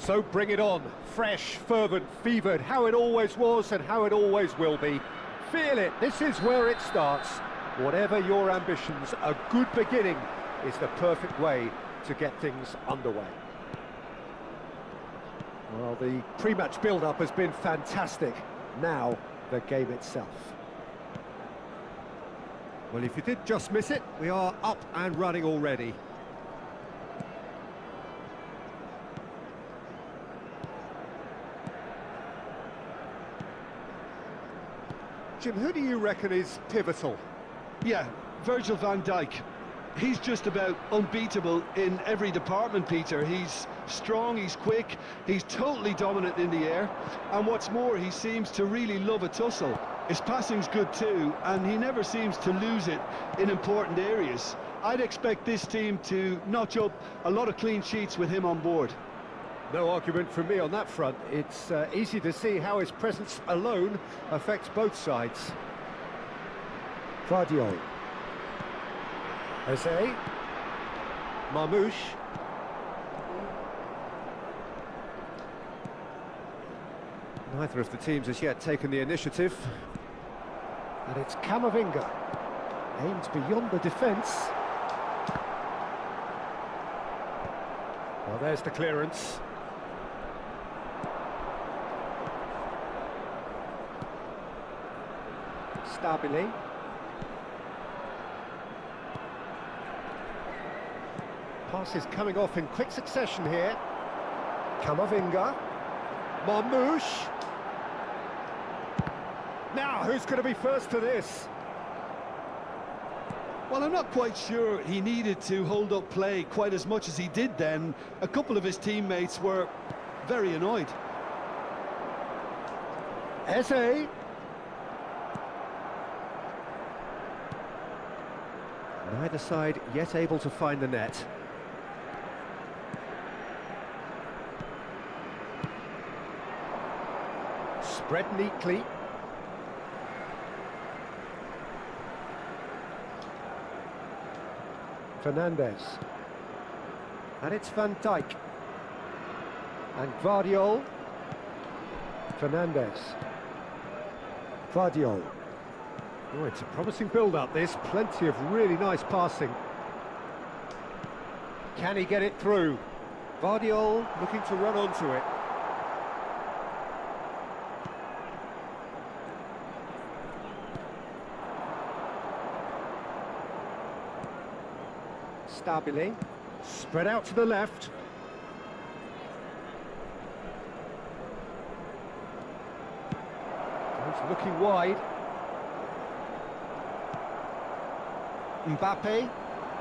So bring it on. Fresh, fervent, fevered, how it always was and how it always will be. Feel it, this is where it starts. Whatever your ambitions, a good beginning is the perfect way to get things underway. Well, the pre-match build-up has been fantastic. Now, the game itself. Well, if you did just miss it, we are up and running already. Jim, who do you reckon is pivotal? Yeah, Virgil van Dijk. He's just about unbeatable in every department, Peter. He's strong, he's quick, he's totally dominant in the air, and what's more, he seems to really love a tussle. His passing's good too, and he never seems to lose it in important areas. I'd expect this team to notch up a lot of clean sheets with him on board. No argument from me on that front. It's easy to see how his presence alone affects both sides. Guardiola. Jose. Marmouche. Neither of the teams has yet taken the initiative. And it's Camavinga. Aimed beyond the defence. Well, there's the clearance. Stabile. Pass is coming off in quick succession here. Camavinga. Marmouche. Now, who's going to be first to this? Well, I'm not quite sure he needed to hold up play quite as much as he did then. A couple of his teammates were very annoyed. Eze. Neither side yet able to find the net. Spread neatly. Fernandez. And it's Van Dijk. And Guardiola. Fernandez. Guardiola. Oh, it's a promising build-up, this. Plenty of really nice passing. Can he get it through? Guardiola looking to run onto it. Stabile. Spread out to the left. He's looking wide. Mbappe.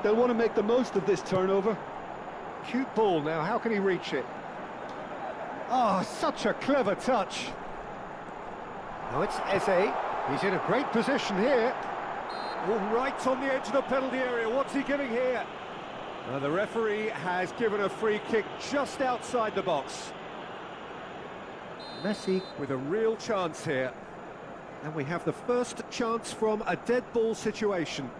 They'll want to make the most of this turnover. Cute ball now, how can he reach it? Oh, such a clever touch. Now it's Eze. He's in a great position here. Oh, right on the edge of the penalty area. What's he giving here? The referee has given a free kick just outside the box. Messi with a real chance here. And we have the first chance from a dead ball situation.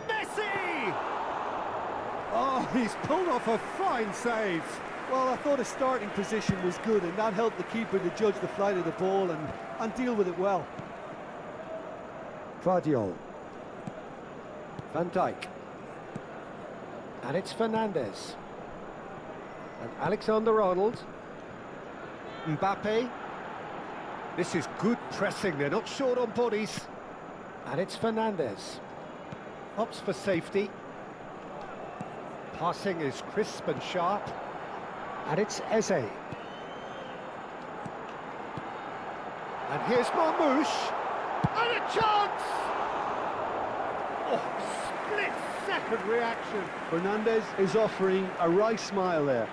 Messi! Oh, he's pulled off a fine save. Well, I thought his starting position was good, and that helped the keeper to judge the flight of the ball and deal with it well. Guardiola. Van Dijk. And it's Fernandez. And Alexander-Arnold. Mbappe. This is good pressing, they're not short on bodies. And it's Fernandez. Opts for safety. Passing is crisp and sharp. And it's Eze. And here's Marmouche. And a chance! Oh, split-second reaction. Fernandez is offering a wry smile there.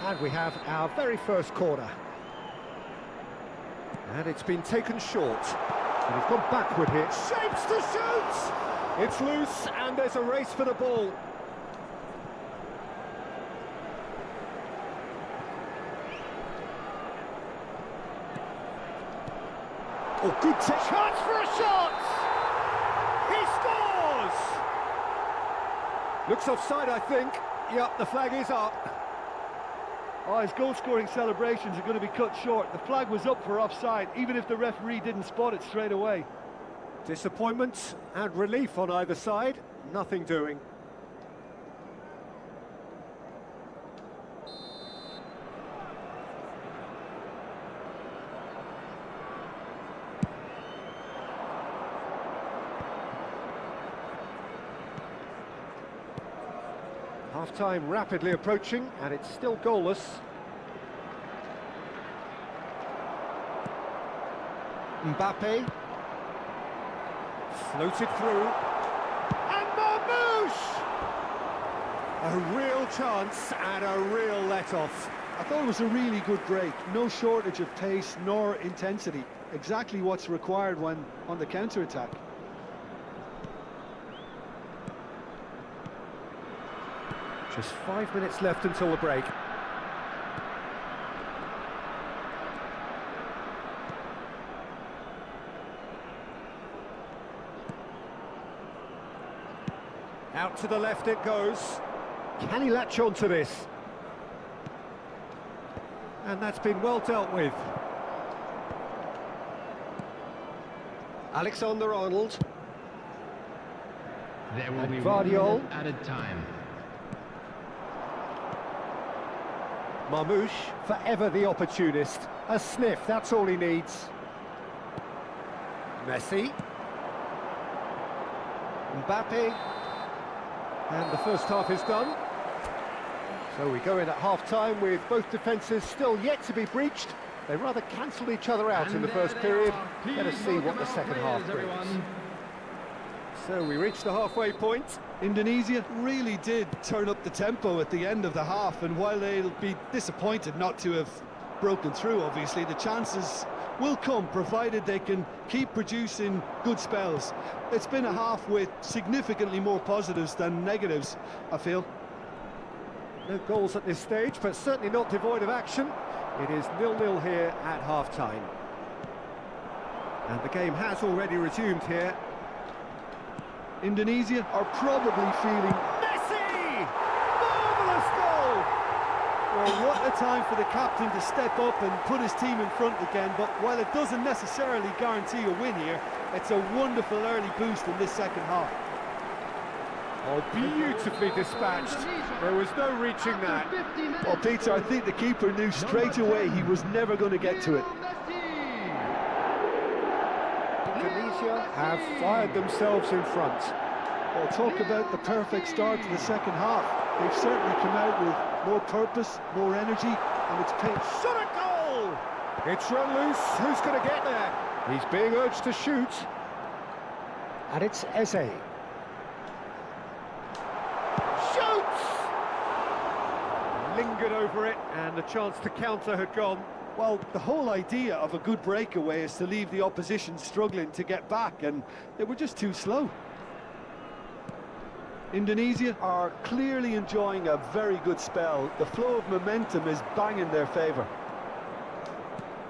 And we have our very first corner. And it's been taken short. And he's gone backward here. Shapes to shoot! It's loose, and there's a race for the ball. Oh, good chance for a shot! He scores! Looks offside, I think. Yep, the flag is up. Oh, his goal-scoring celebrations are going to be cut short. The flag was up for offside, even if the referee didn't spot it straight away. Disappointment and relief on either side. Nothing doing. Half-time rapidly approaching, and it's still goalless. Mbappe. Floated through. And Marmoush! A real chance and a real let-off. I thought it was a really good break. No shortage of pace nor intensity. Exactly what's required when on the counter-attack. Just 5 minutes left until the break. Out to the left it goes. Can he latch on to this? And that's been well dealt with. Alexander-Arnold. There will be Vardiol. 1 minute added time. Marmoush, forever the opportunist. A sniff, that's all he needs. Messi. Mbappe. And the first half is done. So we go in at half-time with both defences still yet to be breached. They rather cancelled each other out in the first period. Let us see what the second half brings. So we reached the halfway point. Indonesia really did turn up the tempo at the end of the half, and while they'll be disappointed not to have broken through, obviously, the chances will come, provided they can keep producing good spells. It's been a half with significantly more positives than negatives, I feel. No goals at this stage, but certainly not devoid of action. It is 0-0 here at half-time. And the game has already resumed here. Indonesia are probably feeling... Messi! Marvellous goal! Well, what a time for the captain to step up and put his team in front again, but while it doesn't necessarily guarantee a win here, it's a wonderful early boost in this second half. Oh, beautifully dispatched. There was no reaching that. Well, Peter, I think the keeper knew straight away he was never going to get to it. Indonesia have fired themselves in front. Well, talk about the perfect start to the second half. They've certainly come out with more purpose, more energy, and it's paid. Shot a goal! It's run loose. Who's going to get there? He's being urged to shoot. And it's Eze. Shoots! Lingered over it, and the chance to counter had gone. Well, the whole idea of a good breakaway is to leave the opposition struggling to get back, and they were just too slow. Indonesia are clearly enjoying a very good spell. The flow of momentum is banging their favour.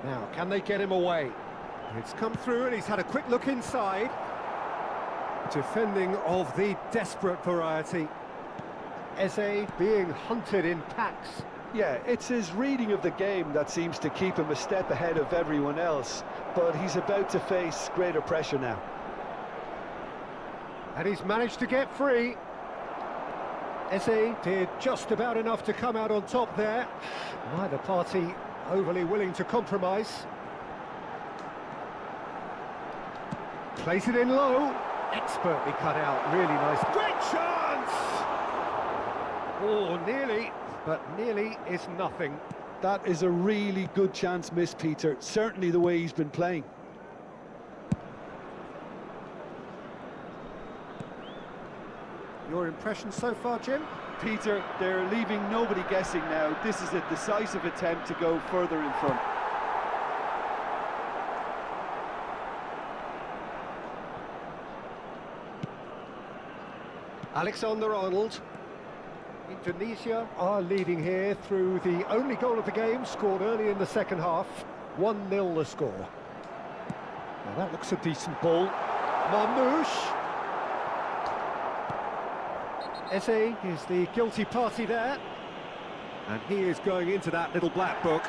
Now, can they get him away? It's come through and he's had a quick look inside. Defending of the desperate variety. Eze being hunted in packs. Yeah, it's his reading of the game that seems to keep him a step ahead of everyone else, but he's about to face greater pressure now. And he's managed to get free. Eze did just about enough to come out on top there. Neither party overly willing to compromise. Plays it in low. Expertly cut out, really nice. Great chance! Oh, nearly, but nearly is nothing. That is a really good chance missed, Peter. Certainly the way he's been playing. Your impression so far, Jim? Peter, they're leaving nobody guessing now. This is a decisive attempt to go further in front. Alexander-Arnold. Indonesia are leading here through the only goal of the game, scored early in the second half. 1-0 the score. Now that looks a decent ball. Marmoush. Eze is the guilty party there. And he is going into that little black book.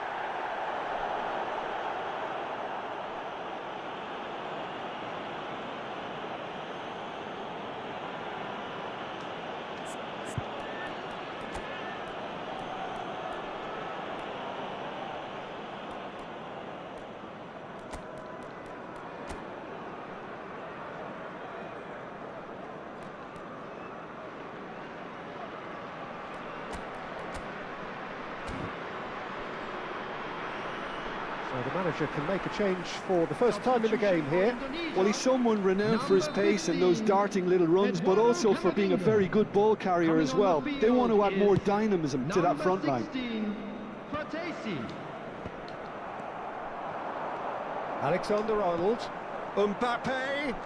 So the manager can make a change for the first time in the game here. Well, he's someone renowned for his pace and those darting little runs, but also for being a very good ball carrier as well. They want to add more dynamism to that front line. Alexander-Arnold, Mbappe,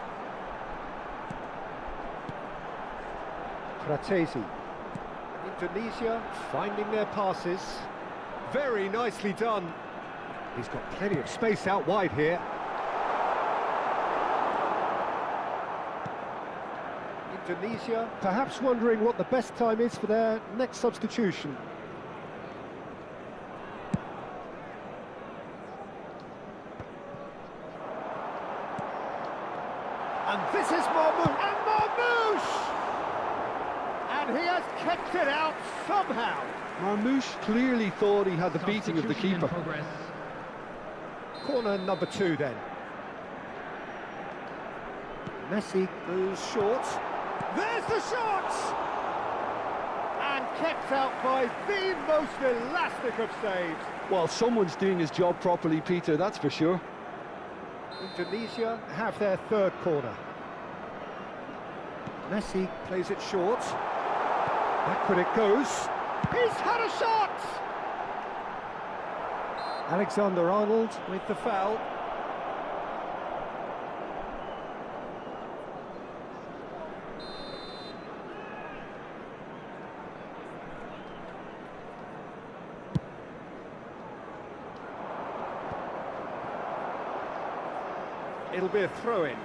Fratesi. Indonesia finding their passes. Very nicely done. He's got plenty of space out wide here. Indonesia perhaps wondering what the best time is for their next substitution. And this is Marmoush, and Marmoush! And he has kept it out somehow. Marmoush clearly thought he had the beating of the keeper. Corner number 2 then. Messi goes short. There's the shot! And kept out by the most elastic of saves. Well, someone's doing his job properly, Peter, that's for sure. Indonesia have their third corner. Messi plays it short. Backward it goes. He's had a shot! Alexander-Arnold with the foul. It'll be a throw-in.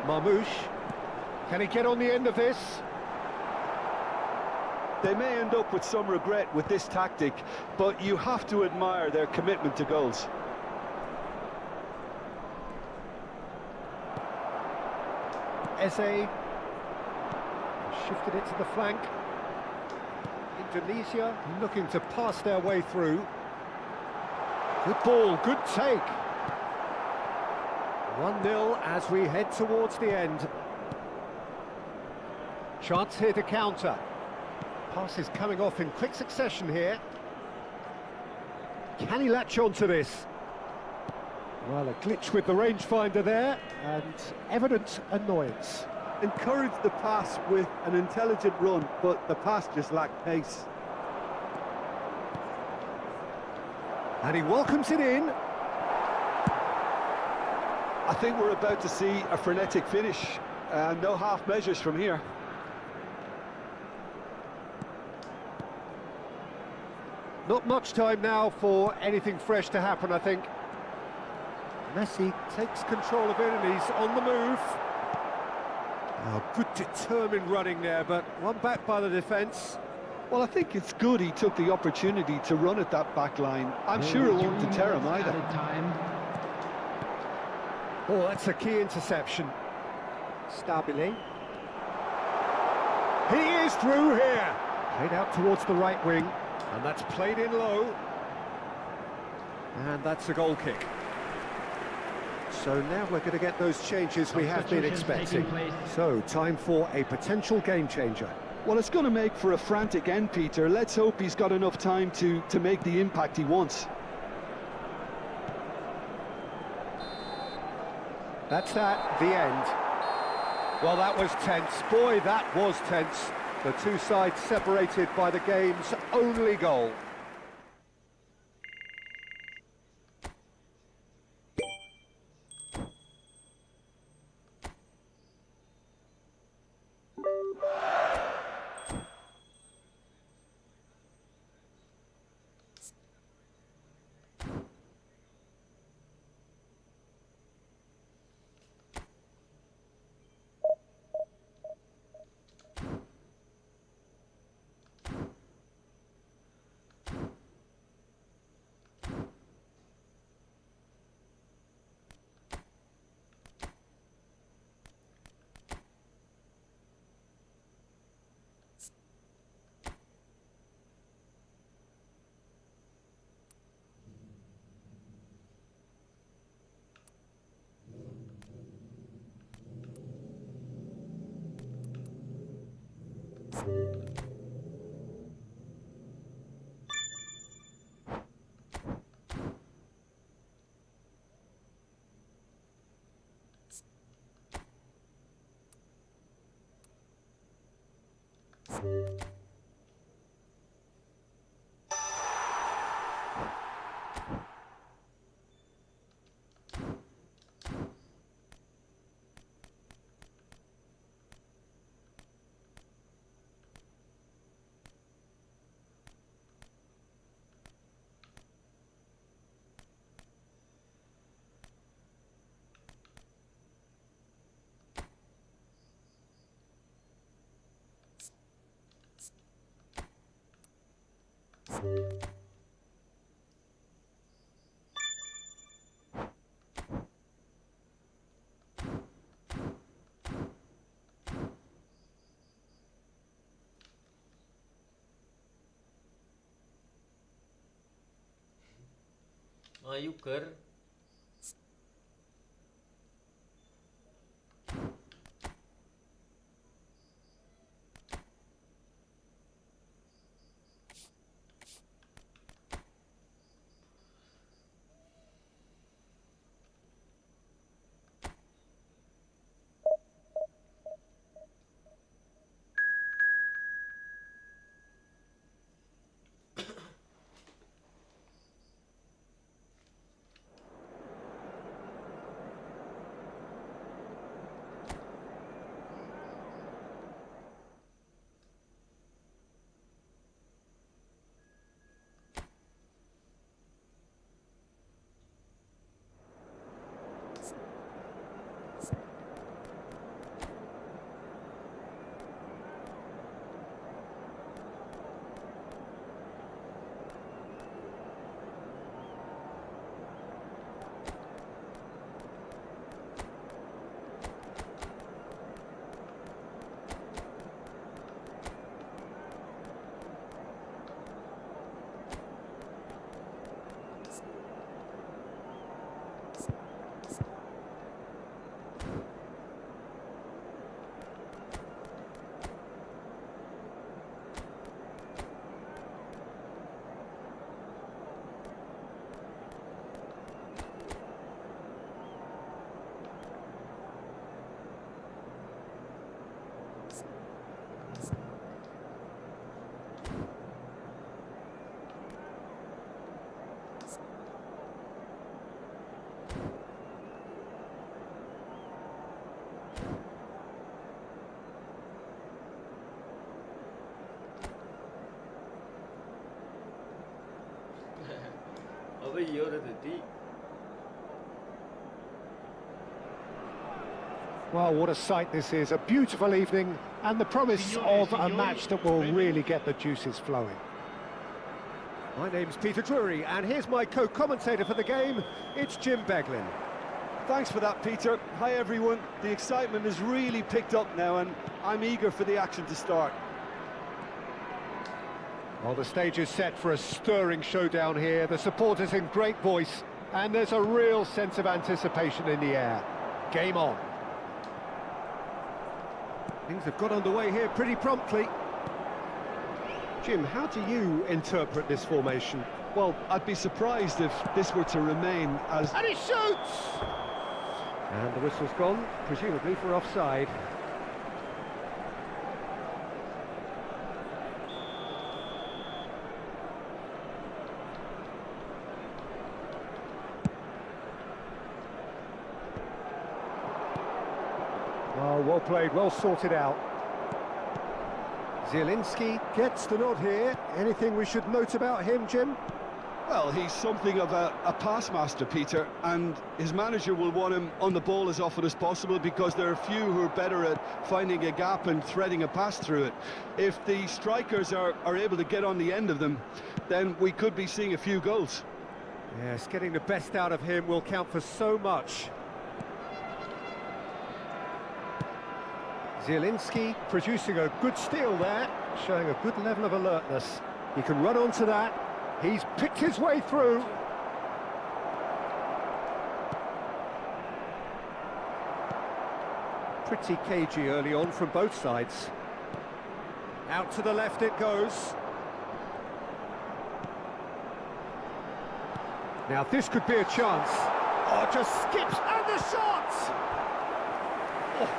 Marmoush. Can he get on the end of this? They may end up with some regret with this tactic, but you have to admire their commitment to goals. Eze shifted it to the flank. Indonesia looking to pass their way through. Good ball, good take. 1-0 as we head towards the end. Chance here to counter. Passes coming off in quick succession here. Can he latch on to this? Well, a glitch with the rangefinder there, and evident annoyance. Encouraged the pass with an intelligent run, but the pass just lacked pace. And he welcomes it in. I think we're about to see a frenetic finish. No half measures from here. Not much time now for anything fresh to happen, I think. Messi takes control of it and he's on the move. Oh, good determined running there, but one back by the defence. Well, I think it's good he took the opportunity to run at that back line. I'm sure it won't deter him either. Oh, that's a key interception. Stabile. He is through here. Played out towards the right wing, and that's played in low. And that's a goal kick. So now we're going to get those changes we have been expecting. So, time for a potential game changer. Well, it's going to make for a frantic end, Peter. Let's hope he's got enough time to make the impact he wants. That's that, the end. Well, that was tense. Boy, that was tense. The two sides separated by the game's only goal. Ayo ker. Apa iya udah tadi? Well, what a sight this is. A beautiful evening and the promise of a match that will really get the juices flowing. My name's Peter Drury, and here's my co-commentator for the game. It's Jim Beglin. Thanks for that, Peter. Hi, everyone. The excitement has really picked up now, and I'm eager for the action to start. Well, the stage is set for a stirring showdown here. The supporters in great voice, and there's a real sense of anticipation in the air. Game on. Things have got underway here pretty promptly. Jim, how do you interpret this formation? Well, I'd be surprised if this were to remain as... And he shoots! And the whistle's gone, presumably for offside. Oh, well played, well sorted out. Zielinski gets the nod here. Anything we should note about him, Jim? Well, he's something of a pass master, Peter, and his manager will want him on the ball as often as possible because there are few who are better at finding a gap and threading a pass through it. If the strikers are able to get on the end of them, then we could be seeing a few goals. Yes, getting the best out of him will count for so much. Zielinski producing a good steal there, showing a good level of alertness. He can run onto that. He's picked his way through. Pretty cagey early on from both sides. Out to the left it goes. Now this could be a chance. Oh, just skips, and the shot! Oh,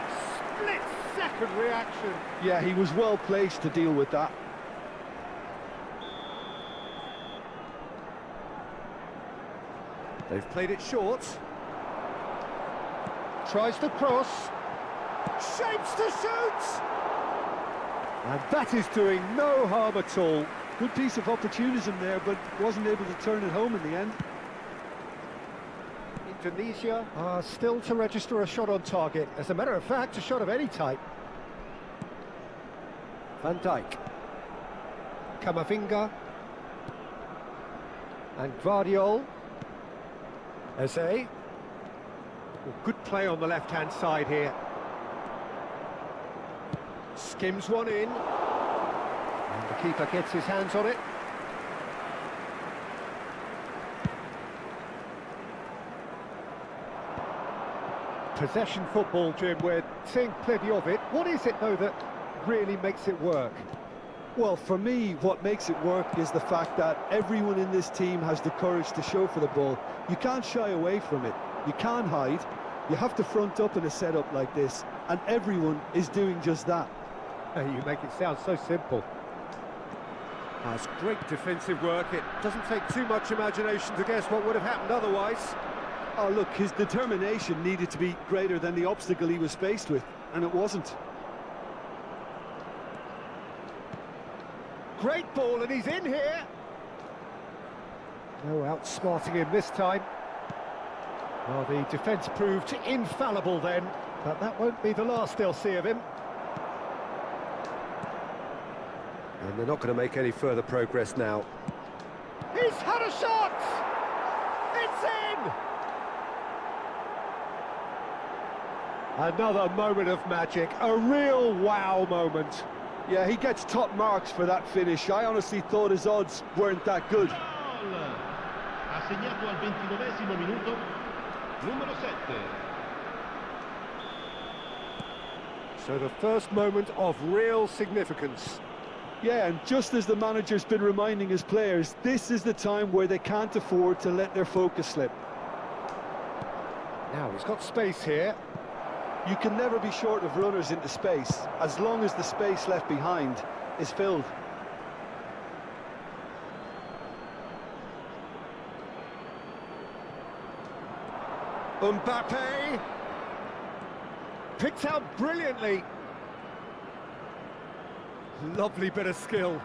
split-second reaction. Yeah, he was well placed to deal with that. They've played it short. Tries to cross. Shapes to shoot! And that is doing no harm at all. Good piece of opportunism there, but wasn't able to turn it home in the end. Indonesia are still to register a shot on target. As a matter of fact, a shot of any type. Van Dijk. Camavinga. And Guardiol. Eze. Well, good play on the left-hand side here. Skims one in. And the keeper gets his hands on it. Possession football, Jim, we're seeing plenty of it. What is it, though, that really makes it work? Well, for me, what makes it work is the fact that everyone in this team has the courage to show for the ball. You can't shy away from it. You can't hide. You have to front up in a setup like this, and everyone is doing just that. You make it sound so simple. That's great defensive work. It doesn't take too much imagination to guess what would have happened otherwise. Oh, look, his determination needed to be greater than the obstacle he was faced with, and it wasn't. Great ball, and he's in here. No outsmarting him this time. Well, the defence proved infallible then, but that won't be the last they'll see of him. And they're not going to make any further progress now. He's had a shot! It's in! Another moment of magic, a real wow moment. Yeah, he gets top marks for that finish. I honestly thought his odds weren't that good. Ha segnato al 29esimo minuto, numero 7. So the first moment of real significance. Yeah, and just as the manager's been reminding his players, this is the time where they can't afford to let their focus slip. Now he's got space here. You can never be short of runners into space, as long as the space left behind is filled. Mbappe picked out brilliantly. Lovely bit of skill.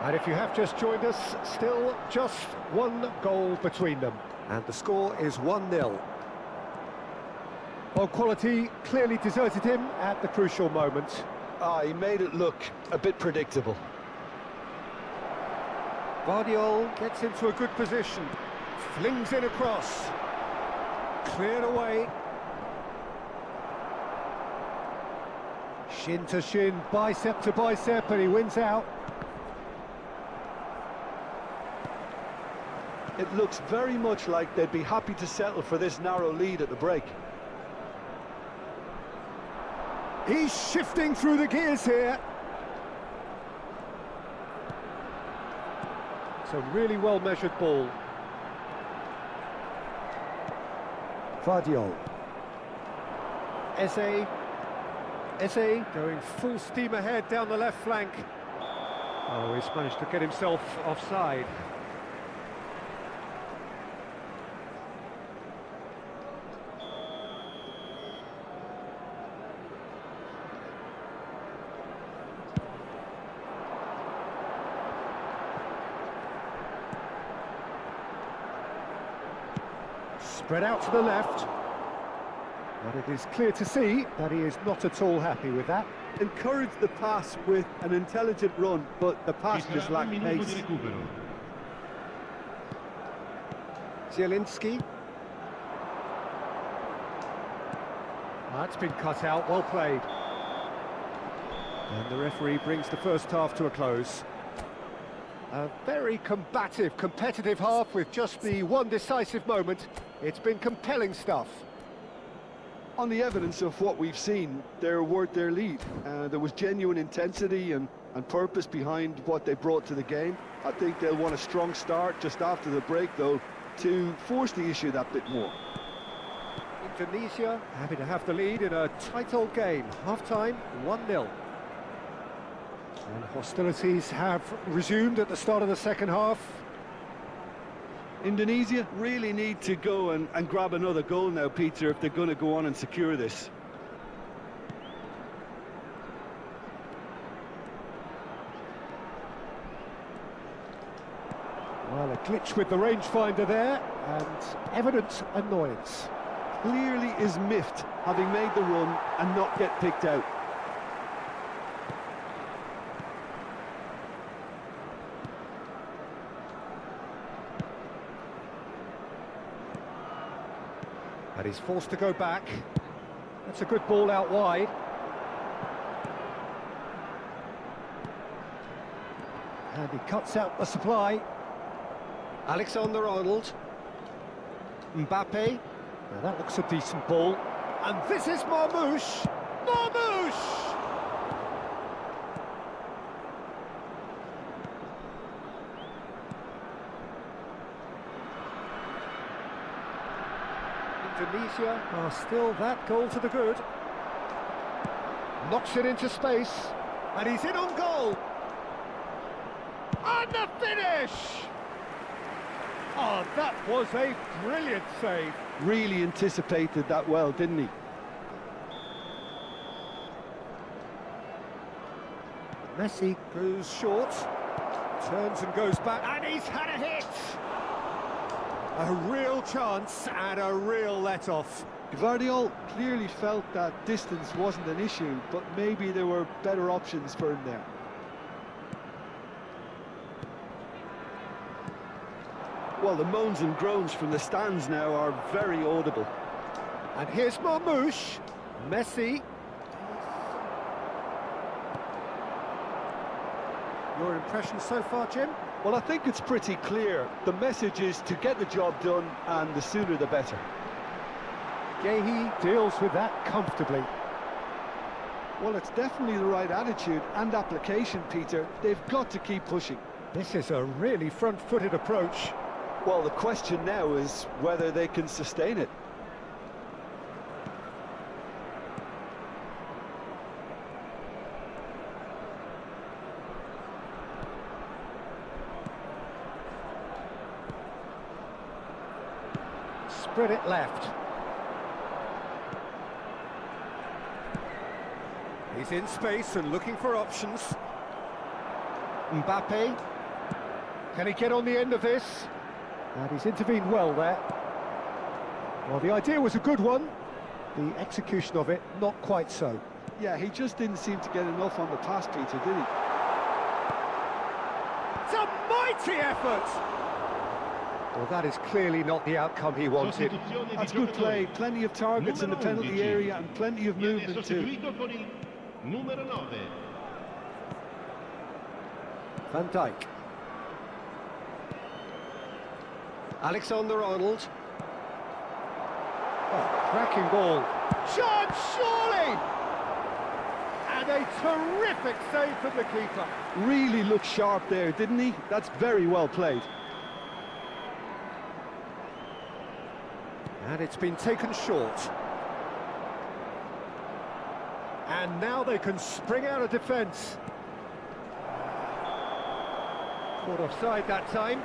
And if you have just joined us, still just one goal between them. And the score is 1-0. Well, quality clearly deserted him at the crucial moment. He made it look a bit predictable. Guardiol gets into a good position. Flings in across. Cleared away. Shin to shin, bicep to bicep, and he wins out. It looks very much like they'd be happy to settle for this narrow lead at the break. He's shifting through the gears here. It's a really well-measured ball. Guardiol. Eze going full steam ahead down the left flank. Oh, he's managed to get himself offside. Spread out to the left. But it is clear to see that he is not at all happy with that. Encouraged the pass with an intelligent run, but the pass just lacked pace. Zielinski. That's been cut out, well played. And the referee brings the first half to a close. A very combative, competitive half with just the one decisive moment. It's been compelling stuff. On the evidence of what we've seen, they're worth their lead. There was genuine intensity and purpose behind what they brought to the game. I think they'll want a strong start just after the break, though, to force the issue that bit more. Indonesia happy to have the lead in a tight old game. Half-time, 1-0. And hostilities have resumed at the start of the second half. Indonesia really need to go and grab another goal now, Peter, if they're going to go on and secure this. Well, a glitch with the rangefinder there, and evident annoyance. Clearly is miffed, having made the run and not get picked out. And he's forced to go back. That's a good ball out wide. And he cuts out the supply. Alexander-Arnold. Mbappe. Now that looks a decent ball. And this is Marmoush. Marmoush! Indonesia are still that goal to the good. Knocks it into space. And he's in on goal. And the finish! Oh, that was a brilliant save. Really anticipated that well, didn't he? Messi goes short, turns and goes back, and he's had a hit! A real chance and a real let-off. Guardiola clearly felt that distance wasn't an issue, but maybe there were better options for him there. Well, the moans and groans from the stands now are very audible. And here's Marmoush. Messi. Your impression so far, Jim? Well, I think it's pretty clear. The message is to get the job done, and the sooner the better. Gehi deals with that comfortably. Well, it's definitely the right attitude and application, Peter. They've got to keep pushing. This is a really front-footed approach. Well, the question now is whether they can sustain it. Spread it left. He's in space and looking for options. Mbappe. Can he get on the end of this? And he's intervened well there. Well, the idea was a good one. The execution of it, not quite so. Yeah, he just didn't seem to get enough on the pass, Peter, did he? It's a mighty effort! Well, that is clearly not the outcome he wanted. That's good play. Plenty of targets in the penalty area and plenty of movement too. Van Dijk. Alexander-Arnold. Oh, cracking ball. Shot, surely! And a terrific save from the keeper. Really looked sharp there, didn't he? That's very well played. And it's been taken short. And now they can spring out of defence. Caught offside that time.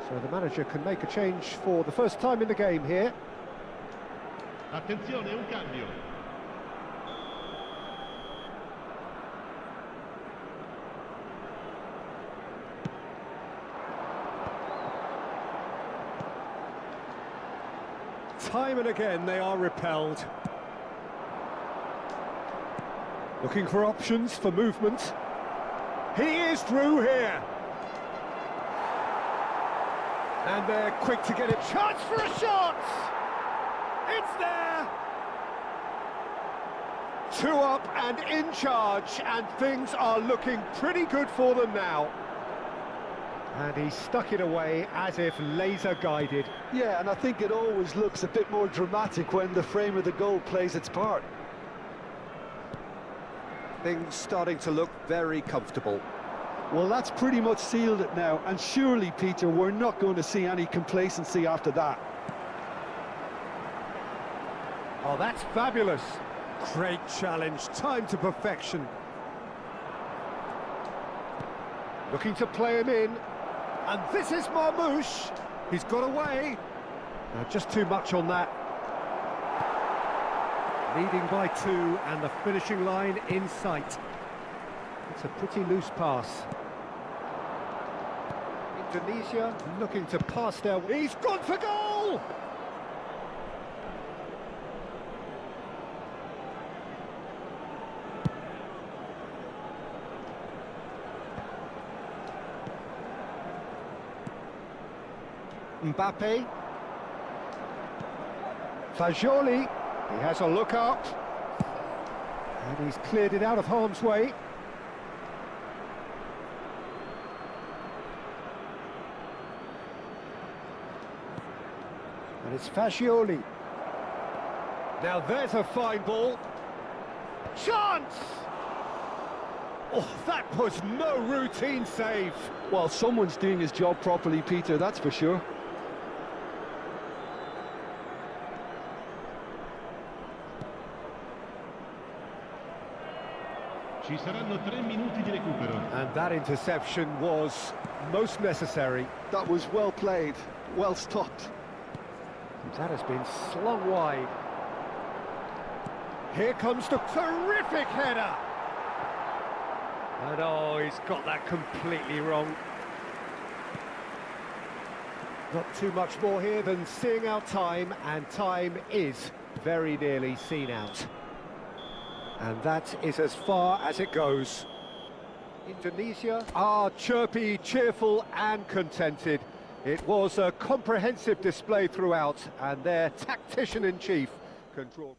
So the manager can make a change for the first time in the game here. Attenzione, un cambio. Time and again they are repelled. Looking for options for movement. He is through here. And they're quick to get it. Chance for a shot! It's there! 2 up and in charge, and things are looking pretty good for them now. And he stuck it away as if laser-guided. Yeah, and I think it always looks a bit more dramatic when the frame of the goal plays its part. Things starting to look very comfortable. Well, that's pretty much sealed it now, and surely, Peter, we're not going to see any complacency after that. Oh, that's fabulous. Great challenge, time to perfection. Looking to play him in, and this is Marmouche. He's got away. Just too much on that. Leading by 2, and the finishing line in sight. It's a pretty loose pass. Indonesia looking to pass their... He's gone for goal! Mbappe. Fagioli, he has a look up. And he's cleared it out of harm's way. And it's Fagioli. Now there's a fine ball. Chance! Oh, that was no routine save. Well, someone's doing his job properly, Peter, that's for sure. Ci saranno 3 minuti di recupero. And that interception was most necessary. That was well played, well stopped. That has been slung wide. Here comes the terrific header. And oh, he's got that completely wrong. Not too much more here than seeing out time, and time is very nearly seen out. And that is as far as it goes. Indonesia are chirpy, cheerful and contented. It was a comprehensive display throughout, and their tactician-in-chief can draw...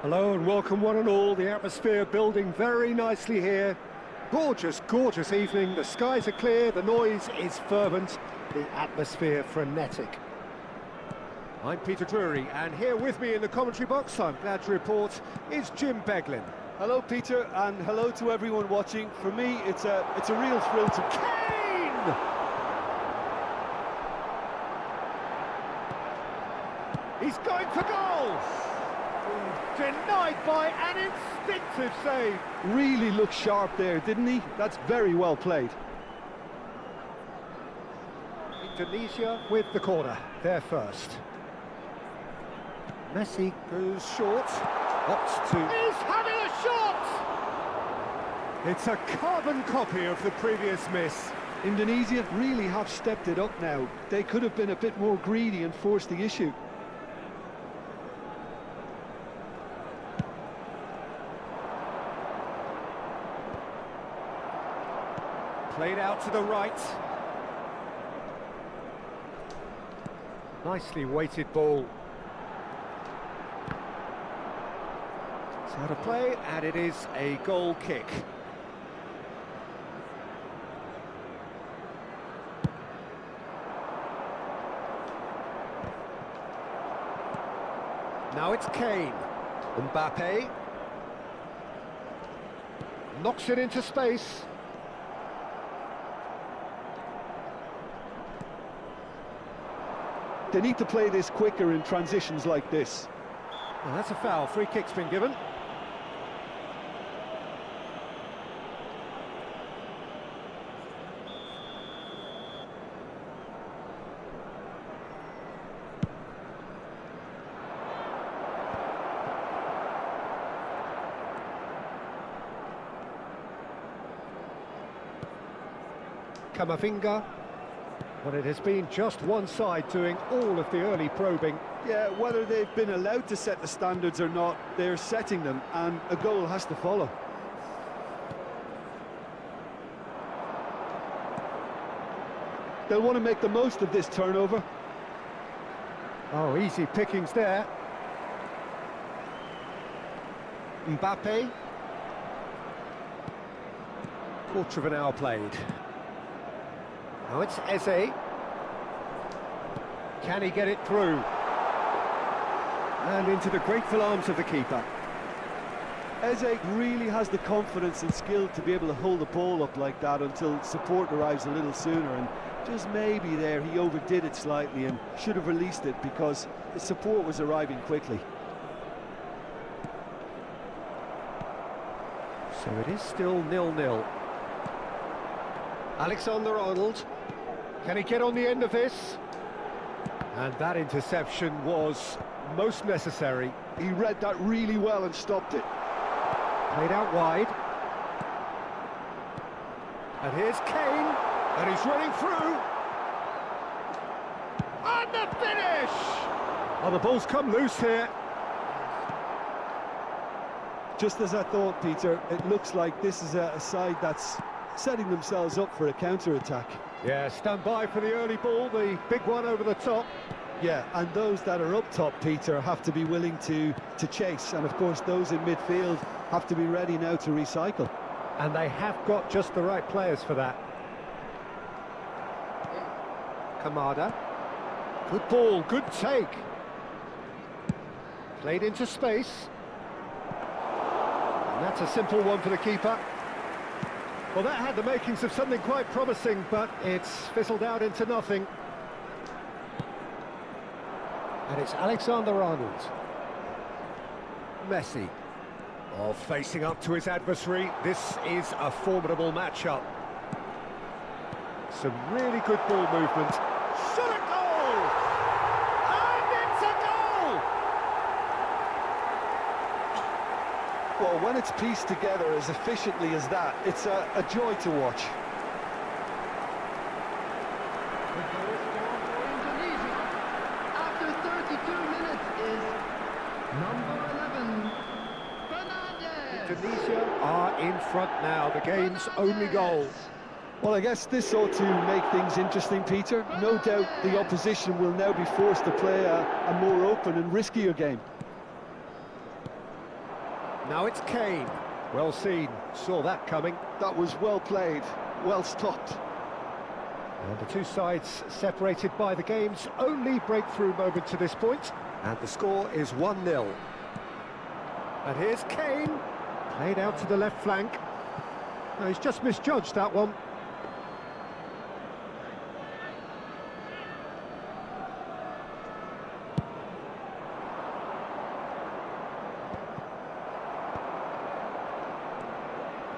Hello and welcome one and all. The atmosphere building very nicely here. Gorgeous, gorgeous evening. The skies are clear, the noise is fervent, the atmosphere frenetic. I'm Peter Drury, and here with me in the commentary box, I'm glad to report, is Jim Beglin. Hello, Peter, and hello to everyone watching. For me, it's a real thrill to... Kane! He's going for goal! Denied by an instinctive save. Really looked sharp there, didn't he? That's very well played. Indonesia with the corner, they're first. Messi goes short, opts to... He's having a shot! It's a carbon copy of the previous miss. Indonesia really have stepped it up now. They could have been a bit more greedy and forced the issue. Played out to the right. Nicely weighted ball. It's out of play, and it is a goal kick. Now it's Kane. Mbappe. Knocks it into space. They need to play this quicker in transitions like this. Well, that's a foul. Free kick's been given. Camavinga. Well, it has been just one side doing all of the early probing. Yeah, whether they've been allowed to set the standards or not, they're setting them, and a goal has to follow. They'll want to make the most of this turnover. Oh, easy pickings there. Mbappe. Quarter of an hour played. Now it's Eze. Can he get it through? And into the grateful arms of the keeper. Eze really has the confidence and skill to be able to hold the ball up like that until support arrives a little sooner, and just maybe there he overdid it slightly and should have released it because the support was arriving quickly. So it is still 0-0. Alexander-Arnold. Can he get on the end of this? And that interception was most necessary. He read that really well and stopped it. Played out wide. And here's Kane. And he's running through. And the finish! Oh, the ball's come loose here. Just as I thought, Peter, it looks like this is a side that's setting themselves up for a counter-attack. Yeah, stand by for the early ball, the big one over the top. Yeah, and those that are up top, Peter, have to be willing to chase. And, of course, those in midfield have to be ready now to recycle. And they have got just the right players for that. Kamada. Good ball, good take. Played into space. And that's a simple one for the keeper. Well, that had the makings of something quite promising, but it's fizzled out into nothing. And it's Alexander-Arnold. Messi. Oh, facing up to his adversary. This is a formidable matchup. Some really good ball movement. Shot a goal! And it's a goal! Well, when it's pieced together as efficiently as that, it's a joy to watch. After 32 minutes is number 11, Fernandez. Indonesia are in front now, the game's only goal. Well, I guess this ought to make things interesting, Peter. No doubt the opposition will now be forced to play a more open and riskier game. Now it's Kane. Well seen, saw that coming. That was well played, well stopped. And the two sides separated by the game's only breakthrough moment to this point. And the score is 1-0. And here's Kane. Played out to the left flank. No, he's just misjudged that one.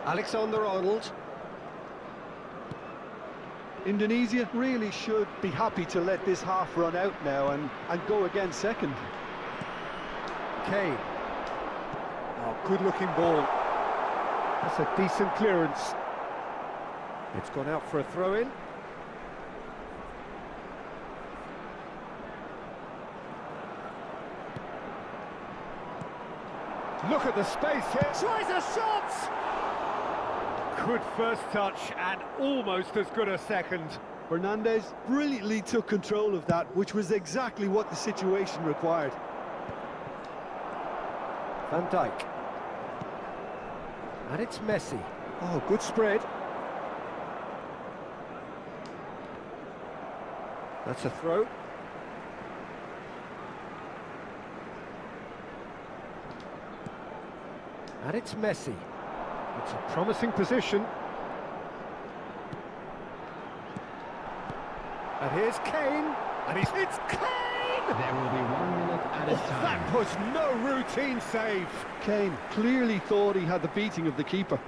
Alexander-Arnold. Indonesia really should be happy to let this half run out now and go again second. Kane. Oh, good-looking ball. That's a decent clearance. It's gone out for a throw-in. Look at the space here. Tries a shot! Good first touch and almost as good a second. Fernandez brilliantly took control of that, which was exactly what the situation required. Van Dijk. And it's Messi. Oh, good spread. That's a throw. And it's Messi. It's a promising position. And here's Kane. And it's Kane! There will be 1 minute at a time. That was no routine save. Kane clearly thought he had the beating of the keeper.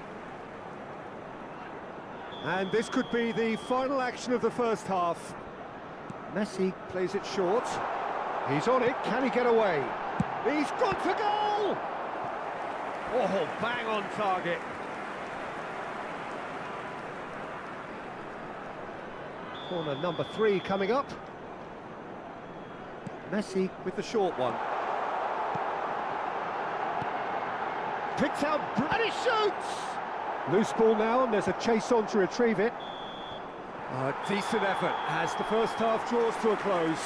And this could be the final action of the first half. Messi plays it short. He's on it. Can he get away? He's gone for goal! Oh, bang on target. Corner number 3 coming up. Messi with the short one. Picked out, and he shoots! Loose ball now, and there's a chase on to retrieve it. A decent effort as the first half draws to a close.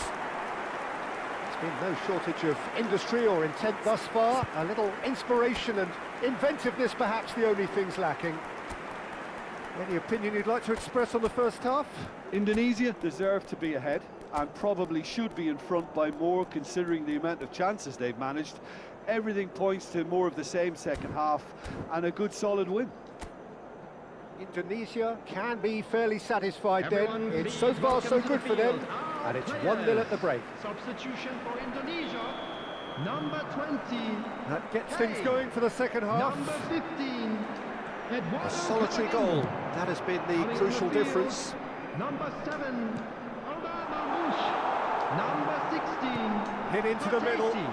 There's been no shortage of industry or intent thus far. A little inspiration and inventiveness perhaps the only things lacking. Any opinion you'd like to express on the first half? Indonesia deserve to be ahead and probably should be in front by more, considering the amount of chances they've managed. Everything points to more of the same second half and a good solid win. Indonesia can be fairly satisfied Everyone then. It's please so far welcome so to good the for them. field our And it's players. 1-0 at the break. Substitution for Indonesia, number 20. That gets Kane. things going for the second half. Number 15. A solitary goal. That has been the Coming crucial on the field, difference. Number 7. Number 16. Hit into the middle. Batesi.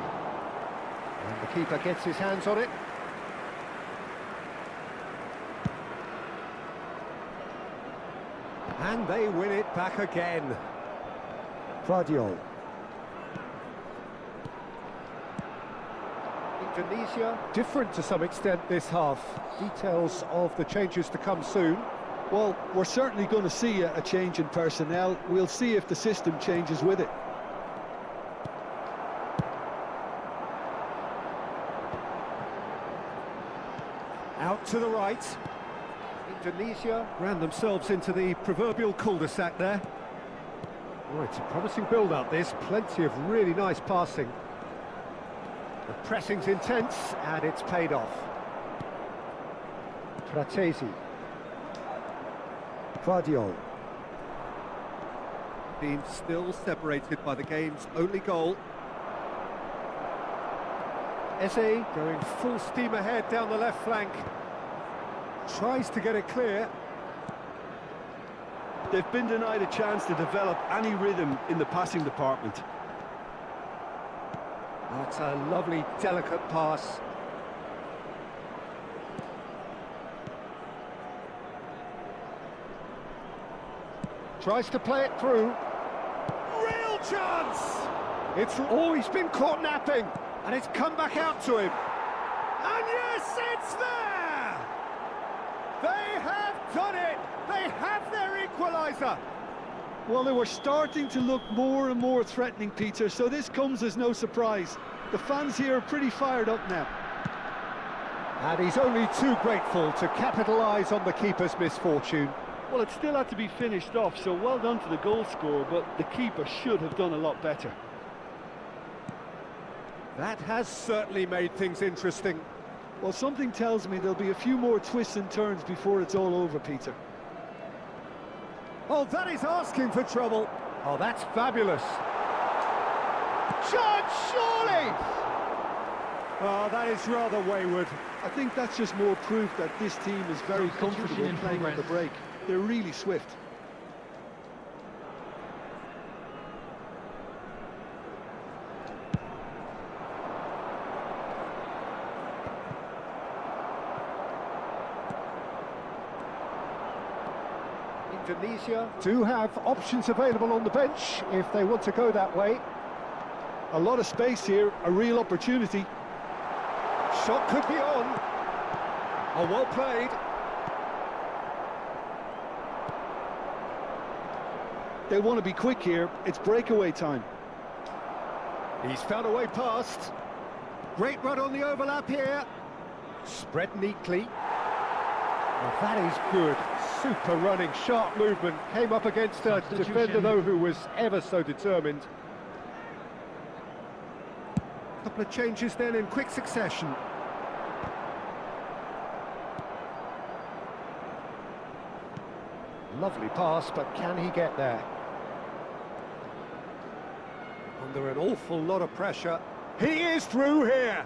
And the keeper gets his hands on it. And they win it back again. Vardiol. Indonesia, different to some extent this half. Details of the changes to come soon. Well, we're certainly going to see a change in personnel. We'll see if the system changes with it. Out to the right. Indonesia ran themselves into the proverbial cul-de-sac there. Oh, it's a promising build-up, this. Plenty of really nice passing. The pressing's intense, and it's paid off. Batesi. Vardiol. Being still separated by the game's only goal. Eze going full steam ahead down the left flank. Tries to get it clear. They've been denied a chance to develop any rhythm in the passing department. That's a lovely, delicate pass. Tries to play it through. Real chance! It's always been caught napping, and it's come back out to him. And yes, it's there! They have done it! They have their equaliser! Well, they were starting to look more and more threatening, Peter, so this comes as no surprise. The fans here are pretty fired up now. And he's only too grateful to capitalise on the keeper's misfortune. Well, it still had to be finished off, so well done to the goal scorer, but the keeper should have done a lot better. That has certainly made things interesting. Well, something tells me there'll be a few more twists and turns before it's all over, Peter. Oh, that is asking for trouble. Oh, that's fabulous. Chance, surely! Oh, that is rather wayward. I think that's just more proof that this team is very comfortable playing on the break. They're really swift. Indonesia do have options available on the bench if they want to go that way. A lot of space here, a real opportunity. Shot could be on. Oh, well played. They want to be quick here, it's breakaway time. He's found a way past. Great run on the overlap here. Spread neatly. Well, that is good. Super running, sharp movement. Came up against a defender, though, who was ever so determined. Couple of changes then in quick succession. Lovely pass, but can he get there? Under an awful lot of pressure. He is through here.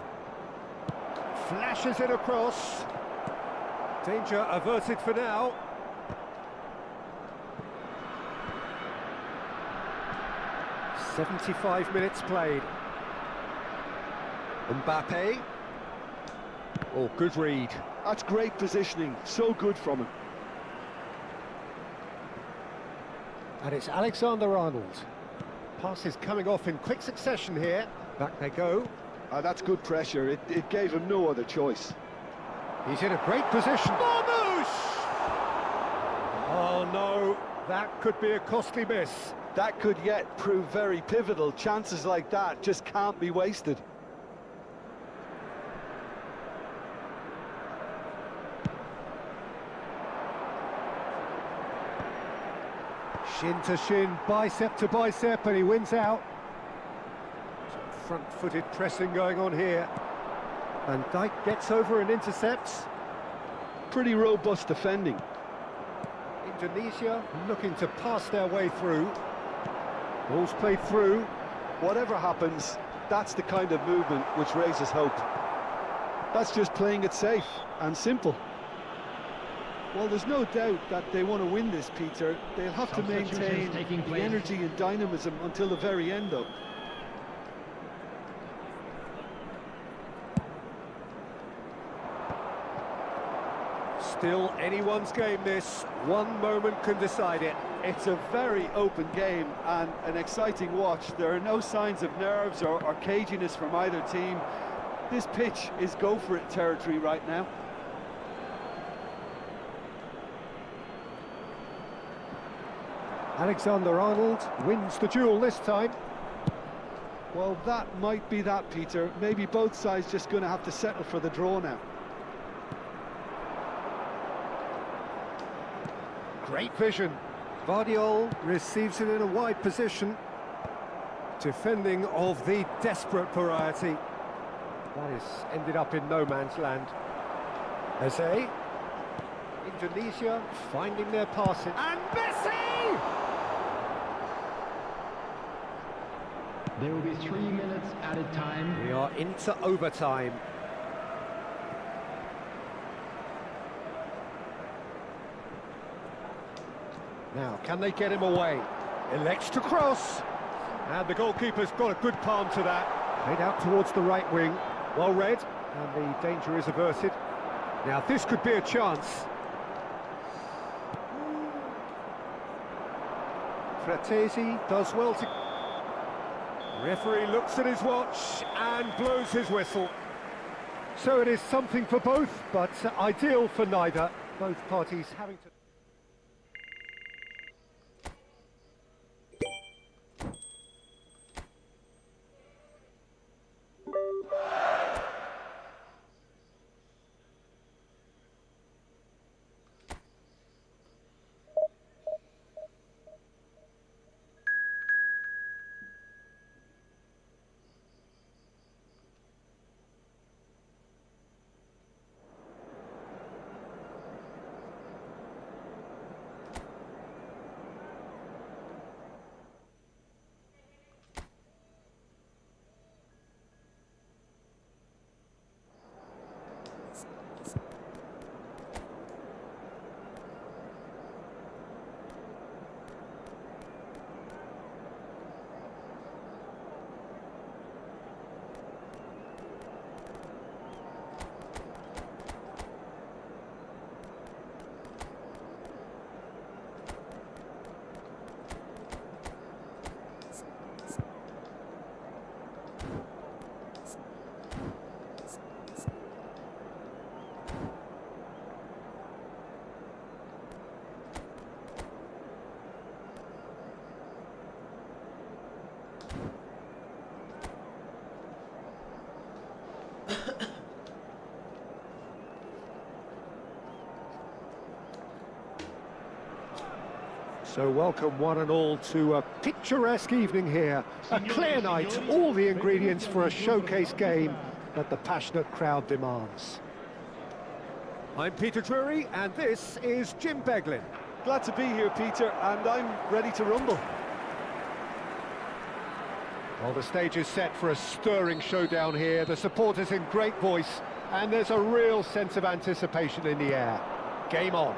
Flashes it across. Danger averted for now. "75 minutes played. Mbappe. Oh, good read. That's great positioning, so good from him. And it's Alexander-Arnold. Pass is coming off in quick succession here. Back they go. That's good pressure, it gave him no other choice. He's in a great position. Vamos! Oh no, that could be a costly miss. That could yet prove very pivotal. Chances like that just can't be wasted. Shin to shin, bicep to bicep, and he wins out. Some front-footed pressing going on here. Van Dijk gets over and intercepts. Pretty robust defending. Indonesia looking to pass their way through. Ball's played through. Whatever happens, that's the kind of movement which raises hope. That's just playing it safe and simple. Well, there's no doubt that they want to win this, Peter. They'll have to maintain the energy and dynamism until the very end, though. Still anyone's game, this. One moment can decide it. It's a very open game and an exciting watch. There are no signs of nerves or caginess from either team. This pitch is go-for-it territory right now. Alexander-Arnold wins the duel this time. Well, that might be that, Peter. Maybe both sides just going to have to settle for the draw now. Great vision. Vardiol receives it in a wide position. Defending of the desperate variety. That has ended up in no man's land. Eze. Indonesia finding their passing. And Messi! There will be 3 minutes added time. We are into overtime. Now, can they get him away? Elects to cross. And the goalkeeper's got a good palm to that. Played out towards the right wing. Well read. And the danger is averted. Now, this could be a chance. Fratesi does well to... Referee looks at his watch and blows his whistle. So it is something for both, but ideal for neither. Both parties having to... So welcome one and all to a picturesque evening here. A clear night, all the ingredients for a showcase game that the passionate crowd demands. I'm Peter Drury and this is Jim Beglin. Glad to be here, Peter, and I'm ready to rumble. Well, the stage is set for a stirring showdown here. The supporters in great voice, and there's a real sense of anticipation in the air. Game on.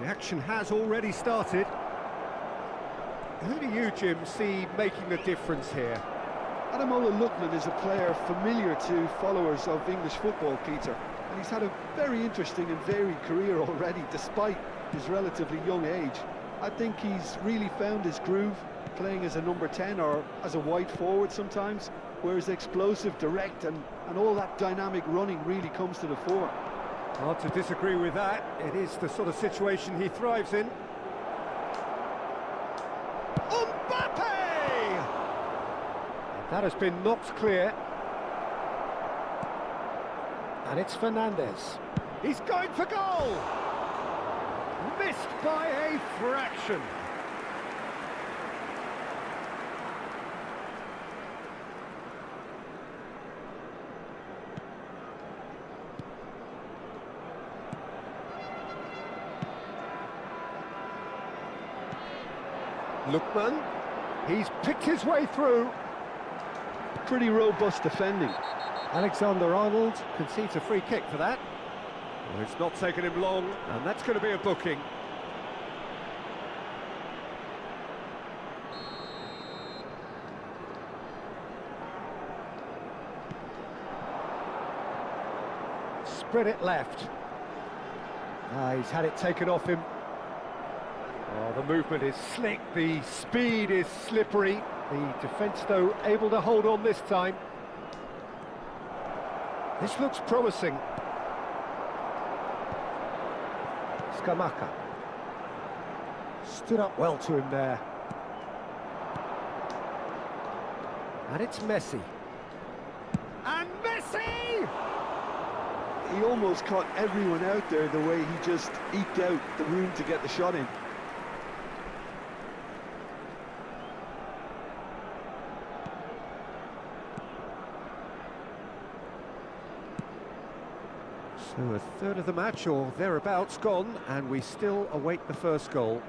The action has already started. Who do you, Jim, see making the difference here? Pemula Lookman is a player familiar to followers of English football, Peter, and he's had a very interesting and varied career already, despite his relatively young age. I think he's really found his groove, playing as a number 10 or as a wide forward sometimes, where his explosive, direct and all that dynamic running really comes to the fore. Hard to disagree with that. It is the sort of situation he thrives in. Mbappe! That has been knocked clear. And it's Fernandez. He's going for goal! Missed by a fraction. Lookman, he's picked his way through. Pretty robust defending. Alexander-Arnold concedes a free kick for that. Well, it's not taken him long, and that's going to be a booking. Spread it left. He's had it taken off him. Oh, the movement is slick, the speed is slippery. The defence, though, able to hold on this time. This looks promising. Scamacca. Stood up well to him there. And it's Messi. And Messi! He almost caught everyone out there the way he just eked out the room to get the shot in. So a third of the match or thereabouts gone, and we still await the first goal.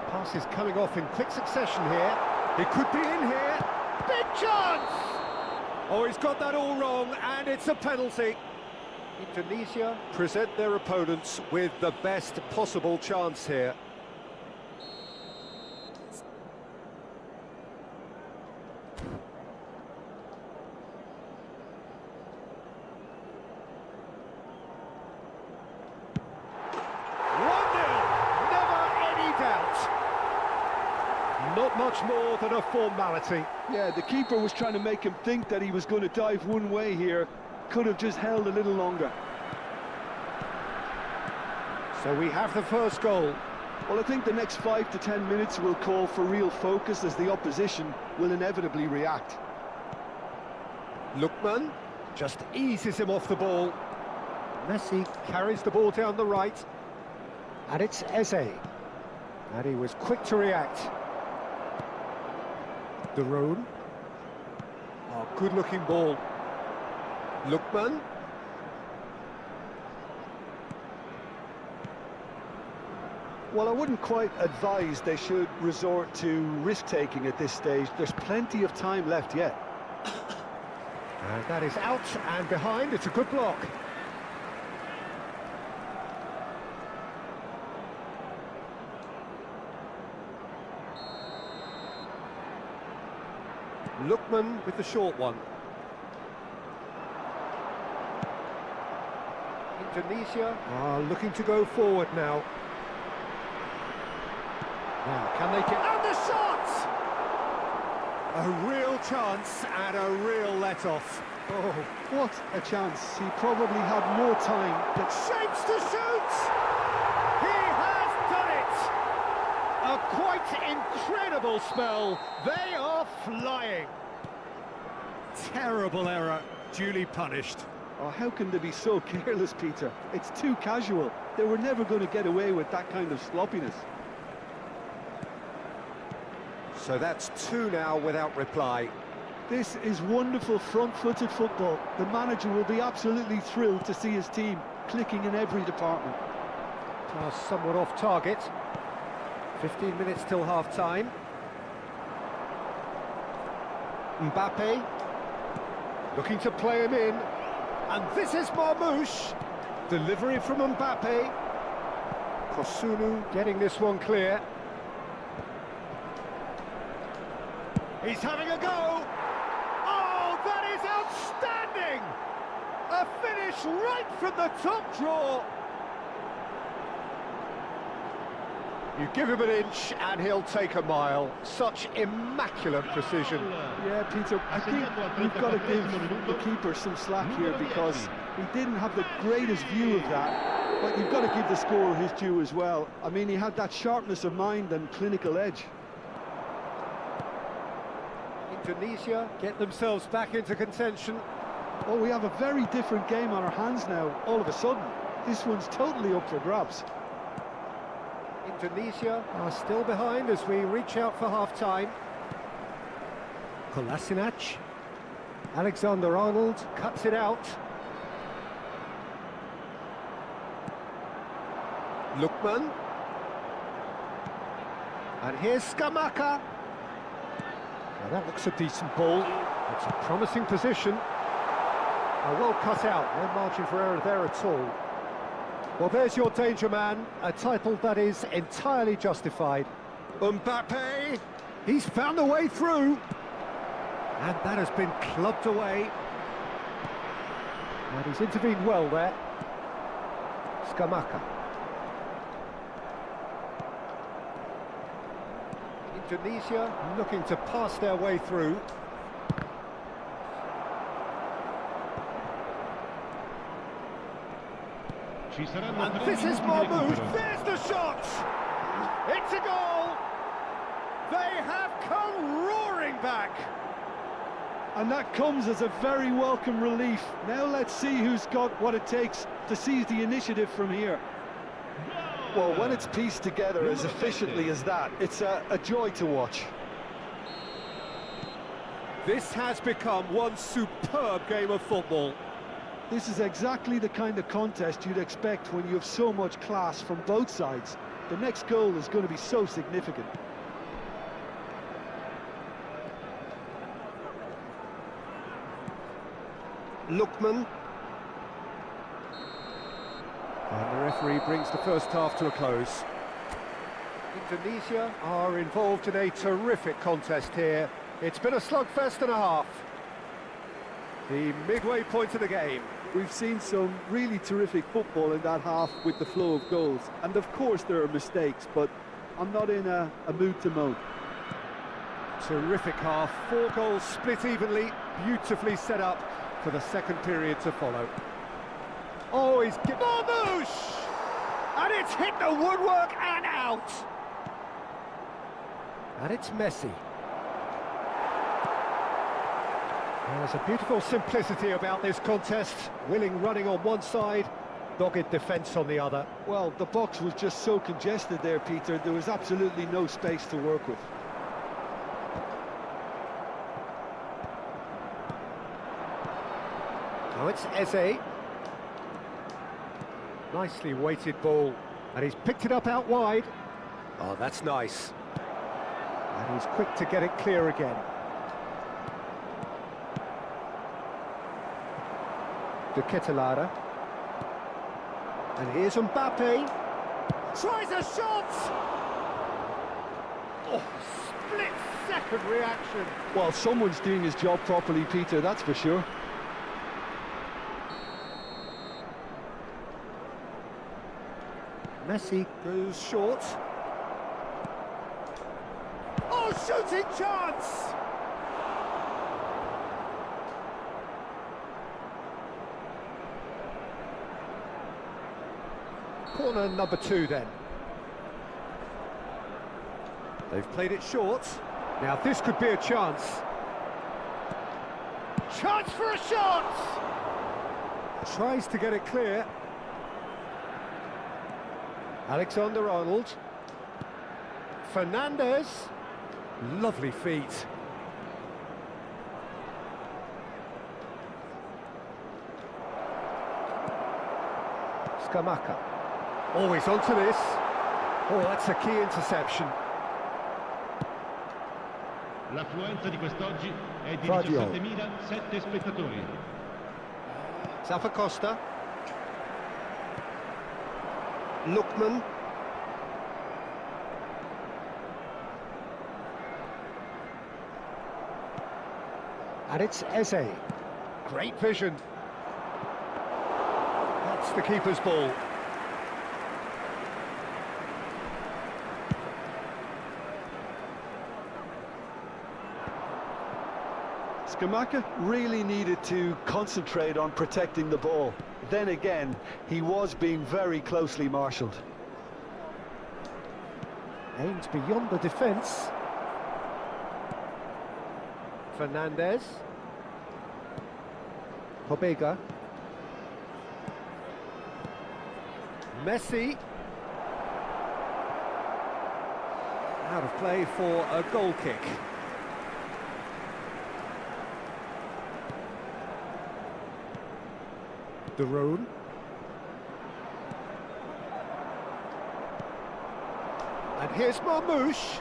Pass is coming off in quick succession here. It could be in here. Big chance! Oh, he's got that all wrong, and it's a penalty. Indonesia present their opponents with the best possible chance here. Not much more than a formality. Yeah, the keeper was trying to make him think that he was going to dive one way here. Could have just held a little longer. So we have the first goal. Well, I think the next 5 to 10 minutes will call for real focus as the opposition will inevitably react. Lookman just eases him off the ball. Messi carries the ball down the right. And it's Eze. And he was quick to react. De Roon. Oh, good-looking ball. Lookman. Well, I wouldn't quite advise they should resort to risk-taking at this stage. There's plenty of time left yet. And that is out and behind. It's a good block. Lookman with the short one. Indonesia are looking to go forward now. Now, can they get... And the shot! A real chance and a real let-off. Oh, what a chance. He probably had more time. But shapes to shoot! He has done it! A quite incredible spell. They are flying. Terrible error, duly punished. Oh, how can they be so careless, Peter? It's too casual. They were never going to get away with that kind of sloppiness. So that's two now without reply. This is wonderful front-footed football. The manager will be absolutely thrilled to see his team clicking in every department. Pass somewhat off target. 15 minutes till half-time. Mbappe looking to play him in. And this is Marmouche. Delivery from Mbappe. Kosunu getting this one clear. He's having a go. Oh, that is outstanding! A finish right from the top draw. You give him an inch and he'll take a mile. Such immaculate precision. Yeah, Peter, I think we've got to give the keeper some slack here because he didn't have the greatest view of that. But you've got to give the scorer his due as well. I mean, he had that sharpness of mind and clinical edge. Indonesia get themselves back into contention. Oh, we have a very different game on our hands now, all of a sudden. This one's totally up for grabs. Indonesia are still behind as we reach out for half-time. Kolasinac. Alexander-Arnold cuts it out. Lookman. And here's Skamaka. Now that looks a decent ball. It's a promising position. Well cut out, no margin for error there at all. Well, there's your danger man, a title that is entirely justified. Mbappe, he's found a way through. And that has been clubbed away. And he's intervened well there. Skamaka. Indonesia looking to pass their way through. And this is Marmouche, there's the shot! It's a goal! They have come roaring back! And that comes as a very welcome relief. Now let's see who's got what it takes to seize the initiative from here. Well, when it's pieced together as efficiently as that, it's a joy to watch. This has become one superb game of football. This is exactly the kind of contest you'd expect when you have so much class from both sides. The next goal is going to be so significant. Lookman. And the referee brings the first half to a close. Indonesia are involved in a terrific contest here. It's been a slugfest and a half. The midway point of the game. We've seen some really terrific football in that half with the flow of goals. And of course there are mistakes, but I'm not in a mood to moan. Terrific half, 4 goals split evenly, beautifully set up for the second period to follow. Oh, he's given Marmouche! And it's hit the woodwork and out! And it's Messi. There's a beautiful simplicity about this contest. Willing running on one side, dogged defence on the other. Well, the box was just so congested there, Peter. There was absolutely no space to work with. Now it's Eze. Nicely weighted ball. And he's picked it up out wide. Oh, that's nice. And he's quick to get it clear again. De Ketelaere. And here's Mbappe. Tries a shot! Oh, split-second reaction. Well, someone's doing his job properly, Peter, that's for sure. Messi goes short. Oh, shooting chance! Corner number 2 then. They've played it short. Now this could be a chance. Chance for a shot! Tries to get it clear. Alexander-Arnold. Fernandez. Lovely feet. Scamacca. Always onto this. Oh, that's a key interception. L'affluenza di quest'oggi è di Fadio. 17.007 spettatori. Zappacosta. Lookman. And it's Eze. Great vision. That's the keeper's ball. Scamacca really needed to concentrate on protecting the ball. Then again, he was being very closely marshalled. Aims beyond the defence. Fernandez. Pobega. Messi. Out of play for a goal kick. De Roon. And here's Marmouche.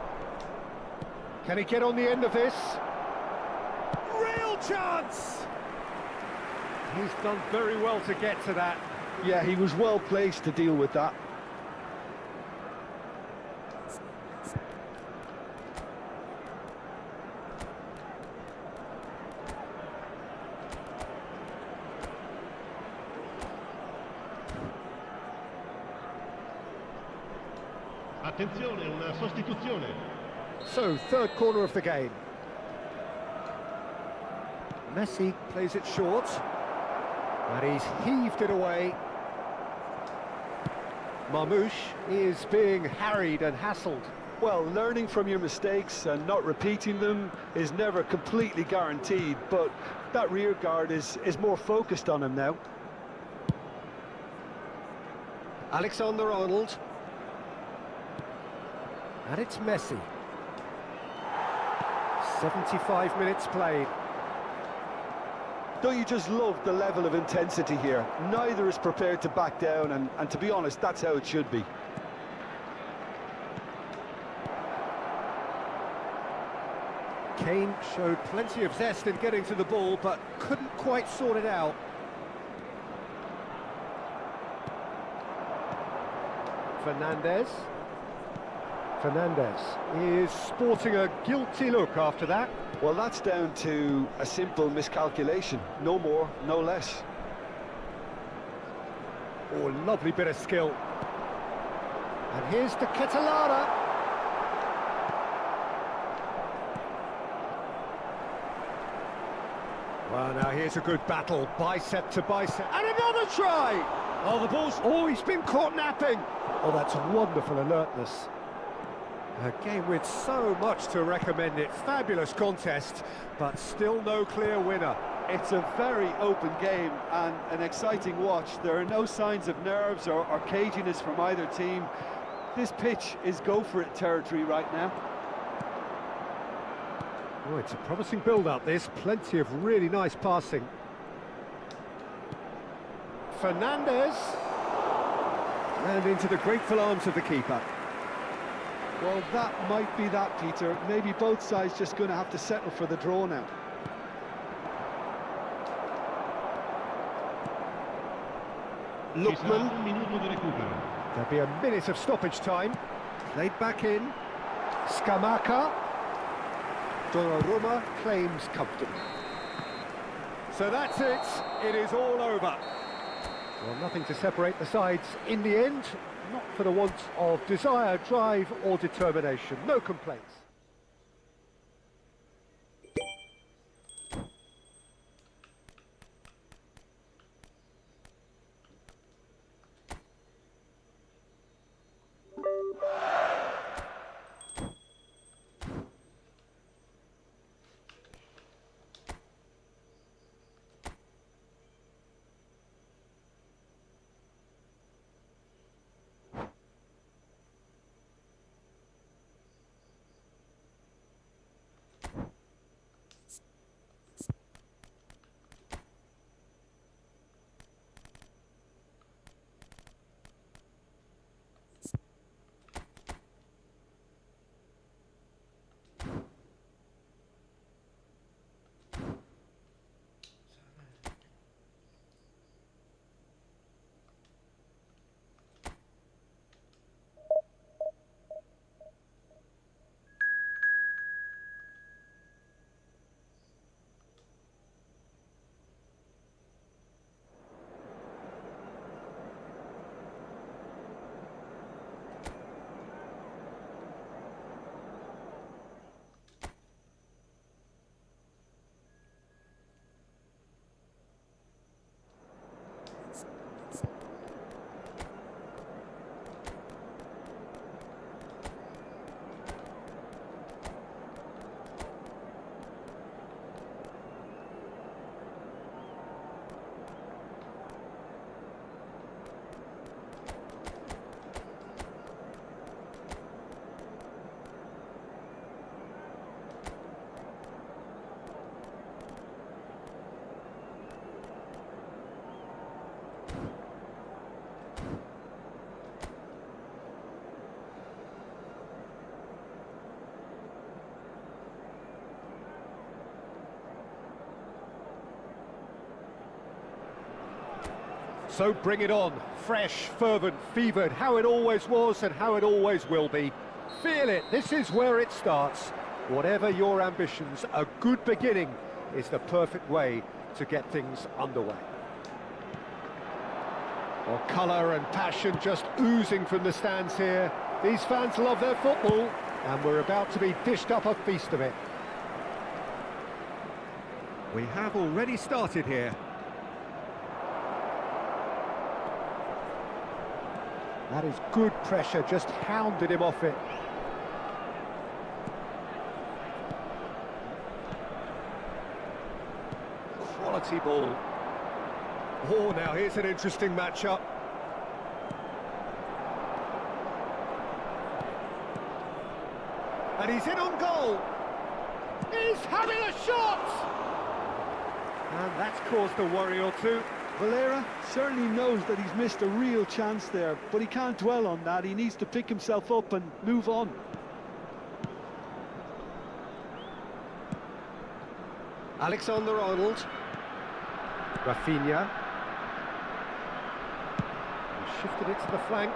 Can he get on the end of this? Real chance! He's done very well to get to that. Yeah, he was well placed to deal with that. Attenzione, una sostituzione. So, third corner of the game. Messi plays it short. And he's heaved it away. Marmouche is being harried and hassled. Well, learning from your mistakes and not repeating them is never completely guaranteed, but that rear guard is more focused on him now. Alexander-Arnold. And it's Messi. 75 minutes played. Don't you just love the level of intensity here? Neither is prepared to back down, and to be honest, that's how it should be. Kane showed plenty of zest in getting to the ball, but couldn't quite sort it out. Fernandez. Fernandez is sporting a guilty look after that. Well, that's down to a simple miscalculation. No more, no less. Oh, lovely bit of skill. And here's the Catalana. Well, now here's a good battle, bicep to bicep, and another try! Oh, the ball's... Oh, he's been caught napping! Oh, that's wonderful alertness. A game with so much to recommend it. Fabulous contest, but still no clear winner. It's a very open game and an exciting watch. There are no signs of nerves or caginess from either team. This pitch is go-for-it territory right now. Oh, it's a promising build-up, this. Plenty of really nice passing. Fernandez. And into the grateful arms of the keeper. Well, that might be that, Peter. Maybe both sides just going to have to settle for the draw now. Lookman. Un minuto di recupero. There'll be a minute of stoppage time. Played back in. Scamacca. Donnarumma claims comfortably. So that's it. It is all over. Well, nothing to separate the sides in the end. Not for the want of desire, drive or determination. No complaints. So bring it on. Fresh, fervent, fevered, how it always was and how it always will be. Feel it, this is where it starts. Whatever your ambitions, a good beginning is the perfect way to get things underway. Well, colour and passion just oozing from the stands here. These fans love their football, and we're about to be dished up a feast of it. We have already started here. That is good pressure, just hounded him off it. Quality ball. Oh, now here's an interesting matchup. And he's in on goal. He's having a shot! And that's caused a worry or two. Valera certainly knows that he's missed a real chance there, but he can't dwell on that. He needs to pick himself up and move on. Alexander-Arnold. Rafinha. He shifted it to the flank.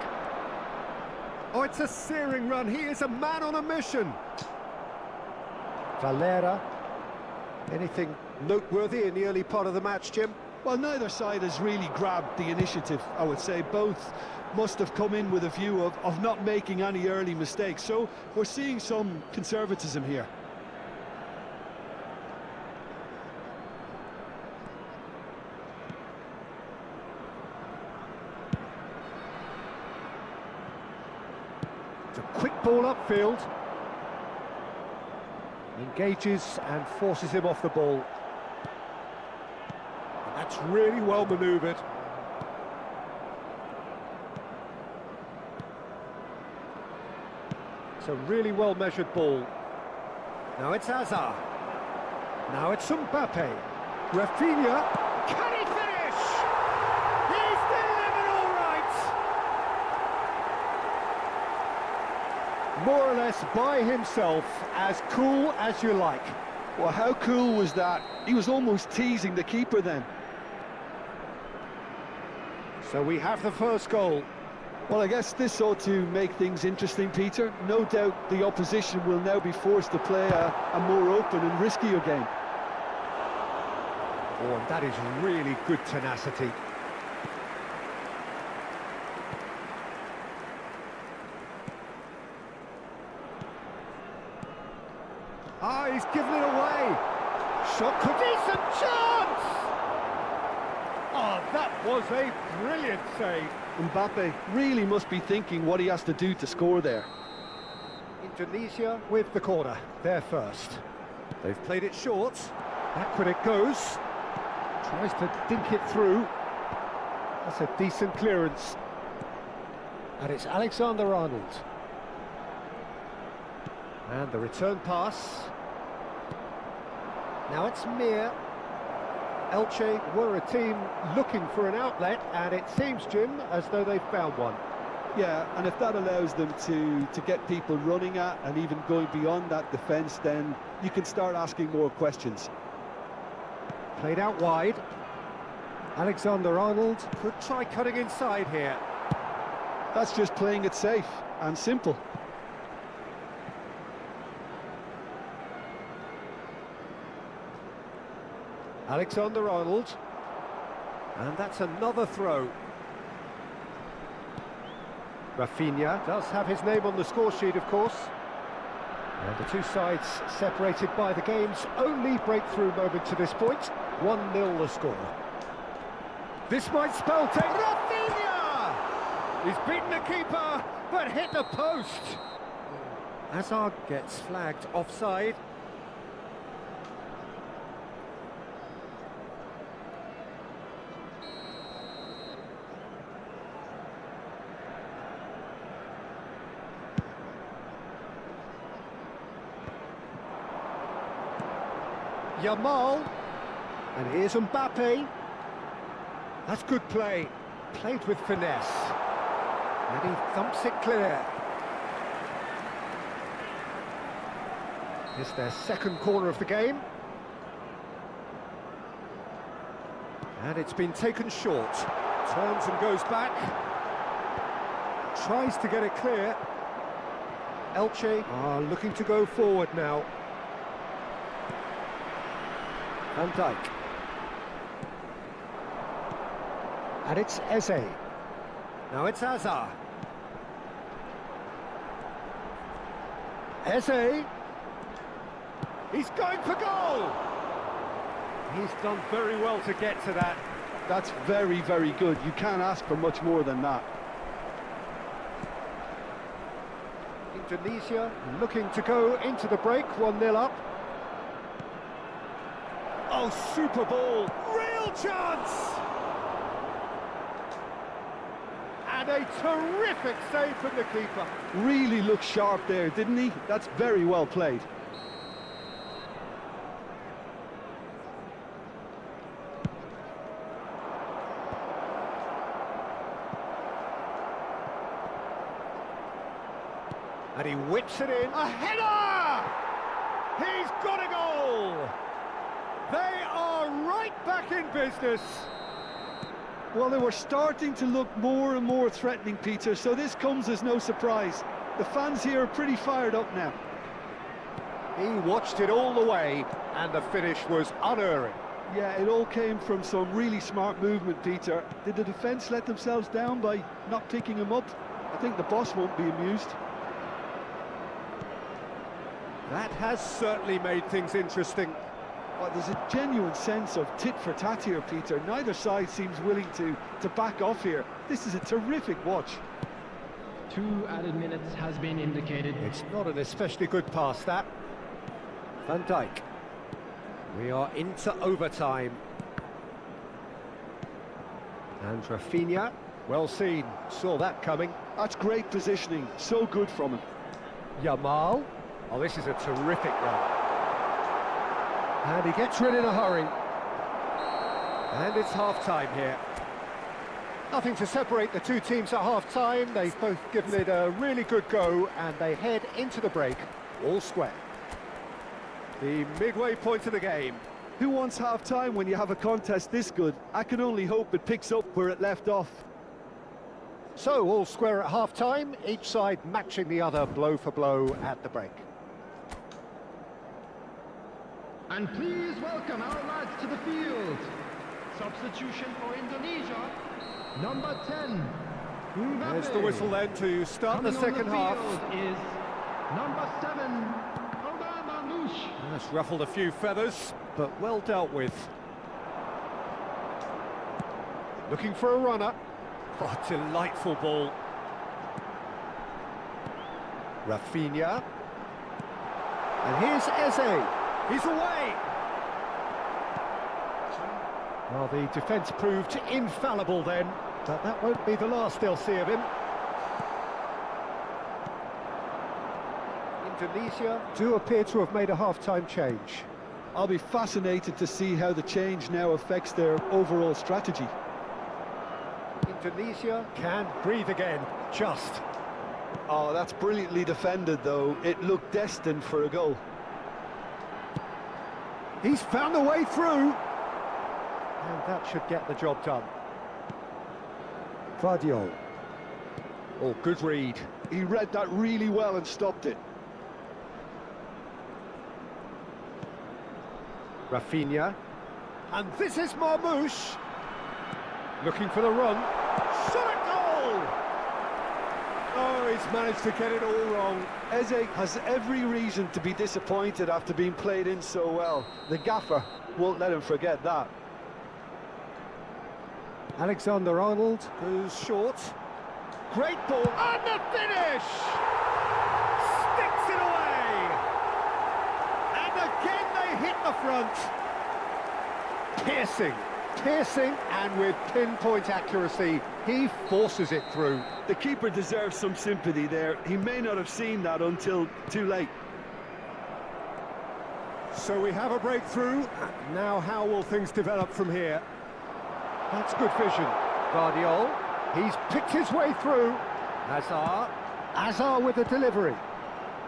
Oh, it's a searing run. He is a man on a mission. Valera. Anything noteworthy in the early part of the match, Jim? Well, neither side has really grabbed the initiative, I would say. Both must have come in with a view of not making any early mistakes. So we're seeing some conservatism here. It's a quick ball upfield. Engages and forces him off the ball. And that's really well manoeuvred. It's a really well measured ball. Now it's Hazard. Now it's Mbappe. Rafinha. Can he finish? He's delivered all right. More or less by himself, as cool as you like. Well, how cool was that? He was almost teasing the keeper then. So we have the first goal. Well, I guess this ought to make things interesting, Peter. No doubt the opposition will now be forced to play a more open and riskier game. Oh, and that is really good tenacity. Ah, he's given it away. Shot could decent chance. Oh, that was a brilliant save. Mbappe really must be thinking what he has to do to score there. Indonesia with the corner, there first. They've played it short. Backward it goes. Tries to dink it through. That's a decent clearance. And it's Alexander-Arnold. And the return pass. Now it's Mir. Elche were a team looking for an outlet, and it seems, Jim, as though they've found one. Yeah, and if that allows them to get people running at and even going beyond that defence, then you can start asking more questions. Played out wide. Alexander-Arnold could try cutting inside here. That's just playing it safe and simple. Alexander-Arnold. And that's another throw. Rafinha does have his name on the score sheet, of course. And the two sides separated by the game's only breakthrough moment to this point. 1-0 the score. This might spell take. Rafinha! He's beaten the keeper, but hit the post. Hazard gets flagged offside. Yamal, and here's Mbappe. That's good play, played with finesse, and he thumps it clear. It's their second corner of the game, and it's been taken short. Turns and goes back. Tries to get it clear. Elche are looking to go forward now. Van Dijk. And it's Eze. Now it's Hazard. Eze. He's going for goal. He's done very well to get to that. That's very, very good. You can't ask for much more than that. Indonesia looking to go into the break, 1-0 up. Oh, super ball, real chance! And a terrific save from the keeper. Really looked sharp there, didn't he? That's very well played. And he whips it in. A header! He's got a goal! They are right back in business. Well, they were starting to look more and more threatening, Peter, so this comes as no surprise. The fans here are pretty fired up now. He watched it all the way, and the finish was unerring. Yeah, it all came from some really smart movement, Peter. Did the defence let themselves down by not picking him up? I think the boss won't be amused. That has certainly made things interesting. Well, there's a genuine sense of tit-for-tat here, Peter. Neither side seems willing to back off here. This is a terrific watch. 2 added minutes has been indicated. It's not an especially good pass, that. Van Dijk. We are into overtime. And Rafinha, well seen, saw that coming. That's great positioning, so good from him. Yamal. Oh, this is a terrific run. And he gets rid in a hurry. And it's half-time here. Nothing to separate the two teams at half-time. They've both given it a really good go, and they head into the break all square. The midway point of the game. Who wants half-time when you have a contest this good? I can only hope it picks up where it left off. So, all square at half-time, each side matching the other blow for blow at the break. And please welcome our lads to the field. Substitution for Indonesia, number 10, Mbappe. There's the whistle then to start the second half. Is number 7, Manouche. That's ruffled a few feathers, but well dealt with. Looking for a runner. Oh, delightful ball. Rafinha. And here's Eze. He's away! Well, the defence proved infallible then, but that won't be the last they'll see of him. Indonesia do appear to have made a half-time change. I'll be fascinated to see how the change now affects their overall strategy. Indonesia can breathe again, just. Oh, that's brilliantly defended, though. It looked destined for a goal. He's found a way through. And that should get the job done. Vardiol. Oh, good read. He read that really well and stopped it. Rafinha. And this is Marmouche. Looking for the run. Shot at goal! Oh, he's managed to get it all wrong. Eze has every reason to be disappointed after being played in so well. The gaffer won't let him forget that. Alexander-Arnold goes short. Great ball. And the finish! Sticks it away! And again they hit the front. Piercing, and with pinpoint accuracy, he forces it through. The keeper deserves some sympathy there. He may not have seen that until too late. So we have a breakthrough. Now how will things develop from here? That's good vision. Vardiol, he's picked his way through. Hazard with the delivery.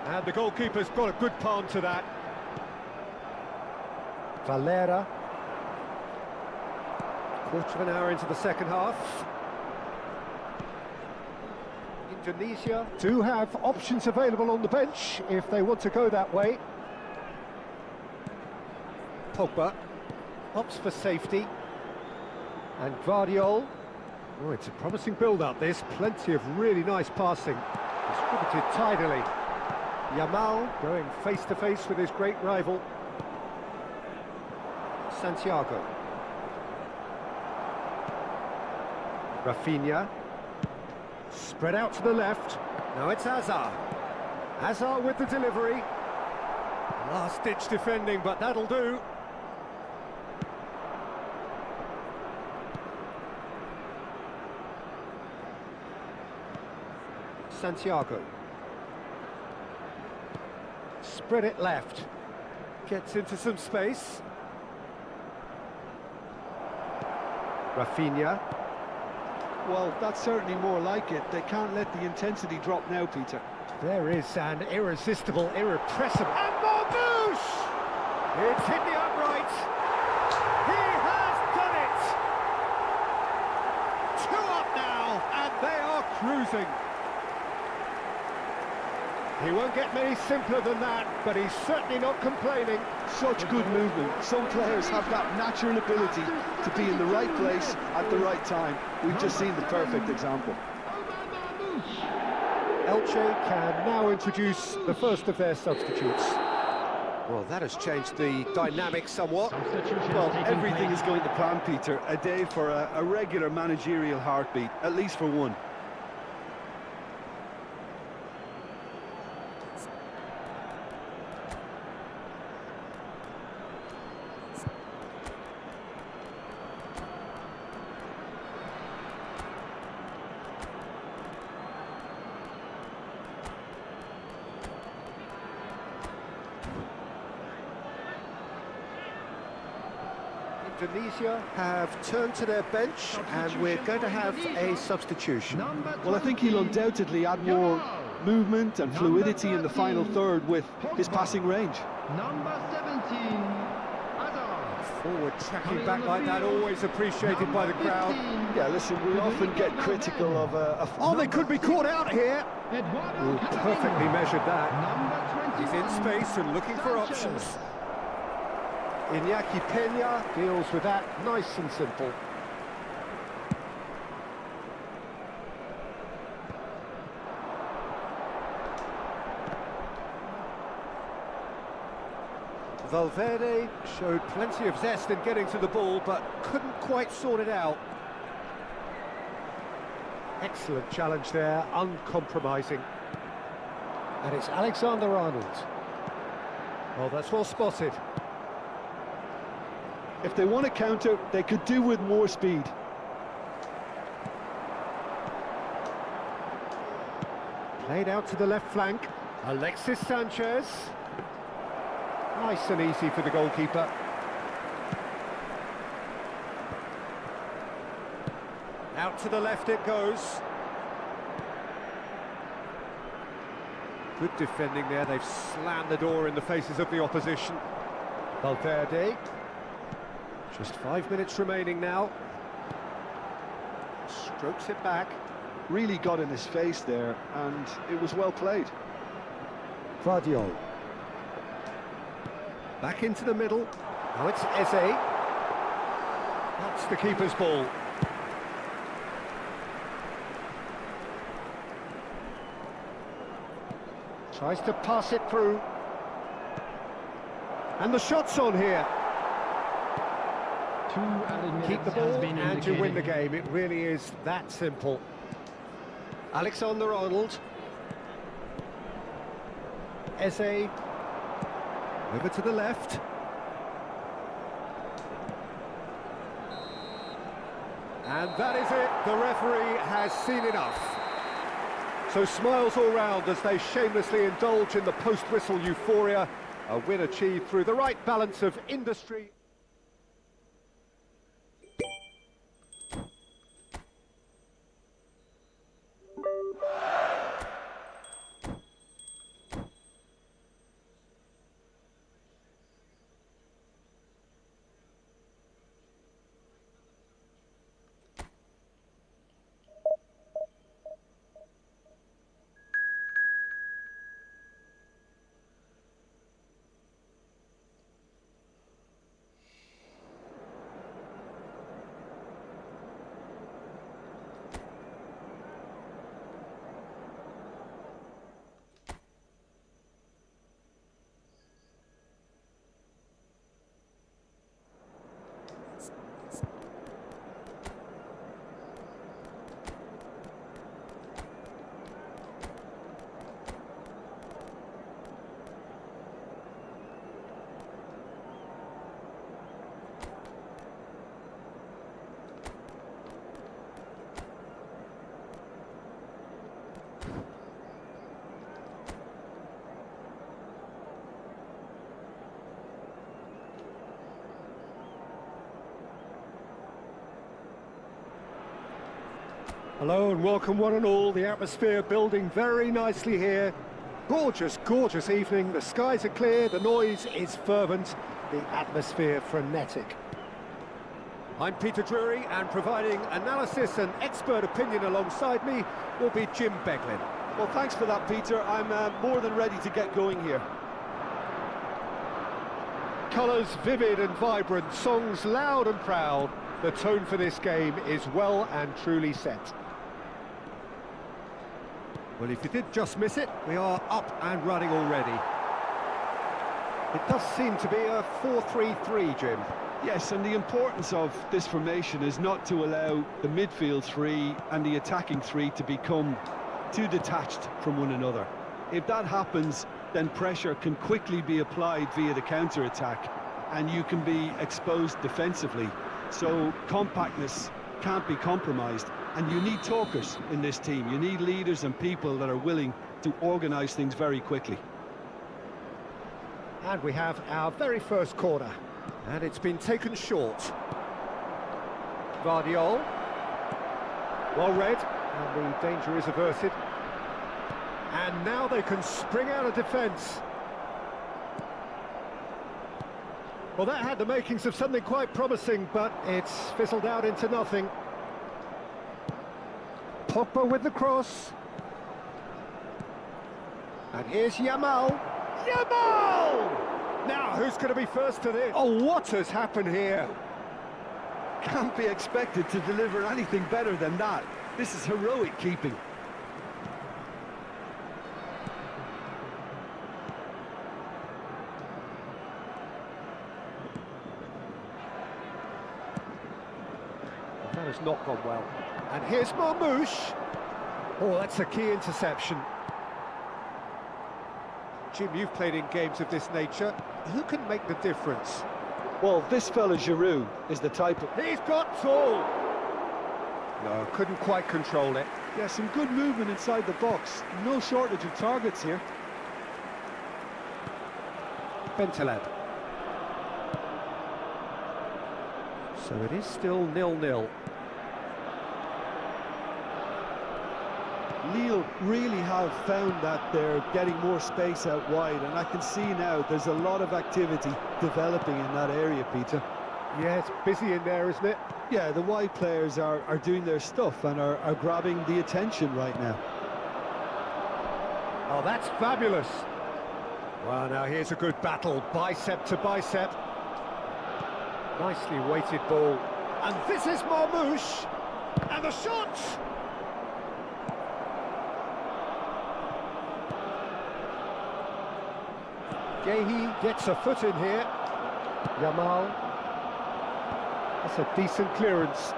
And the goalkeeper's got a good palm to that. Valera. Quarter of an hour into the second half. Indonesia do have options available on the bench if they want to go that way. Pogba opts for safety. And Guardiola. Oh, it's a promising build-up, this. Plenty of really nice passing. Distributed tidily. Yamal going face-to-face with his great rival. Santiago. Rafinha. Spread out to the left. Now it's Hazard. Hazard with the delivery. Last-ditch defending, but that'll do. Santiago. Spread it left. Gets into some space. Rafinha. Well, that's certainly more like it. They can't let the intensity drop now, Peter. There is an irresistible, irrepressible... And Marmouche! It's hit the upright. He has done it! 2 up now, and they are cruising. He won't get many simpler than that, but he's certainly not complaining. Such good movement. Some players have that natural ability to be in the right place at the right time. We've just seen the perfect example. Elche can now introduce the first of their substitutes. Well, that has changed the dynamic somewhat. Well, everything is going to plan, Peter. A day for a regular managerial heartbeat, at least for one. Indonesia have turned to their bench, and we're going to have a substitution. Well, I think he'll undoubtedly add more movement and fluidity in the final third with his passing range. Number 17, Hazard. Forward tracking back like that, always appreciated by the crowd. Yeah, listen, we often get critical of Oh, they could be caught out here. Eduardo Perfectly measured that. Number He's in 21, space and looking for options. Iñaki Peña deals with that nice and simple. Valverde showed plenty of zest in getting to the ball, but couldn't quite sort it out. Excellent challenge there, uncompromising. And it's Alexander-Arnold. Oh, that's well spotted. If they want to counter, they could do with more speed. Played out to the left flank. Alexis Sanchez. Nice and easy for the goalkeeper. Out to the left it goes. Good defending there. They've slammed the door in the faces of the opposition. Valverde. Just 5 minutes remaining now. Strokes it back. Really got in his face there, and it was well played. Guardiola. Back into the middle. Now it's Eze. That's the keeper's ball. Tries to pass it through. And the shot's on here. Keep the ball and you win the game. It really is that simple. Alexander-Arnold. Eze. Over to the left. And that is it. The referee has seen enough. So smiles all round as they shamelessly indulge in the post-whistle euphoria. A win achieved through the right balance of industry. Hello and welcome one and all. The atmosphere building very nicely here. Gorgeous, gorgeous evening. The skies are clear, the noise is fervent, the atmosphere frenetic. I'm Peter Drury, and providing analysis and expert opinion alongside me will be Jim Beglin. Well, thanks for that, Peter. I'm more than ready to get going here. Colours vivid and vibrant, songs loud and proud. The tone for this game is well and truly set. Well, if you did just miss it, we are up and running already. It does seem to be a 4-3-3, Jim. Yes, and the importance of this formation is not to allow the midfield three and the attacking three to become too detached from one another. If that happens, then pressure can quickly be applied via the counter-attack, and you can be exposed defensively. So compactness can't be compromised, and you need talkers in this team. You need leaders and people that are willing to organise things very quickly. And we have our very first corner, and it's been taken short. Vardiol, well read, and the danger is averted. And now they can spring out of defence. Well, that had the makings of something quite promising, but it's fizzled out into nothing. Pogba with the cross. And here's Yamal. Yamal! Now, who's going to be first to this? Oh, what has happened here? Can't be expected to deliver anything better than that. This is heroic keeping. That has not gone well. And here's Marmoush. Oh, that's a key interception. Jim, you've played in games of this nature. Who can make the difference? Well, this fella Giroud is the type of... He's got tall. No, couldn't quite control it. Yeah, some good movement inside the box. No shortage of targets here. Bentaleb. So it is still 0-0. Lille really have found that they're getting more space out wide, and I can see now there's a lot of activity developing in that area, Peter. Yeah, it's busy in there, isn't it? Yeah, the wide players are doing their stuff and are grabbing the attention right now. Oh, that's fabulous. Well, now here's a good battle, bicep to bicep. Nicely weighted ball. And this is Marmoush. And the shot! Gehi gets a foot in here. Yamal. That's a decent clearance.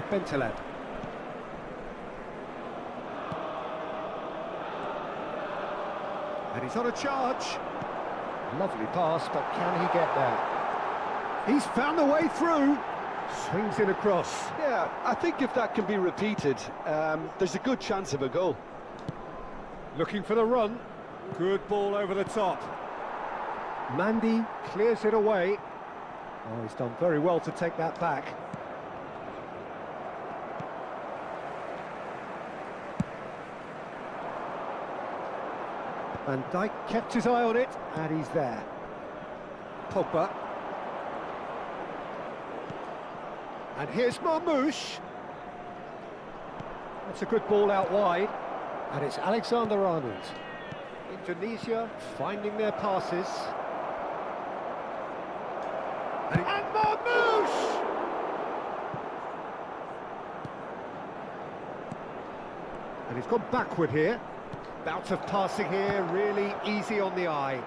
Bentaleb. And he's on a charge. Lovely pass, but can he get there? He's found the way through. Swings it across. Yeah, I think if that can be repeated, there's a good chance of a goal. Looking for the run. Good ball over the top. Mandy clears it away. Oh, he's done very well to take that back. Van Dijk kept his eye on it, and he's there. Pogba. And here's Marmoush. That's a good ball out wide. And it's Alexander-Arnold. Indonesia finding their passes. And Marmoush! And he's gone backward here. Bout of passing here, really easy on the eye.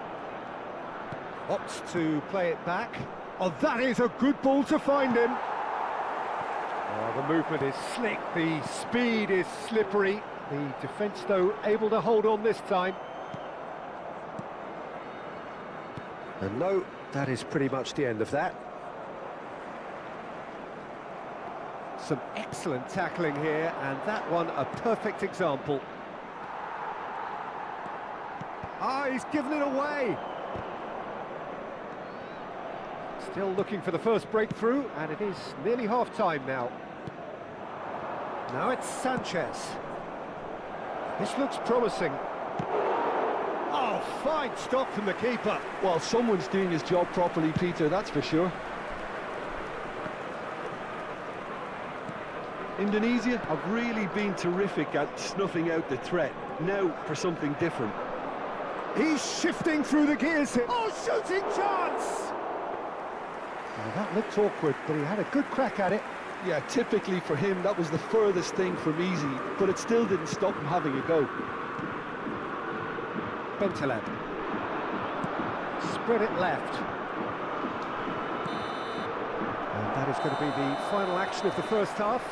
Opts to play it back. Oh, that is a good ball to find him. Oh, the movement is slick, the speed is slippery. The defence, though, able to hold on this time. And no, that is pretty much the end of that. Some excellent tackling here, and that one a perfect example. Ah, he's given it away. Still looking for the first breakthrough, and it is nearly half-time now. Now it's Sanchez. This looks promising. Oh, fine stop from the keeper. Well, someone's doing his job properly, Peter, that's for sure. Indonesia have really been terrific at snuffing out the threat. Now for something different. He's shifting through the gears here. Oh, shooting chance! Well, that looked awkward, but he had a good crack at it. Yeah, typically for him, that was the furthest thing from easy, but it still didn't stop him having a go. Pemula. Spread it left. And that is going to be the final action of the first half.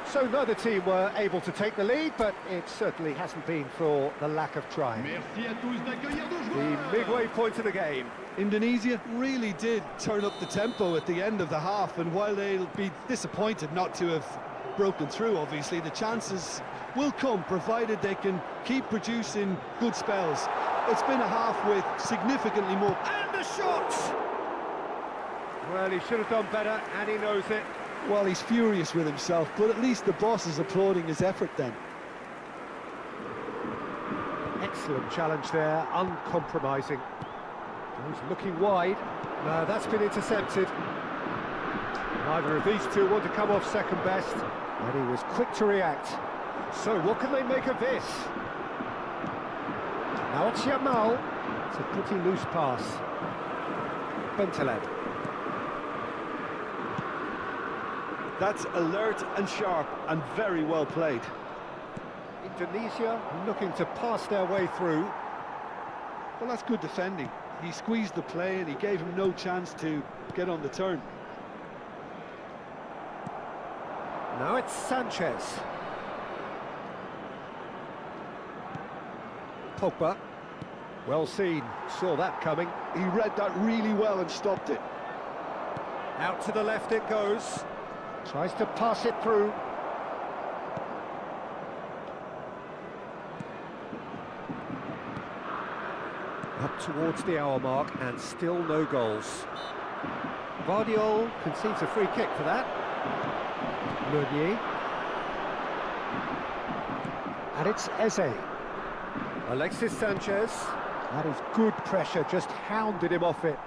So neither team were able to take the lead, but it certainly hasn't been for the lack of trying. The midway point of the game. Indonesia really did turn up the tempo at the end of the half, and while they'll be disappointed not to have broken through, obviously, the chances will come, provided they can keep producing good spells. It's been a half with significantly more... And the shot! Well, he should have done better, and he knows it. Well, he's furious with himself, but at least the boss is applauding his effort then. Excellent challenge there, uncompromising. He's looking wide. No, that's been intercepted. Neither of these two want to come off second best, and he was quick to react. So what can they make of this? Now it's Yamal. It's a pretty loose pass. Pemula. That's alert and sharp and very well played. Indonesia looking to pass their way through. Well, that's good defending. He squeezed the play and he gave him no chance to get on the turn. Now it's Sanchez. Pogba. Well seen, saw that coming. He read that really well and stopped it. Out to the left it goes. Tries to pass it through. Up towards the hour mark and still no goals. Vardiol concedes a free kick for that. Meunier. And it's Eze. Alexis Sanchez. That is good pressure, just hounded him off it.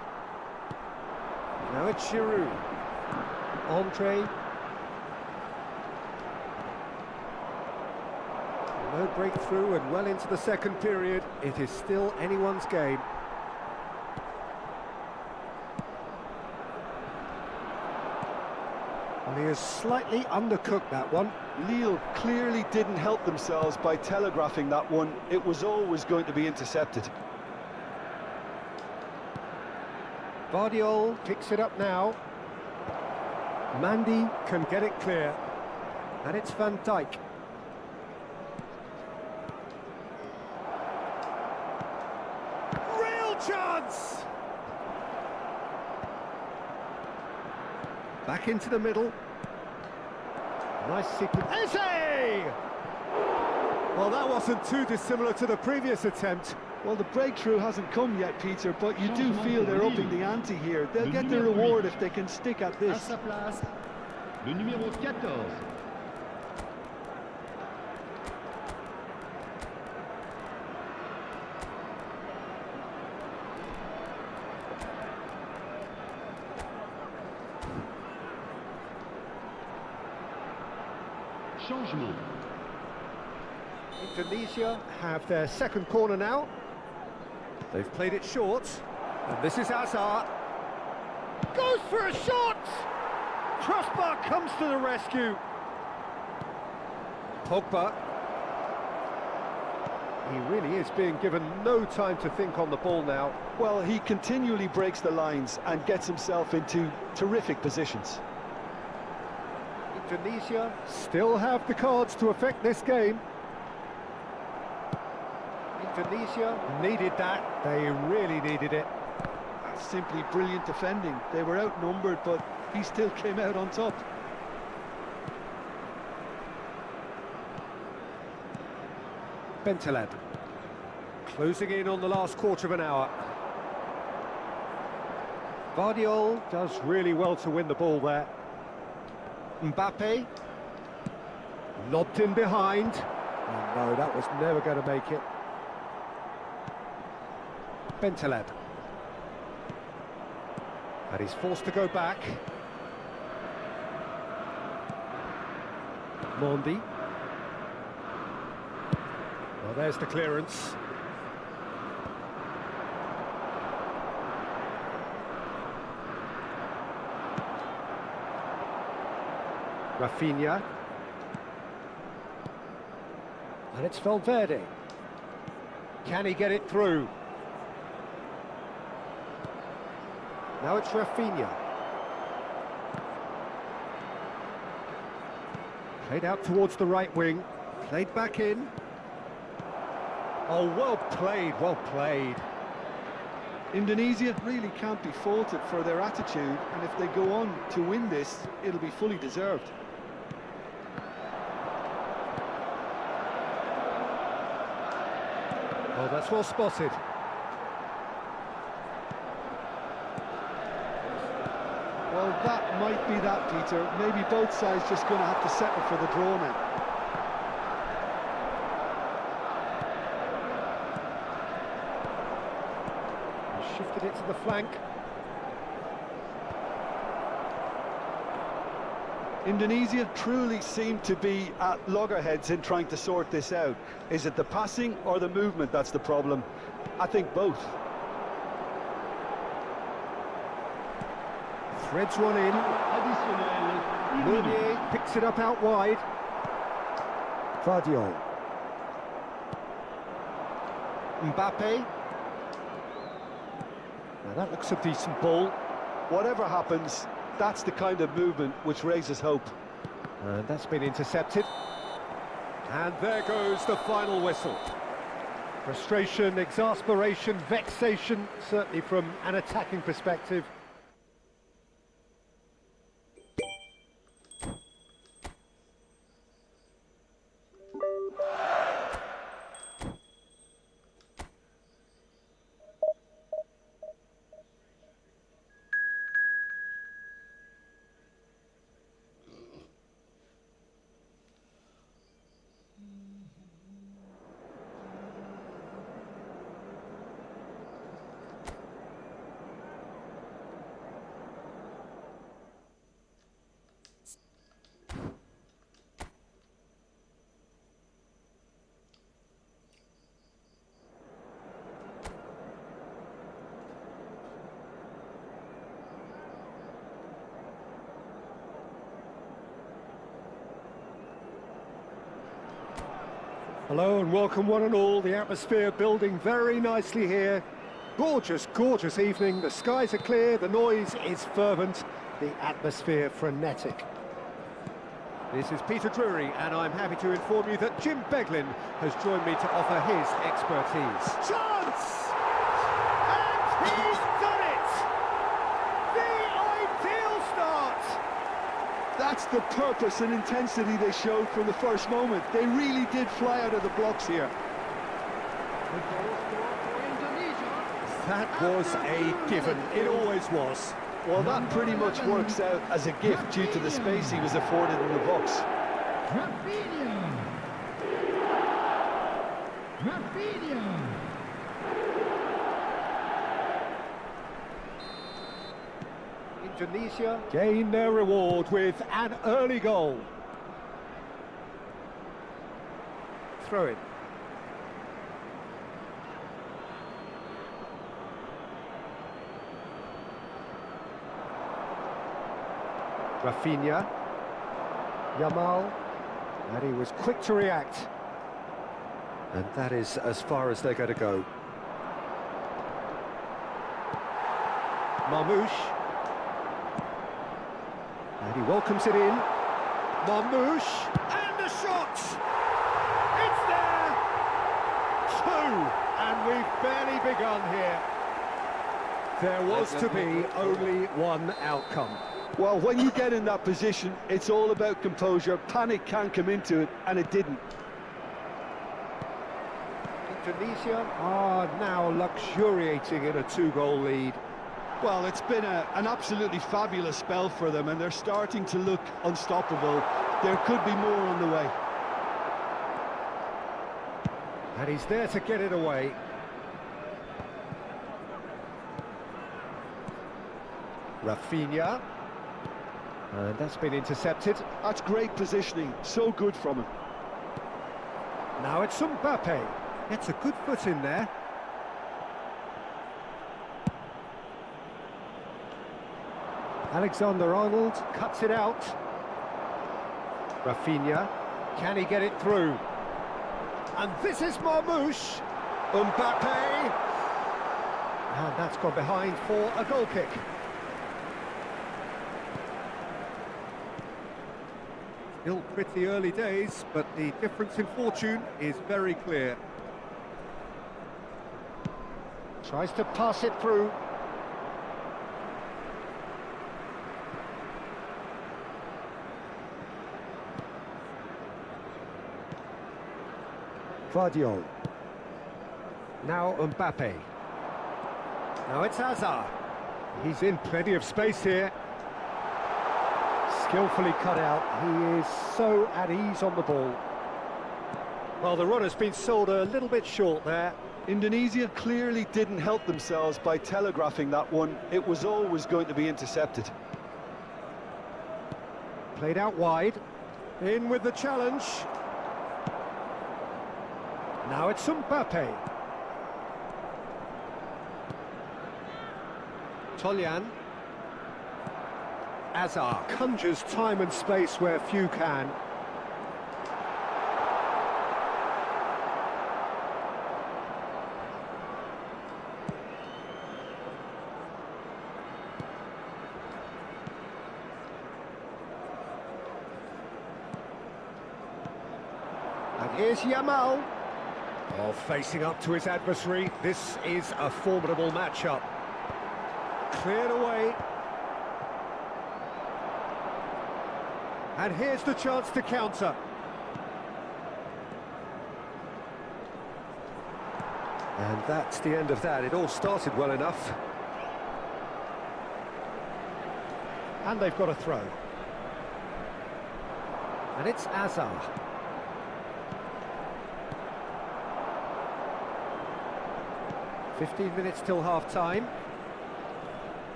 Now it's Giroud. Andre. No breakthrough and well into the second period. It is still anyone's game. And he has slightly undercooked that one. Lille clearly didn't help themselves by telegraphing that one. It was always going to be intercepted. Vardiol picks it up now. Mandy can get it clear. And it's Van Dijk. Real chance! Back into the middle. Nice sequence. Eze! Well, that wasn't too dissimilar to the previous attempt. Well, the breakthrough hasn't come yet, Peter, but you do feel they're upping the ante here. They'll get their reward if they can stick at this. À sa place, le numéro 14. Changement. Indonesia have their second corner now. They've played it short. And this is Hazard. Goes for a shot! Crossbar comes to the rescue. Pogba. He really is being given no time to think on the ball now. Well, he continually breaks the lines and gets himself into terrific positions. Indonesia still have the cards to affect this game. Indonesia needed that. They really needed it. That's simply brilliant defending. They were outnumbered, but he still came out on top. Pemula. Closing in on the last quarter of an hour. Guardiola does really well to win the ball there. Mbappe. Lobbed in behind. Oh no, that was never going to make it. Bentaleb. And he's forced to go back. Mondi. Well, there's the clearance. Rafinha. And it's Valverde. Can he get it through? Now it's Rafinha. Played out towards the right wing. Played back in. Oh, well played, well played. Indonesia really can't be faulted for their attitude, and if they go on to win this, it'll be fully deserved. Oh, that's well spotted. Well, that might be that, Peter. Maybe both sides just going to have to settle for the draw now. Shifted it to the flank. Indonesia truly seem to be at loggerheads in trying to sort this out. Is it the passing or the movement that's the problem? I think both. Threads one in. Meunier picks it up out wide. Guardiola. Mbappe. Now that looks a decent ball. Whatever happens, that's the kind of movement which raises hope. And that's been intercepted. And there goes the final whistle. Frustration, exasperation, vexation, certainly from an attacking perspective. Hello and welcome one and all. The atmosphere building very nicely here. Gorgeous, gorgeous evening. The skies are clear, the noise is fervent, the atmosphere frenetic. This is Peter Drury and I'm happy to inform you that Jim Beglin has joined me to offer his expertise. Chance! And he's done it! The ideal start! That's the purpose and intensity they showed from the first moment. They really did fly out of the blocks here. That was a given. It always was. Well, that pretty much works out as a gift due to the space he was afforded in the box. Indonesia gain their reward with an early goal. Throw it. Rafinha. Yamal. And he was quick to react. And that is as far as they're going to go. Marmoush. And he welcomes it in. Marmoush. And the shot! It's there! 2! And we've barely begun here. There was to be only one outcome. Well, when you get in that position, it's all about composure. Panic can come into it, and it didn't. Indonesia are now luxuriating in a 2-goal lead. Well, it's been an absolutely fabulous spell for them, and they're starting to look unstoppable. There could be more on the way. And he's there to get it away. Rafinha. And that's been intercepted. That's great positioning, so good from him. Now it's Mbappe. Gets a good foot in there. Alexander-Arnold cuts it out. Rafinha, can he get it through? And this is Marmoush. Mbappe. And that's gone behind for a goal kick. Still pretty early days, but the difference in fortune is very clear. Tries to pass it through. Guardiola. Now Mbappe. Now it's Hazard. He's in plenty of space here. Skillfully cut out. He is so at ease on the ball. Well, the run has been sold a little bit short there. Indonesia clearly didn't help themselves by telegraphing that one. It was always going to be intercepted. Played out wide. In with the challenge. Now it's Mbappe. Tolian. Hazard conjures time and space where few can. And here's Yamal. Oh, facing up to his adversary. This is a formidable matchup. Cleared away. And here's the chance to counter. And that's the end of that. It all started well enough. And they've got a throw. And it's Hazard. "15 minutes till half-time."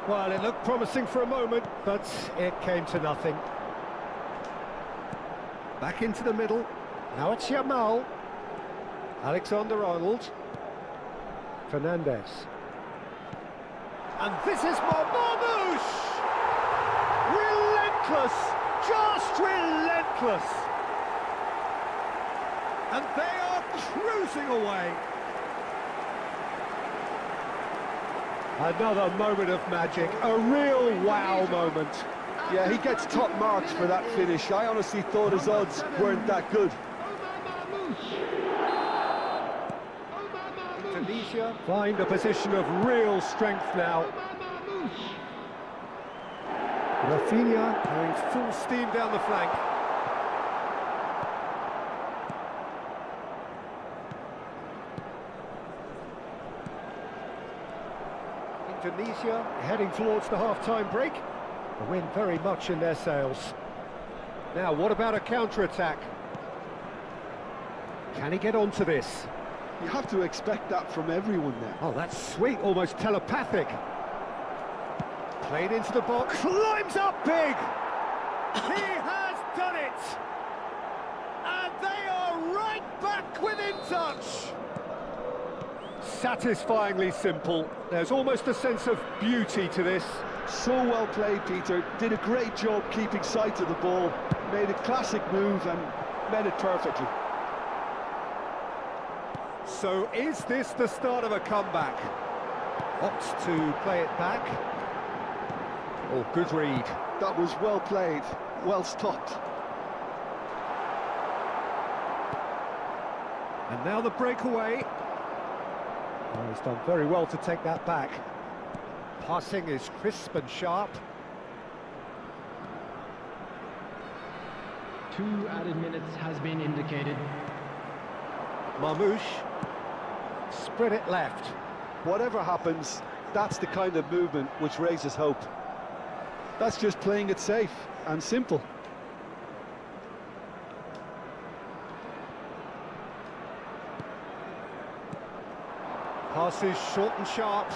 Well, it looked promising for a moment, but it came to nothing. Back into the middle. Now it's Yamal. Alexander-Arnold. Fernandez. And this is Marmoush! Relentless! Just relentless! And they are cruising away. Another moment of magic, a real wow moment. Yeah, he gets top marks for that finish. I honestly thought his odds weren't that good. Indonesia find a position of real strength now. Rafinha going full steam down the flank. Indonesia heading towards the half-time break. A win very much in their sails. Now, what about a counter-attack? Can he get onto this? You have to expect that from everyone now. Oh, that's sweet, almost telepathic. Played into the box, climbs up big! He has done it! And they are right back within touch! Satisfyingly simple. There's almost a sense of beauty to this. So well played, Peter. Did a great job keeping sight of the ball. Made a classic move and met it perfectly. So is this the start of a comeback? Opts to play it back. Oh, good read. That was well played, well stopped. And now the breakaway. Oh, he's done very well to take that back. Passing is crisp and sharp. 2 added minutes has been indicated. Marmoush. Spread it left. Whatever happens, That's the kind of movement which raises hope. That's just playing it safe and simple. Pass is short and sharp,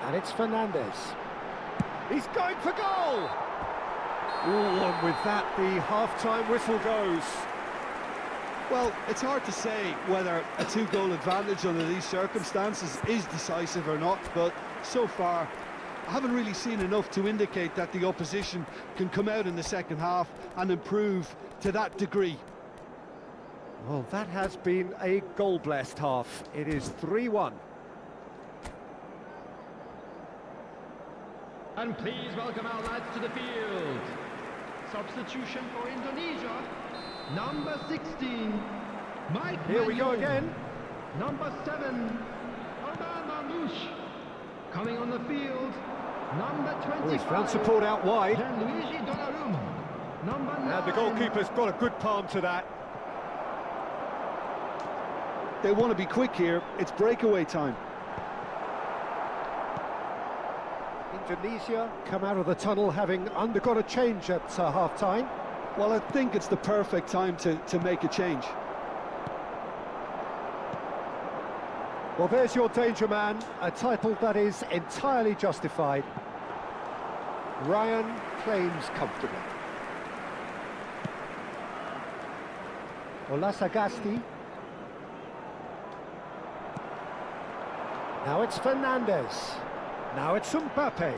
and it's Fernandez. He's going for goal! Ooh, and with that, the half-time whistle goes. Well, it's hard to say whether a two-goal advantage under these circumstances is decisive or not, but so far, I haven't really seen enough to indicate that the opposition can come out in the second half and improve to that degree. Well, that has been a goal-blessed half. It is 3-1. And please welcome our lads to the field. Substitution for Indonesia, number 16, Mike Here we go Manuel. again. Number 7, Omar Marmoush. Coming on the field, number 25. Oh, he's found support out wide. Gianluigi Donnarumma. Number 9. And the goalkeeper's got a good palm to that. They want to be quick here. It's breakaway time. Indonesia come out of the tunnel having undergone a change at half-time. Well, I think it's the perfect time to make a change. Well, there's your danger man, a title that is entirely justified. Ryan claims comfortably. Olasagasti. Now it's Fernandez. Now it's Mbappe.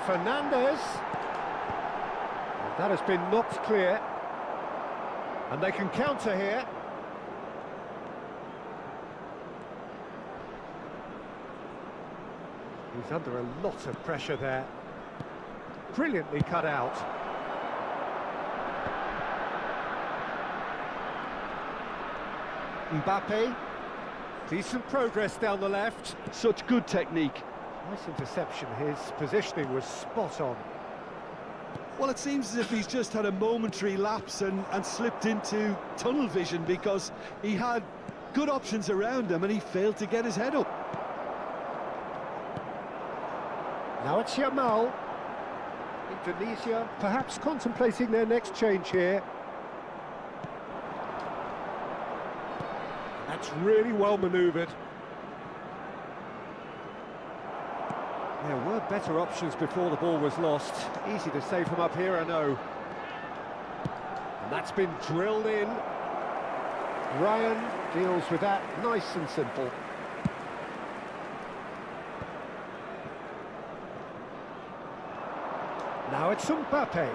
Fernandez. That has been knocked clear. And they can counter here. He's under a lot of pressure there. Brilliantly cut out. Mbappe. Decent progress down the left. Such good technique. Nice interception. His positioning was spot on. Well, it seems as if he's just had a momentary lapse and slipped into tunnel vision, because he had good options around him and he failed to get his head up. Now it's Yamal. Indonesia perhaps contemplating their next change here. That's really well manoeuvred. There were better options before the ball was lost. Easy to save from up here, I know. And that's been drilled in. Ryan deals with that nice and simple. Now it's Mbappe.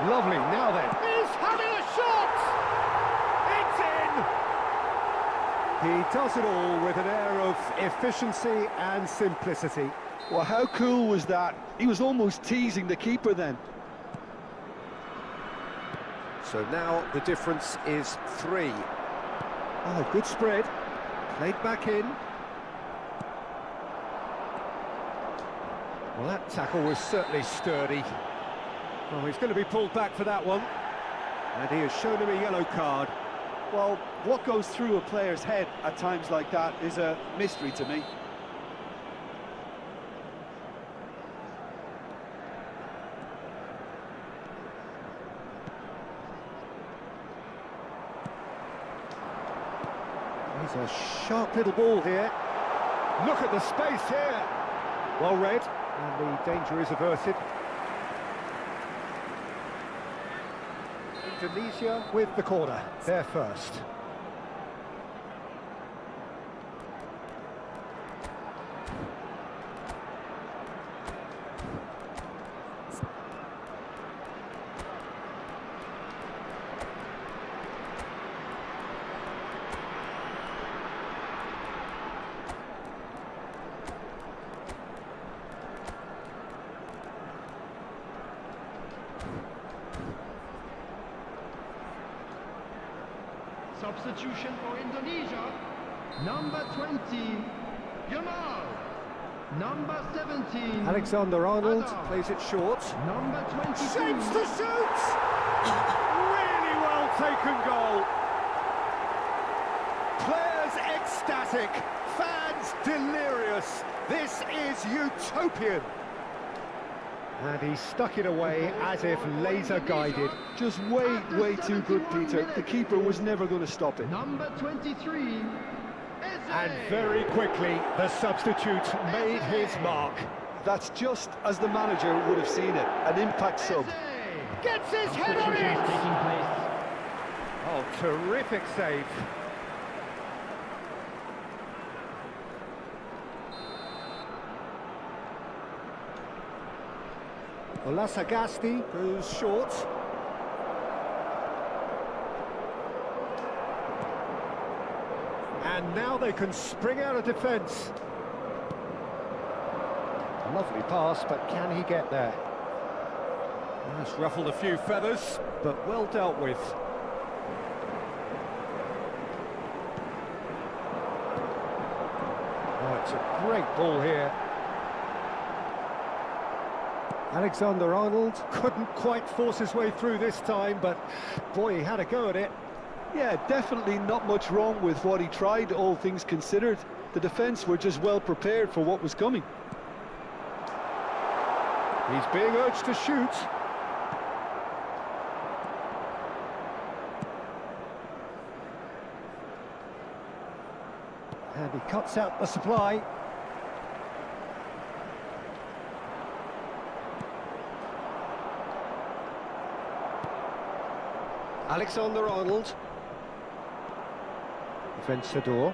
Lovely, now then. He's having a shot! It's in! He does it all with an air of efficiency and simplicity. Well, how cool was that? He was almost teasing the keeper then. So now the difference is 3. Oh, good spread. Played back in. Well, that tackle was certainly sturdy. Oh, he's going to be pulled back for that one. And he has shown him a yellow card. Well, what goes through a player's head at times like that is a mystery to me. He's a sharp little ball here. Look at the space here. Well read, and the danger is averted. Indonesia with the corner, they're first. Substitution for Indonesia, number 20, Yamal. Number 17, Alexander-Arnold Ada. plays it short. Number 22, Shapes to shoot! Really well taken goal. Players ecstatic. fans delirious. This is utopian. And he stuck it away as if laser guided. Just way too good, Peter. The keeper was never going to stop it. Number 23. And very quickly, the substitute made his mark. That's just as the manager would have seen it, an impact sub. Gets his head on it! Oh, terrific save. Olasagasti goes short. And now they can spring out of defence. Lovely pass, but can he get there? That's ruffled a few feathers, but well dealt with. Oh, it's a great ball here. Alexander-Arnold couldn't quite force his way through this time, but boy, he had a go at it. Yeah, definitely not much wrong with what he tried, all things considered. The defence were just well prepared for what was coming. He's being urged to shoot. And he cuts out the supply. Alexander-Arnold. Vencedor.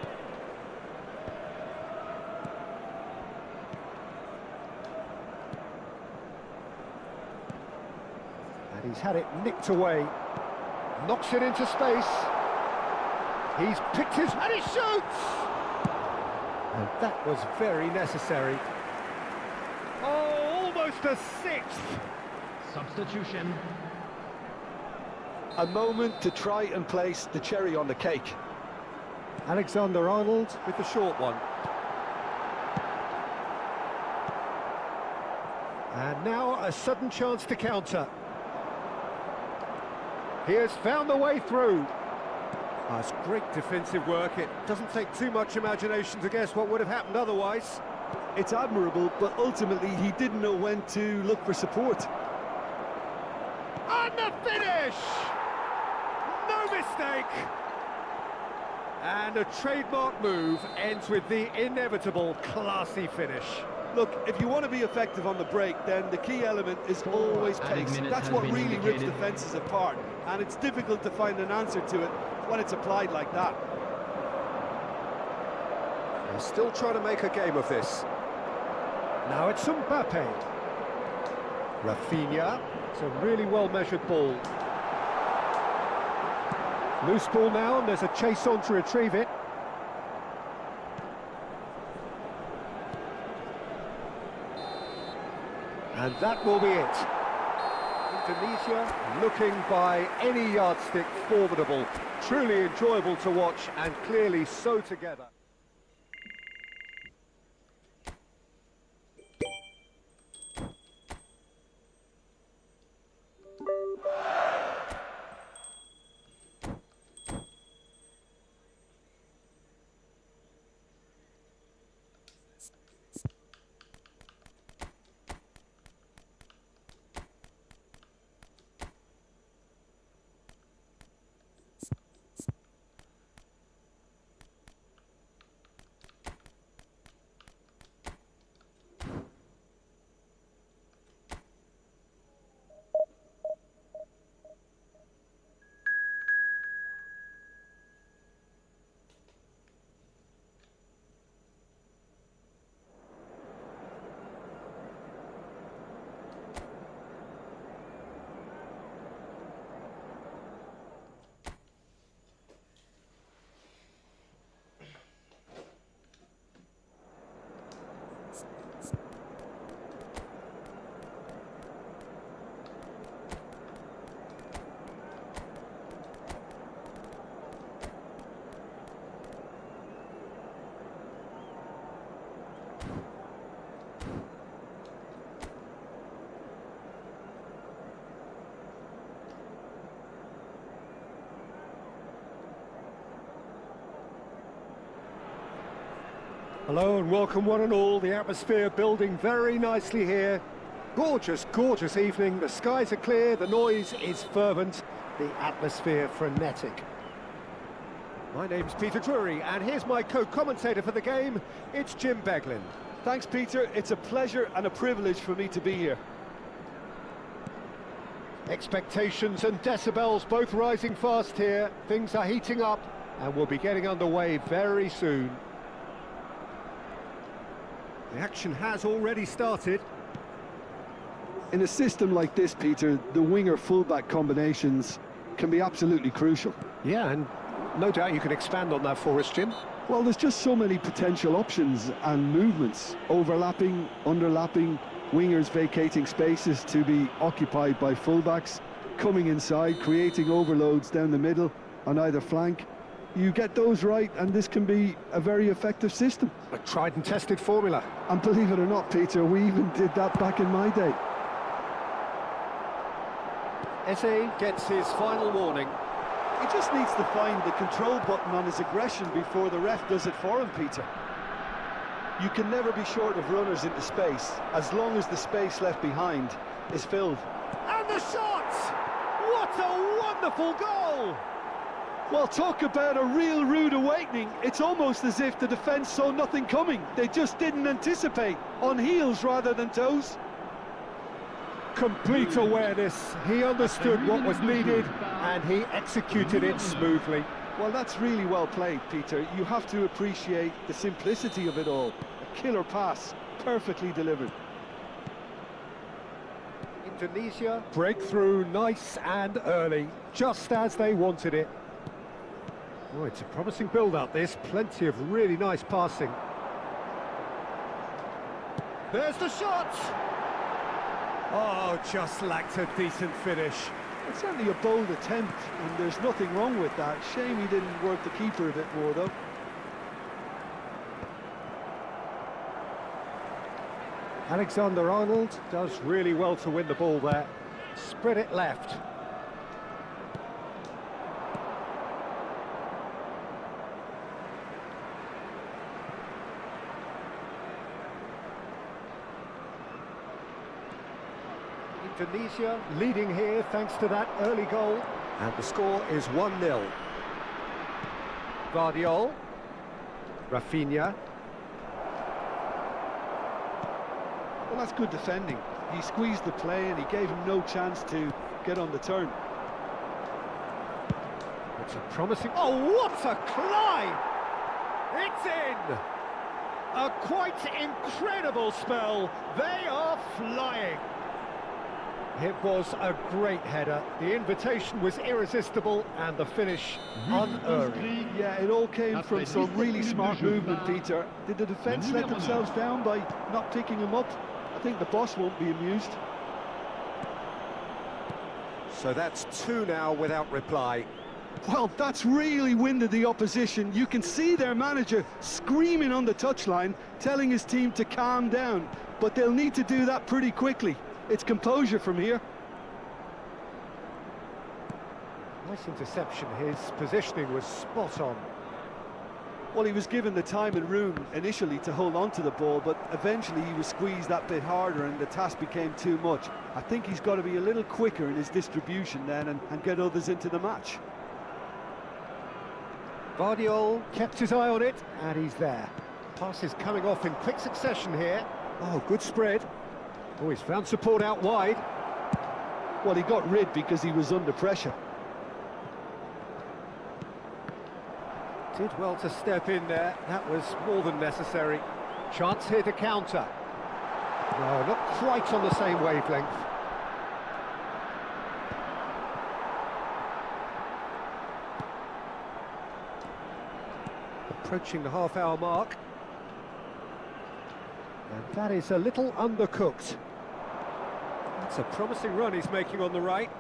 And he's had it nicked away. Knocks it into space. He's picked his... and he shoots! And that was very necessary. Oh, almost a sixth! Substitution. A moment to try and place the cherry on the cake. Alexander-Arnold with the short one. And now a sudden chance to counter. He has found the way through. That's great defensive work. It doesn't take too much imagination to guess what would have happened otherwise. It's admirable, but ultimately he didn't know when to look for support. And the finish! No mistake! And a trademark move ends with the inevitable classy finish. Look, if you want to be effective on the break, then the key element is always pace. That's what really rips defences apart, and it's difficult to find an answer to it when it's applied like that. They're still trying to make a game of this. Now it's Mbappe. Rafinha. It's a really well-measured ball. Loose ball now, and there's a chase on to retrieve it. And that will be it. Indonesia looking by any yardstick formidable. Truly enjoyable to watch and clearly so together. Hello and welcome one and all. The atmosphere building very nicely here. Gorgeous, gorgeous evening. The skies are clear, the noise is fervent, the atmosphere frenetic. My name's Peter Drury, and here's my co-commentator for the game. It's Jim Beglin. Thanks, Peter. It's a pleasure and a privilege for me to be here. Expectations and decibels both rising fast here. Things are heating up, and we'll be getting underway very soon. The action has already started. In a system like this, Peter, the winger-fullback combinations can be absolutely crucial. Yeah, and no doubt you can expand on that for us, Jim. Well, there's just so many potential options and movements. Overlapping, underlapping, wingers vacating spaces to be occupied by fullbacks, coming inside, creating overloads down the middle on either flank. You get those right, and this can be a very effective system. A tried and tested formula. And believe it or not, Peter, we even did that back in my day. Eze gets his final warning. He just needs to find the control button on his aggression before the ref does it for him, Peter. You can never be short of runners into space, as long as the space left behind is filled. And the shot! What a wonderful goal! Well, talk about a real rude awakening. It's almost as if the defence saw nothing coming. They just didn't anticipate, on heels rather than toes. Complete awareness. He understood what was needed and he executed it smoothly. Well, that's really well played, Peter. You have to appreciate the simplicity of it all. A killer pass, perfectly delivered. Indonesia breakthrough nice and early, just as they wanted it. Oh, it's a promising build-up, this. Plenty of really nice passing. There's the shot! Oh, just lacked a decent finish. It's certainly a bold attempt, and there's nothing wrong with that. Shame he didn't work the keeper a bit more, though. Alexander-Arnold does really well to win the ball there. Spread it left. Indonesia leading here thanks to that early goal, and the score is 1-0. Guardiola, Rafinha. Well, that's good defending. He squeezed the play and he gave him no chance to get on the turn. It's a promising... Oh, what a climb! It's in! A quite incredible spell. They are flying. It was a great header. The invitation was irresistible and the finish unerring. Yeah, it all came from some really smart movement, Peter. Did the defence let themselves down by not picking him up? I think the boss won't be amused. So that's 2 now without reply. Well, that's really winded the opposition. You can see their manager screaming on the touchline, telling his team to calm down. But they'll need to do that pretty quickly. It's composure from here. Nice interception. His positioning was spot on. Well, he was given the time and room initially to hold on to the ball, but eventually he was squeezed that bit harder and the task became too much. I think he's got to be a little quicker in his distribution then and get others into the match. Guardiola kept his eye on it, and he's there. Passes coming off in quick succession here. Oh, good spread. Oh, he's found support out wide. Well, he got rid because he was under pressure. Did well to step in there. That was more than necessary. Chance here to counter. No, not quite on the same wavelength. Approaching the half-hour mark. And that is a little undercooked. That's a promising run he's making on the right.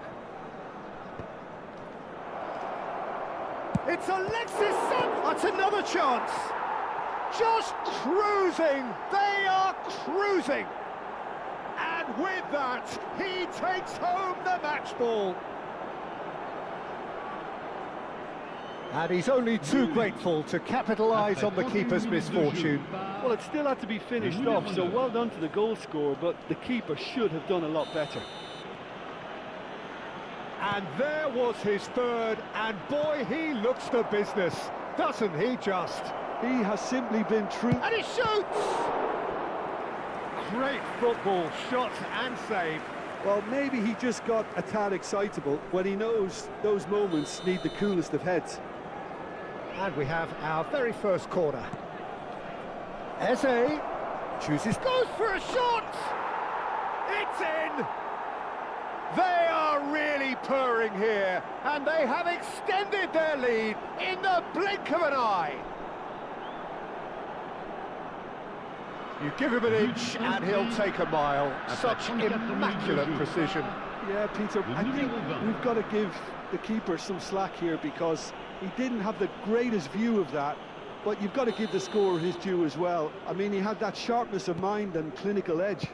It's Alexis Sanchez! That's another chance! Just cruising! They are cruising! And with that, he takes home the match ball. And he's only too grateful to capitalise on the keeper's misfortune. Well, it still had to be finished off, so well done to the goal scorer, but the keeper should have done a lot better. And there was his third, and boy, he looks the business, doesn't he just? He has simply been true. And he shoots! Great football, shot and save. Well, maybe he just got a tad excitable when he knows those moments need the coolest of heads. And we have our very first corner. Eze chooses, goes for a shot! It's in! They are really purring here, and they have extended their lead in the blink of an eye. You give him an inch and he'll take a mile. Such immaculate precision. Yeah, Peter, I think we've got to give the keeper some slack here because he didn't have the greatest view of that, but you've got to give the scorer his due as well. I mean, he had that sharpness of mind and clinical edge.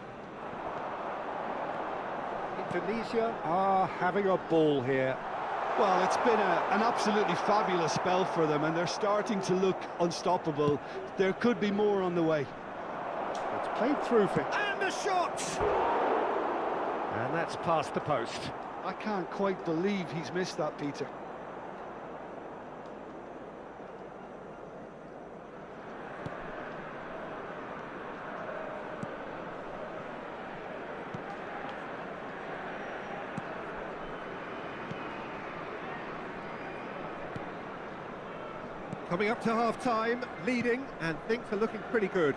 Indonesia are having a ball here. Well, it's been an absolutely fabulous spell for them, and they're starting to look unstoppable. There could be more on the way. It's played through for him. And the shot! And that's past the post. I can't quite believe he's missed that, Peter. Coming up to half-time, leading, and things are looking pretty good.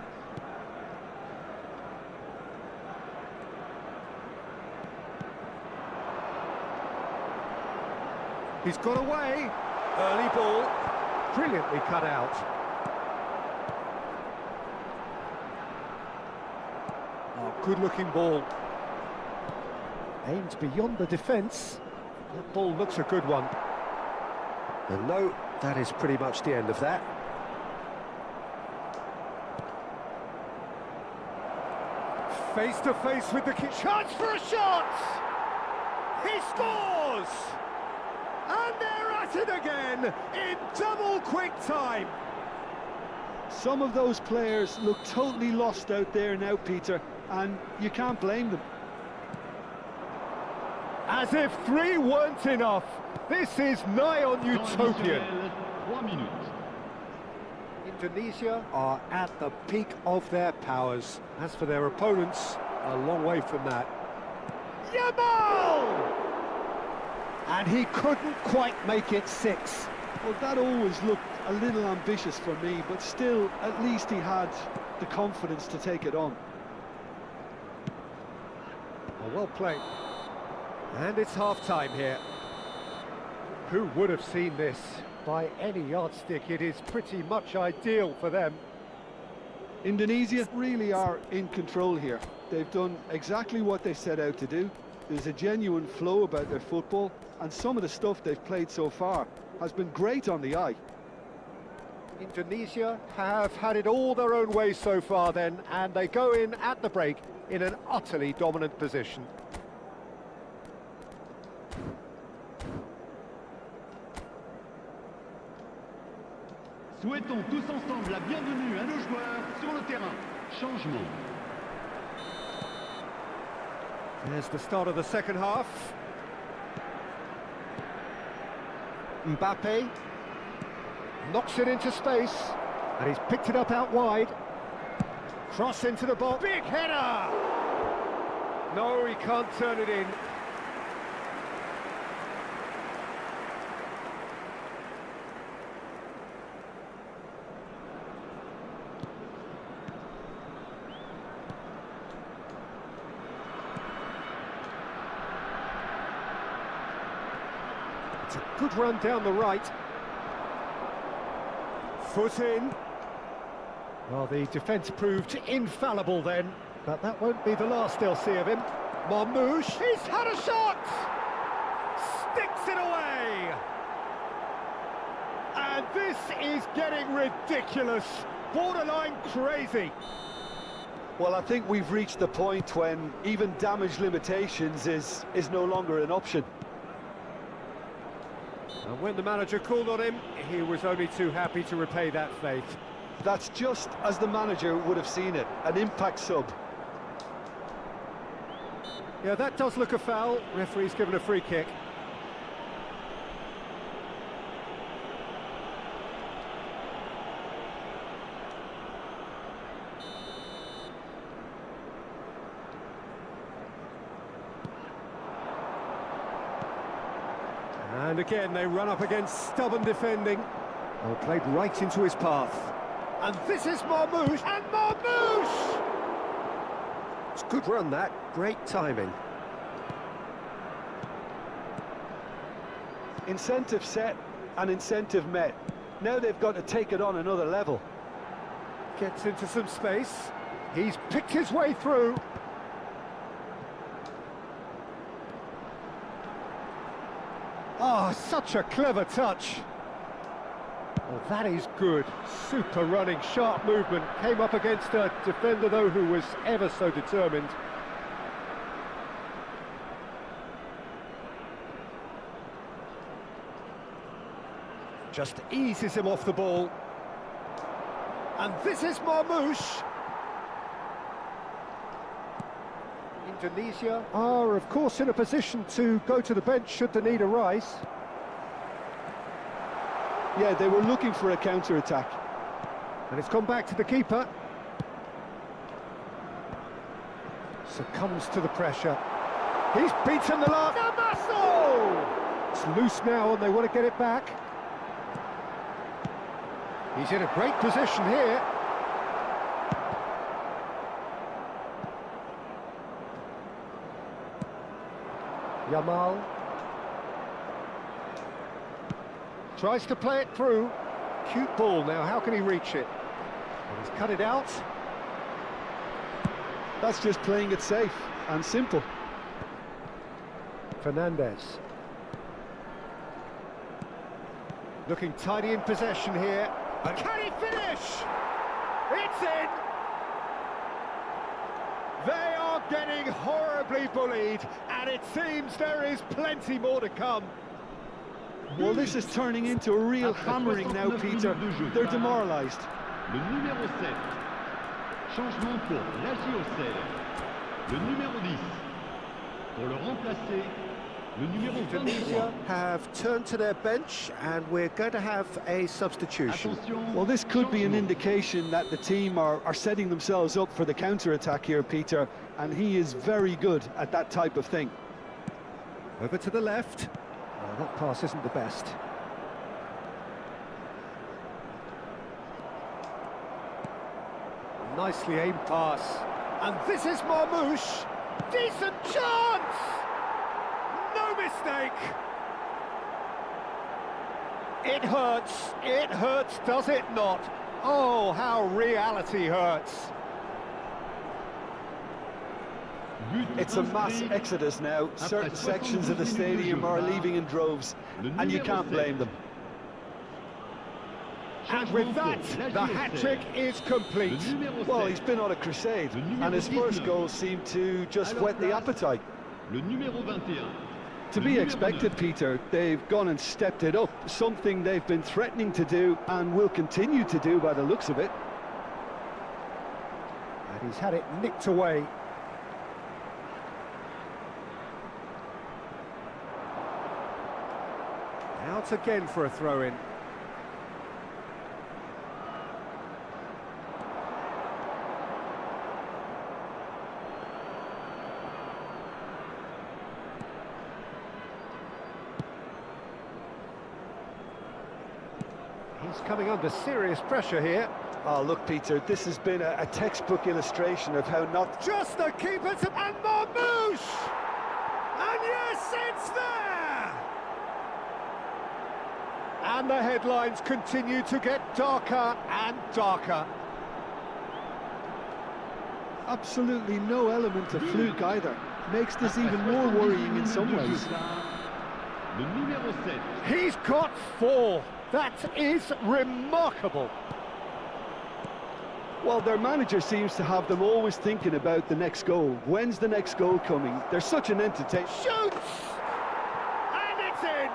He's got away. Early ball. Brilliantly cut out. Oh, good-looking ball. Aimed beyond the defence. That ball looks a good one. And no, that is pretty much the end of that. Face to face with the kick. Chance for a shot! He scores! And they're at it again in double quick time. Some of those players look totally lost out there now, Peter, and you can't blame them. As if 3 weren't enough. This is nigh on utopian. Indonesia are at the peak of their powers. As for their opponents, a long way from that. Yamal! And he couldn't quite make it 6. Well, that always looked a little ambitious for me, but still, at least he had the confidence to take it on. Oh, well played. And it's half-time here. Who would have seen this? By any yardstick, it is pretty much ideal for them. Indonesia really are in control here. They've done exactly what they set out to do. There's a genuine flow about their football, and some of the stuff they've played so far has been great on the eye. Indonesia have had it all their own way so far then, and they go in at the break in an utterly dominant position. Souhaitons tous ensemble la bienvenue à nos joueurs sur le terrain. Changement. There's the start of the second half. Mbappe knocks it into space, and he's picked it up out wide. Cross into the box. Big header! No, he can't turn it in. It's a good run down the right. Foot in. Well, the defence proved infallible then, but that won't be the last they'll see of him. Marmouche, he's had a shot! Sticks it away! And this is getting ridiculous, borderline crazy. Well, I think we've reached the point when even damage limitations is no longer an option. And when the manager called on him, he was only too happy to repay that faith. That's just as the manager would have seen it, an impact sub. Yeah, that does look a foul. Referee's given a free kick. And again, they run up against stubborn defending. Oh, played right into his path. And this is Marmouche, and Marmouche! It's a good run, that. Great timing. Incentive set and incentive met. Now they've got to take it on another level. Gets into some space. He's picked his way through. Oh, such a clever touch. Oh, that is good. Super running, sharp movement. Came up against a defender, though, who was ever so determined. Just eases him off the ball. And this is Marmouche. Indonesia are, of course, in a position to go to the bench should the need arise. Yeah, they were looking for a counter-attack. And it's gone back to the keeper. Succumbs to the pressure. He's beaten the last. Damaso! It's loose now and they want to get it back. He's in a great position here. Yamal tries to play it through. Cute ball now, how can he reach it? And he's cut it out. That's just playing it safe and simple. Fernandez. Looking tidy in possession here. And can he finish? It's in! They are getting horribly bullied, and it seems there is plenty more to come. Well, this is turning into a real hammering now, Peter. They're demoralised. Le numéro 7. Changement pour l'Agiocel. Le numéro 10. Pour le remplacer, le numéro 23. Indonesia have turned to their bench, and we're going to have a substitution. Well, this could be an indication that the team are setting themselves up for the counter-attack here, Peter, and he is very good at that type of thing. Over to the left. Well, that pass isn't the best. Nicely aimed pass. And this is Marmouche. Decent chance! No mistake! It hurts, does it not? Oh, how reality hurts. It's a mass exodus now. Certain sections of the stadium are leaving in droves, and you can't blame them. And with that, the hat-trick is complete. Well, he's been on a crusade, and his first goal seemed to just whet the appetite. Le numéro 21. To be expected, Peter. They've gone and stepped it up, something they've been threatening to do and will continue to do by the looks of it. And he's had it nicked away. Out again for a throw-in. He's coming under serious pressure here. Oh, look, Peter, this has been a textbook illustration of how not... Just the keeper to... And Marmouche! And yes, it's there! And the headlines continue to get darker and darker. Absolutely no element of fluke either. Makes this even more worrying in some ways. Le numéro 7. He's got 4. That is remarkable. Well, their manager seems to have them always thinking about the next goal. When's the next goal coming? They're such an entertainer. Shoots! And it's in!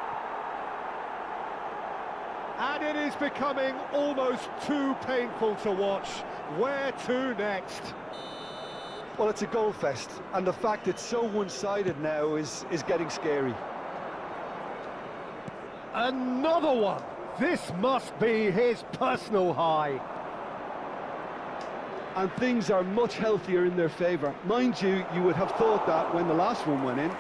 And it is becoming almost too painful to watch. Where to next? Well, it's a goal fest, and the fact it's so one-sided now is getting scary. Another one! This must be his personal high. And things are much healthier in their favour. Mind you, you would have thought that when the last one went in.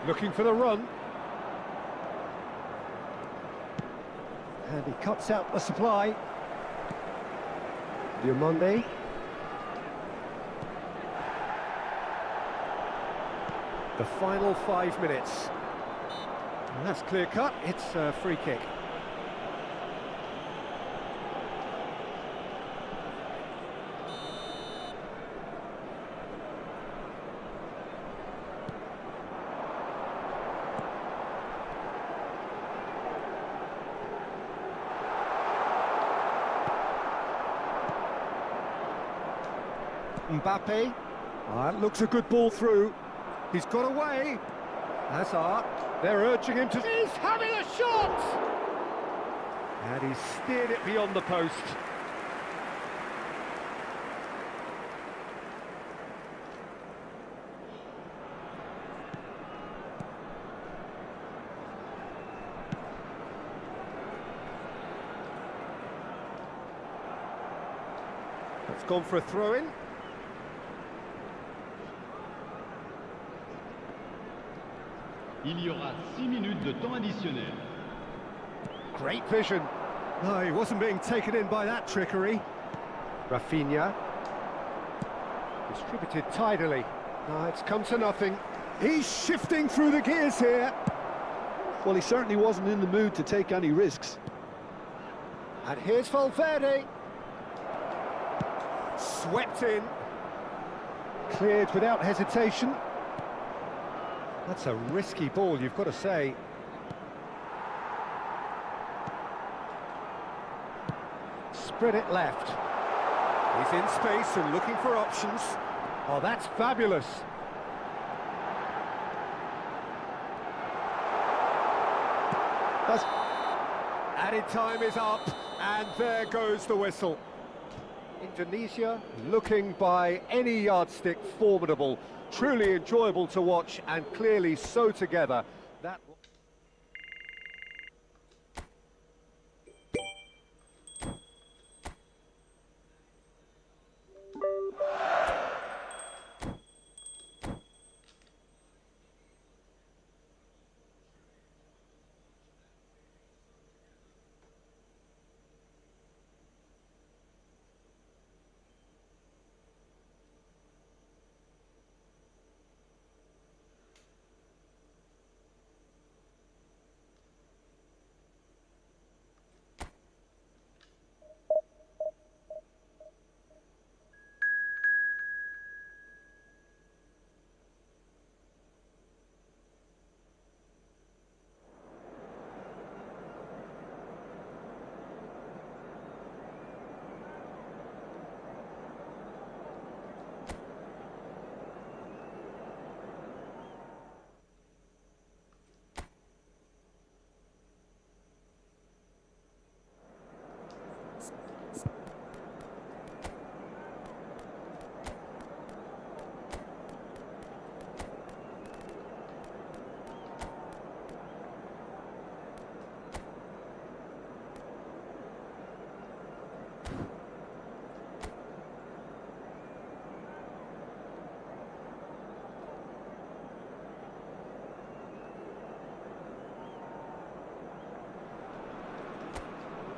Looking for the run. And he cuts out the supply. Diomande. The final 5 minutes. And that's clear cut, it's a free kick. Mbappe. That looks a good ball through. He's got away. Hazard. They're urging him to... He's having a shot! And he's steered it beyond the post. It's gone for a throw-in. Il y aura 6 minutes de temps additionnel. Great vision. No, he wasn't being taken in by that trickery. Rafinha. Distributed tidily. No, it's come to nothing. He's shifting through the gears here. Well, he certainly wasn't in the mood to take any risks. And here's Valverde. Swept in. Cleared without hesitation. That's a risky ball, you've got to say. Spread it left. He's in space and looking for options. Oh, that's fabulous. That's... Added time is up, and there goes the whistle. Indonesia looking by any yardstick formidable, truly enjoyable to watch, and clearly so together. That.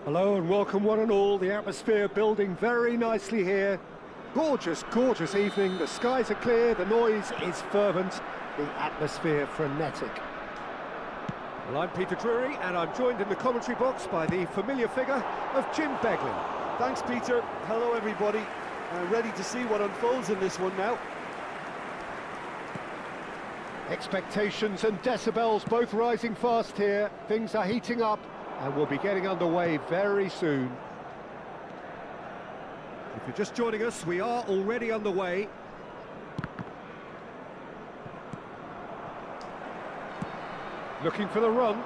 Hello and welcome one and all. The atmosphere building very nicely here. Gorgeous, gorgeous evening. The skies are clear, the noise is fervent, the atmosphere frenetic. Well, I'm Peter Drury and I'm joined in the commentary box by the familiar figure of Jim Beglin. Thanks, Peter. Hello, everybody. Ready to see what unfolds in this one now. Expectations and decibels both rising fast here. Things are heating up and we'll be getting underway very soon. If you're just joining us, we are already underway. Looking for the run.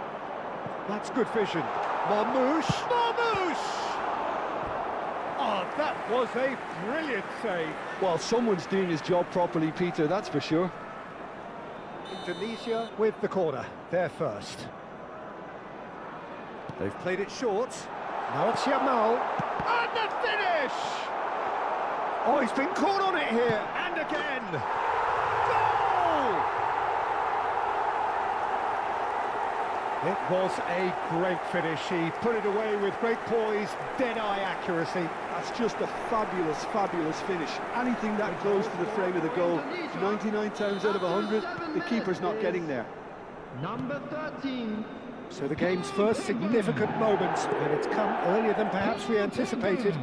That's good vision. Marmoush! Marmoush! Oh, that was a brilliant save. Well, someone's doing his job properly, Peter, that's for sure. Indonesia with the corner. They're first. They've played it short. Now it's Yamal. And the finish! Oh, he's been caught on it here. And again. Goal! It was a great finish. He put it away with great poise, dead-eye accuracy. That's just a fabulous, fabulous finish. Anything that goes to the frame of the goal, 99 times out of 100, the keeper's not getting there. Number 13. So the game's first significant moment, and it's come earlier than perhaps we anticipated.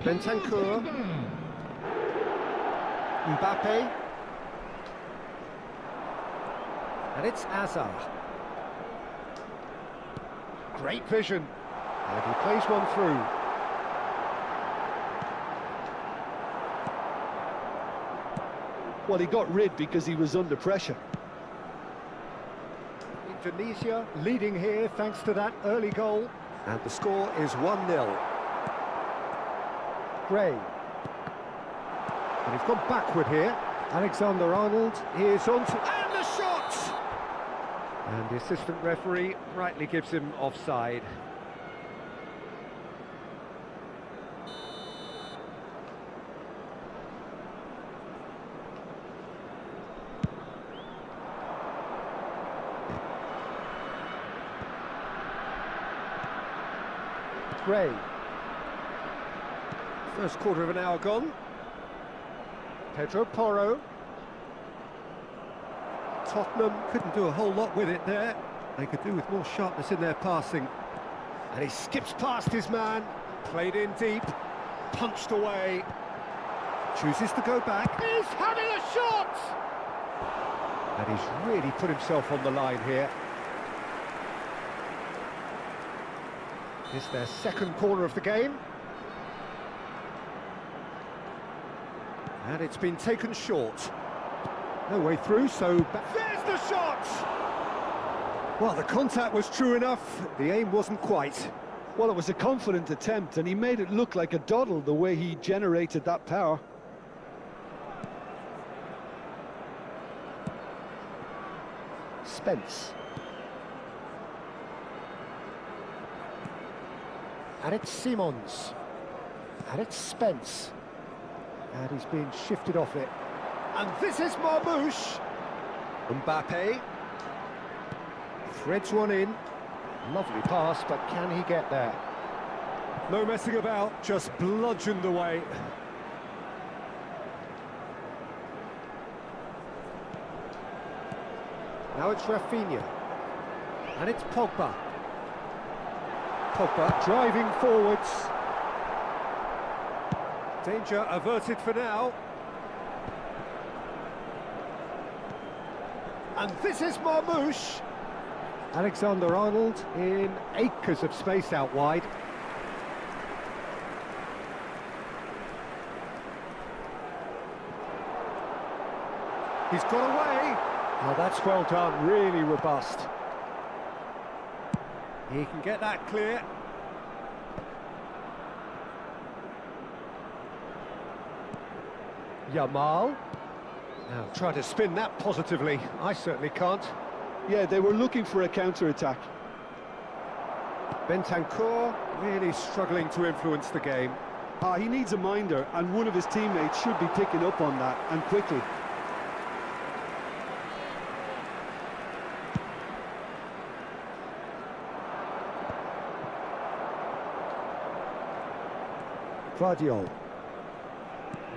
Bentancur. Mbappe. And it's Azar. Great vision. And he plays one through. Well, he got rid because he was under pressure. Indonesia leading here thanks to that early goal. And the score is 1-0. Gray. And he's gone backward here. Alexander-Arnold is on to... And the shot! And the assistant referee rightly gives him offside. Gray. First quarter of an hour gone. Pedro Porro. Tottenham couldn't do a whole lot with it there. They could do with more sharpness in their passing. And he skips past his man. Played in deep. Punched away. Chooses to go back. He's having a shot! And he's really put himself on the line here. It's their second corner of the game. And it's been taken short. No way through, so... There's the shot! Well, the contact was true enough. The aim wasn't quite. Well, it was a confident attempt, and he made it look like a doddle the way he generated that power. Spence. And it's Simons. And it's Spence. And he's being shifted off it. And this is Marmoush. Mbappe. Threads one in. Lovely pass, but can he get there? No messing about, just bludgeoned away. Now it's Rafinha. And it's Pogba. Pogba driving forwards. Danger averted for now. And this is Marmoush. Alexander-Arnold in acres of space out wide. He's got away. Oh, that's well done, really robust. He can get that clear. Yamal. Now try to spin that positively. I certainly can't. Yeah, they were looking for a counter-attack. Bentancur really struggling to influence the game. He needs a minder, and one of his teammates should be picking up on that, and quickly. Vardiol.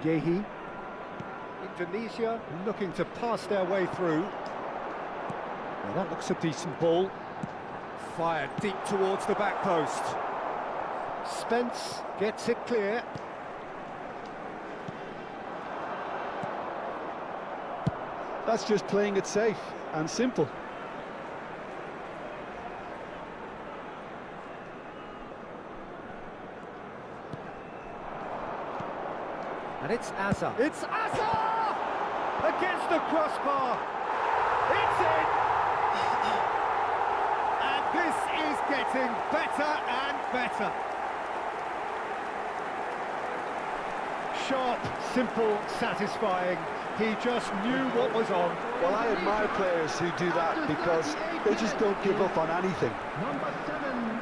Yehi. Indonesia looking to pass their way through. Well, that looks a decent ball. Fired deep towards the back post. Spence gets it clear. That's just playing it safe and simple. And it's Azar. It's Azar! Against the crossbar! It's in! And this is getting better and better. Sharp, simple, satisfying. He just knew what was on. Well, I admire players who do that because they just don't give up on anything. Number 7,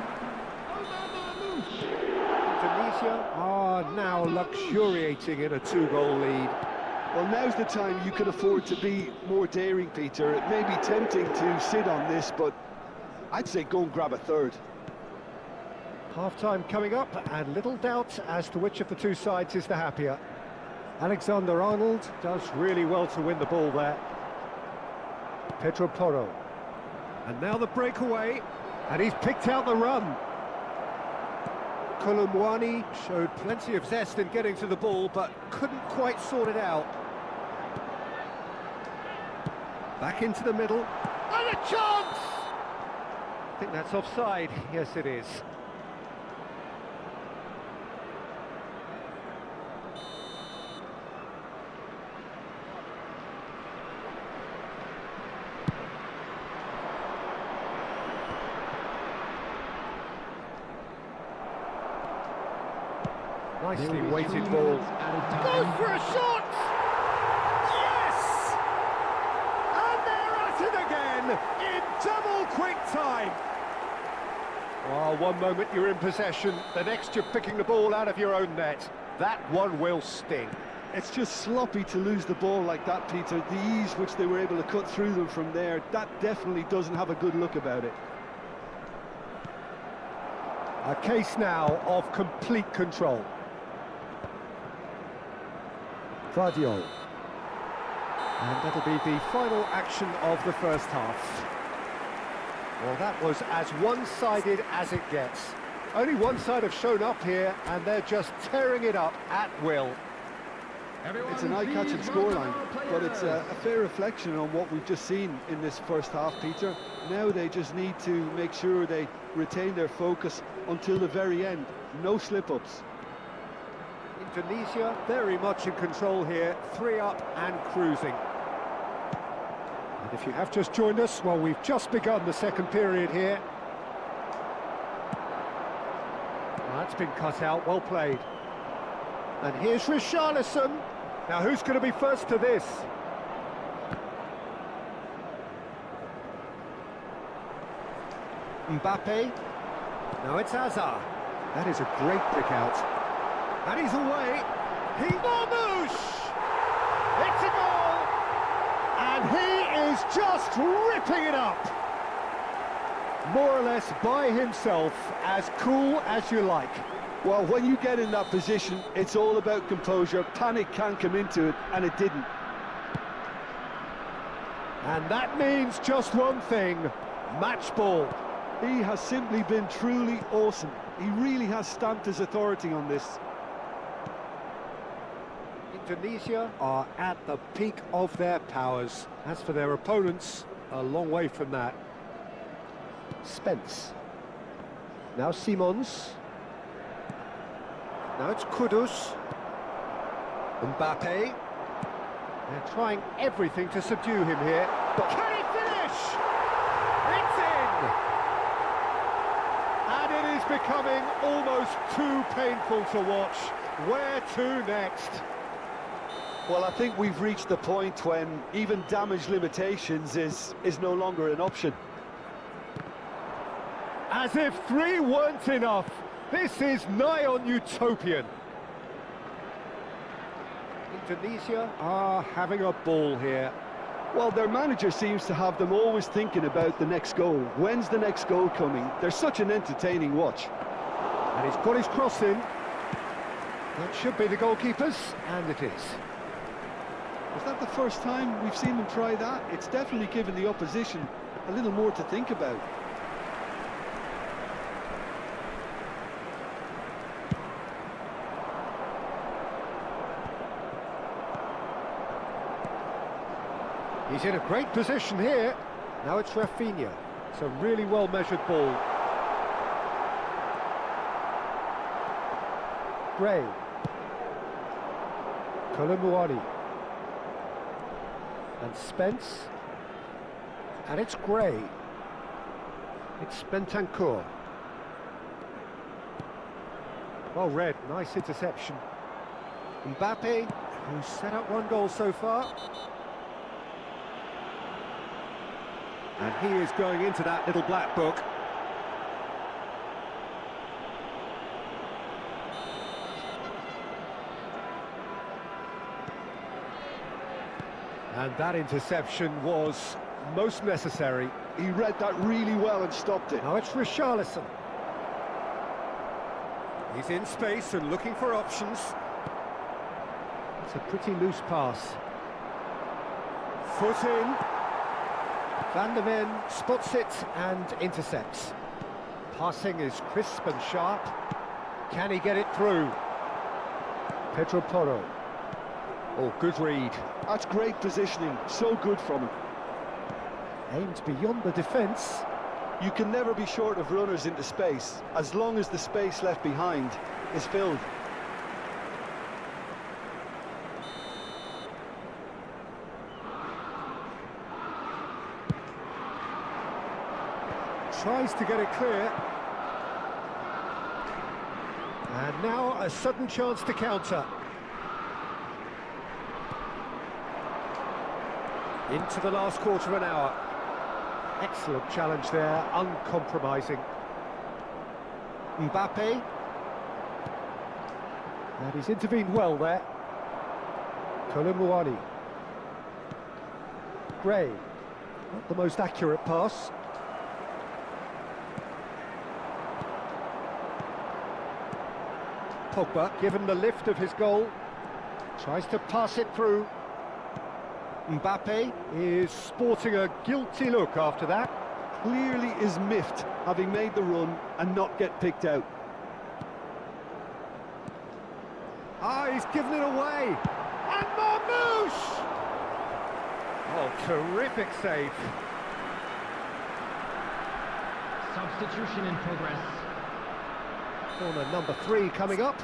Tunisia are now luxuriating in a 2-goal lead. Well, now's the time you can afford to be more daring, Peter. It may be tempting to sit on this, but I'd say go and grab a third. Half-time coming up, and little doubt as to which of the two sides is the happier. Alexander-Arnold does really well to win the ball there. Pedro Porro. And now the breakaway, and he's picked out the run. Kolomwani showed plenty of zest in getting to the ball, but couldn't quite sort it out. Back into the middle, and a chance! I think that's offside. Yes, it is. Nicely weighted ball. Goes for a shot! Yes! And they're at it again in double quick time. Oh, one moment you're in possession, the next you're picking the ball out of your own net. That one will sting. It's just sloppy to lose the ball like that, Peter. The ease which they were able to cut through them from there, that definitely doesn't have a good look about it. A case now of complete control. Vardio. And that'll be the final action of the first half. Well, that was as one-sided as it gets. Only one side have shown up here, and they're just tearing it up at will. It's an eye-catching scoreline, but it's a fair reflection on what we've just seen in this first half, Peter. Now they just need to make sure they retain their focus until the very end. No slip-ups. Indonesia very much in control here, 3 up and cruising. And if you have just joined us, well, we've just begun the second period here. Well, that's been cut out, well played. And here's Richarlison. Now who's going to be first to this? Mbappe. Now it's Hazard. That is a great pick out. And he's away. He Marmouche! It's a goal! And he is just ripping it up. More or less by himself, as cool as you like. Well, when you get in that position, it's all about composure. Panic can come into it, and it didn't. And that means just one thing, match ball. He has simply been truly awesome. He really has stamped his authority on this. Indonesia are at the peak of their powers. As for their opponents, a long way from that. Spence. Now Simons. Now it's Kudus. Mbappe. They're trying everything to subdue him here. But can he finish? It's in! And it is becoming almost too painful to watch. Where to next? Well, I think we've reached the point when even damage limitations is no longer an option. As if 3 weren't enough. This is nigh on utopian. Indonesia are having a ball here. Well, their manager seems to have them always thinking about the next goal. When's the next goal coming? They're such an entertaining watch. And he's got his cross in. That should be the goalkeeper's, and it is. Is that the first time we've seen them try that? It's definitely given the opposition a little more to think about. He's in a great position here. Now it's Rafinha. It's a really well-measured ball. Gray. Kolomwani. And Spence. And it's Gray. It's Bentancur. Well read, nice interception. Mbappe, who's set up one goal so far. And he is going into that little black book. And that interception was most necessary. He read that really well and stopped it. Now it's Richarlison. He's in space and looking for options. It's a pretty loose pass. Foot in. Van der Ven spots it and intercepts. Passing is crisp and sharp. Can he get it through? Pedro Porro. Oh, good read. That's great positioning, so good from him. Aimed beyond the defence. You can never be short of runners into space, as long as the space left behind is filled. Tries to get it clear. And now a sudden chance to counter. Into the last quarter of an hour. Excellent challenge there, uncompromising. Mbappe. And he's intervened well there. Kolomuani. Gray. Not the most accurate pass. Pogba, given the lift of his goal, tries to pass it through. Mbappe is sporting a guilty look after that. Clearly is miffed, having made the run and not get picked out. Ah, he's given it away. And Marmouche! Oh, terrific save. Substitution in progress. Corner number 3 coming up.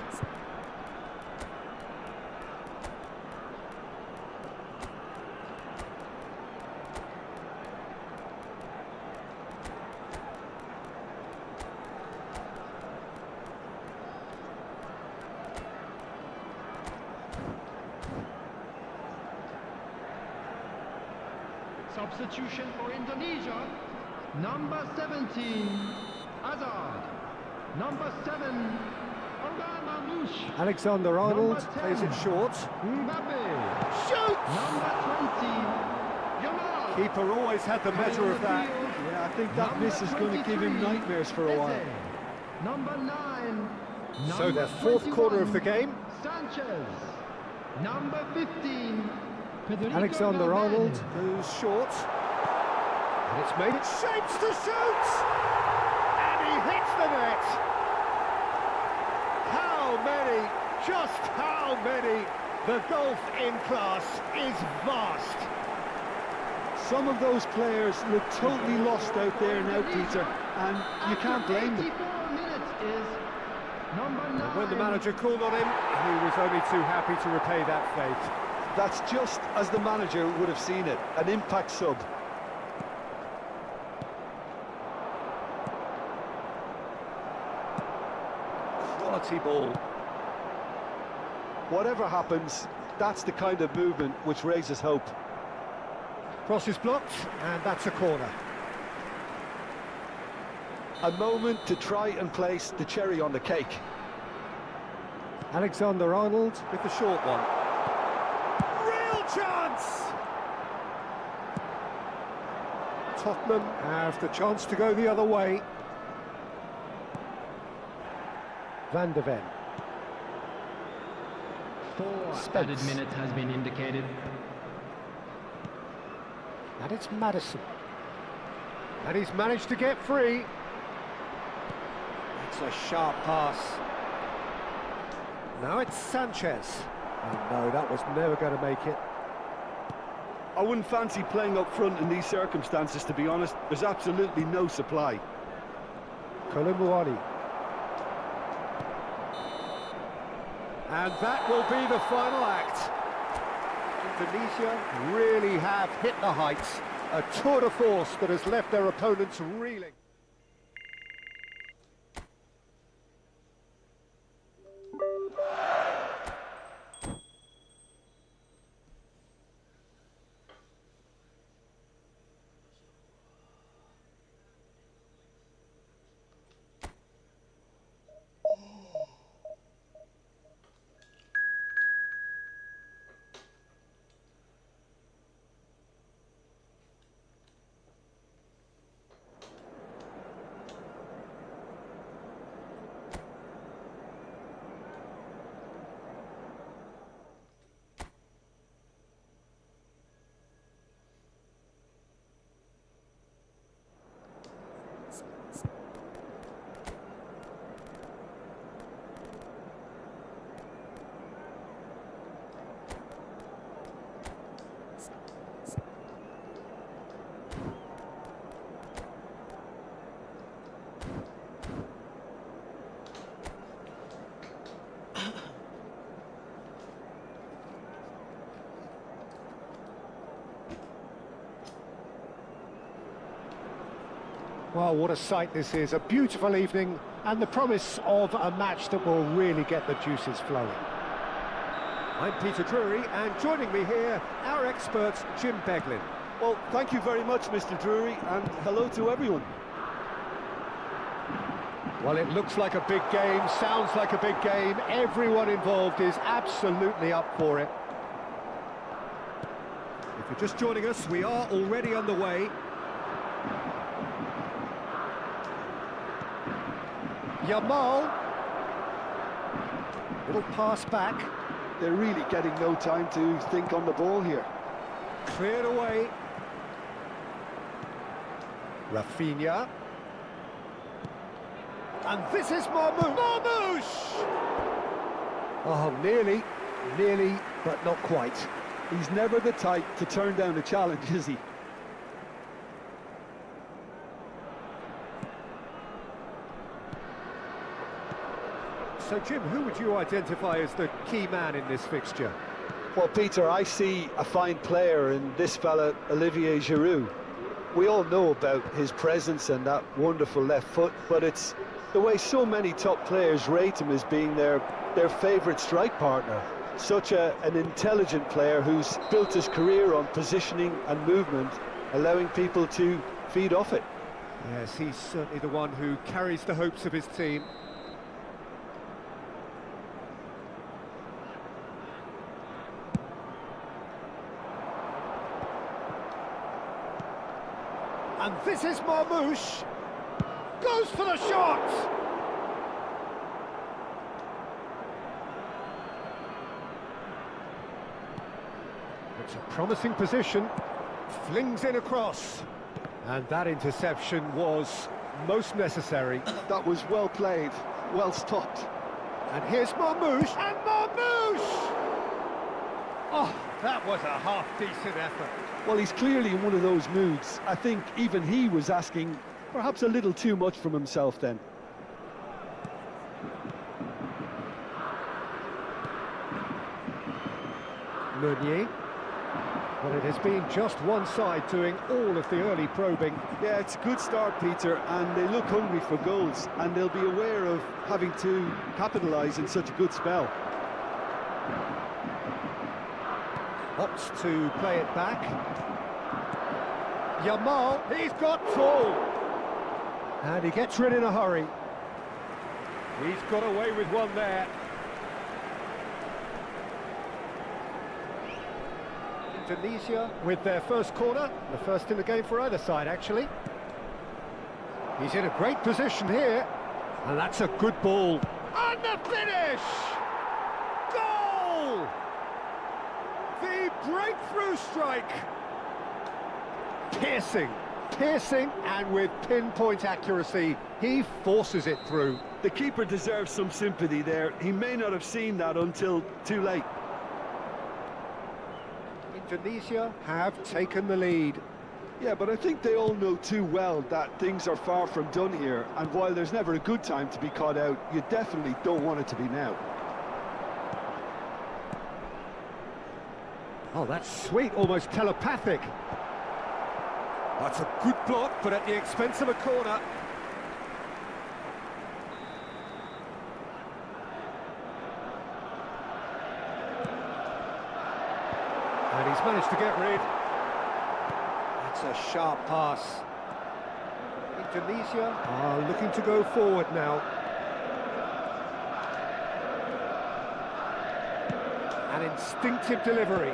Substitution for Indonesia. Number 17, Hazard. Number 7, Marmouche. Alexander-Arnold plays it short. Mbappe. Shoots! Number 20, Yamal. Keeper always had the measure of that. Yeah, I think that miss is going to give him nightmares for a while. Number 9. So the fourth quarter of the game. Sanchez. Number 15. Alexander-Arnold goes short. And it's made it shapes to shoot! And he hits the net! How many, just how many? The gulf in class is vast. Some of those players look totally lost out there now, Peter, and you can't blame them. 84 minutes is number 9. And when the manager called on him, he was only too happy to repay that faith. That's just as the manager would have seen it, an impact sub. Quality ball. Whatever happens, that's the kind of movement which raises hope. Cross is blocked, and that's a corner. A moment to try and place the cherry on the cake. Alexander-Arnold with the short one. Chance! Tottenham have the chance to go the other way. Van der Ven. 4 Spence. added minutes has been indicated. And it's Madison. And he's managed to get free. It's a sharp pass. Now it's Sanchez. Oh no, that was never going to make it. I wouldn't fancy playing up front in these circumstances, to be honest. There's absolutely no supply. Kolomuani. And that will be the final act. Indonesia really have hit the heights. A tour de force that has left their opponents reeling. Well, what a sight this is. A beautiful evening and the promise of a match that will really get the juices flowing. I'm Peter Drury, and joining me here, our expert, Jim Beglin. Well, thank you very much, Mr. Drury, and hello to everyone. Well, it looks like a big game, sounds like a big game. Everyone involved is absolutely up for it. If you're just joining us, we are already underway. Yamal. Little pass back. They're really getting no time to think on the ball here. Cleared away. Rafinha. And this is Marmoush. Marmoush! Oh, nearly, but not quite. He's never the type to turn down a challenge, is he? So, Jim, who would you identify as the key man in this fixture? Well, Peter, I see a fine player in this fella, Olivier Giroud. We all know about his presence and that wonderful left foot, but it's the way so many top players rate him as being their favourite strike partner. Such an intelligent player who's built his career on positioning and movement, allowing people to feed off it. Yes, he's certainly the one who carries the hopes of his team. And this is Marmoush. Goes for the shot! It's a promising position. Flings in across. And that interception was most necessary. That was well played, well stopped. And here's Marmoush. And Marmoush! Oh, that was a half-decent effort. Well, he's clearly in one of those moods. I think even he was asking perhaps a little too much from himself then. Meunier. Well, it has been just one side doing all of the early probing. Yeah, it's a good start, Peter, and they look hungry for goals, and they'll be aware of having to capitalise in such a good spell. Opts to play it back. Yamal, he's got full. And he gets rid in a hurry. He's got away with one there. Indonesia with their first corner, the first in the game for either side, actually. He's in a great position here, and that's a good ball. And the finish! Goal! The breakthrough strike! Piercing, and with pinpoint accuracy, he forces it through. The keeper deserves some sympathy there. He may not have seen that until too late. Indonesia have taken the lead. Yeah, but I think they all know too well that things are far from done here, and while there's never a good time to be caught out, you definitely don't want it to be now. Oh, that's sweet, almost telepathic. That's a good block, but at the expense of a corner. And he's managed to get rid. That's a sharp pass. Indonesia are looking to go forward now. An instinctive delivery.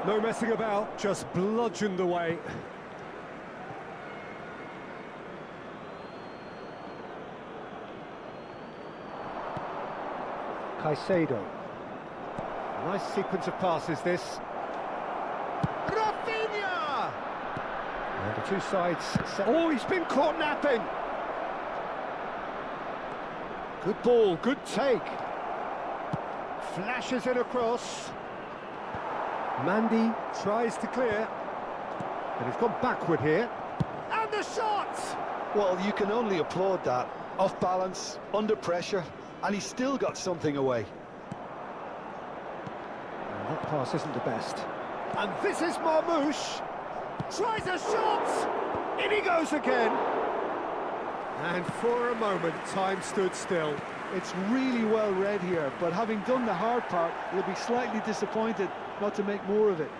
No messing about, just bludgeoned away. Caicedo. Nice sequence of passes, this. Rafinha! And the two sides... Oh, he's been caught napping! Good ball, good take. Flashes it across. Mandy tries to clear. And he's gone backward here. And the shot! Well, you can only applaud that. Off balance, under pressure, and he's still got something away. That pass isn't the best. And this is Marmouche. Tries a shot! In he goes again. And for a moment, time stood still. It's really well read here, but having done the hard part, he'll be slightly disappointed not to make more of it.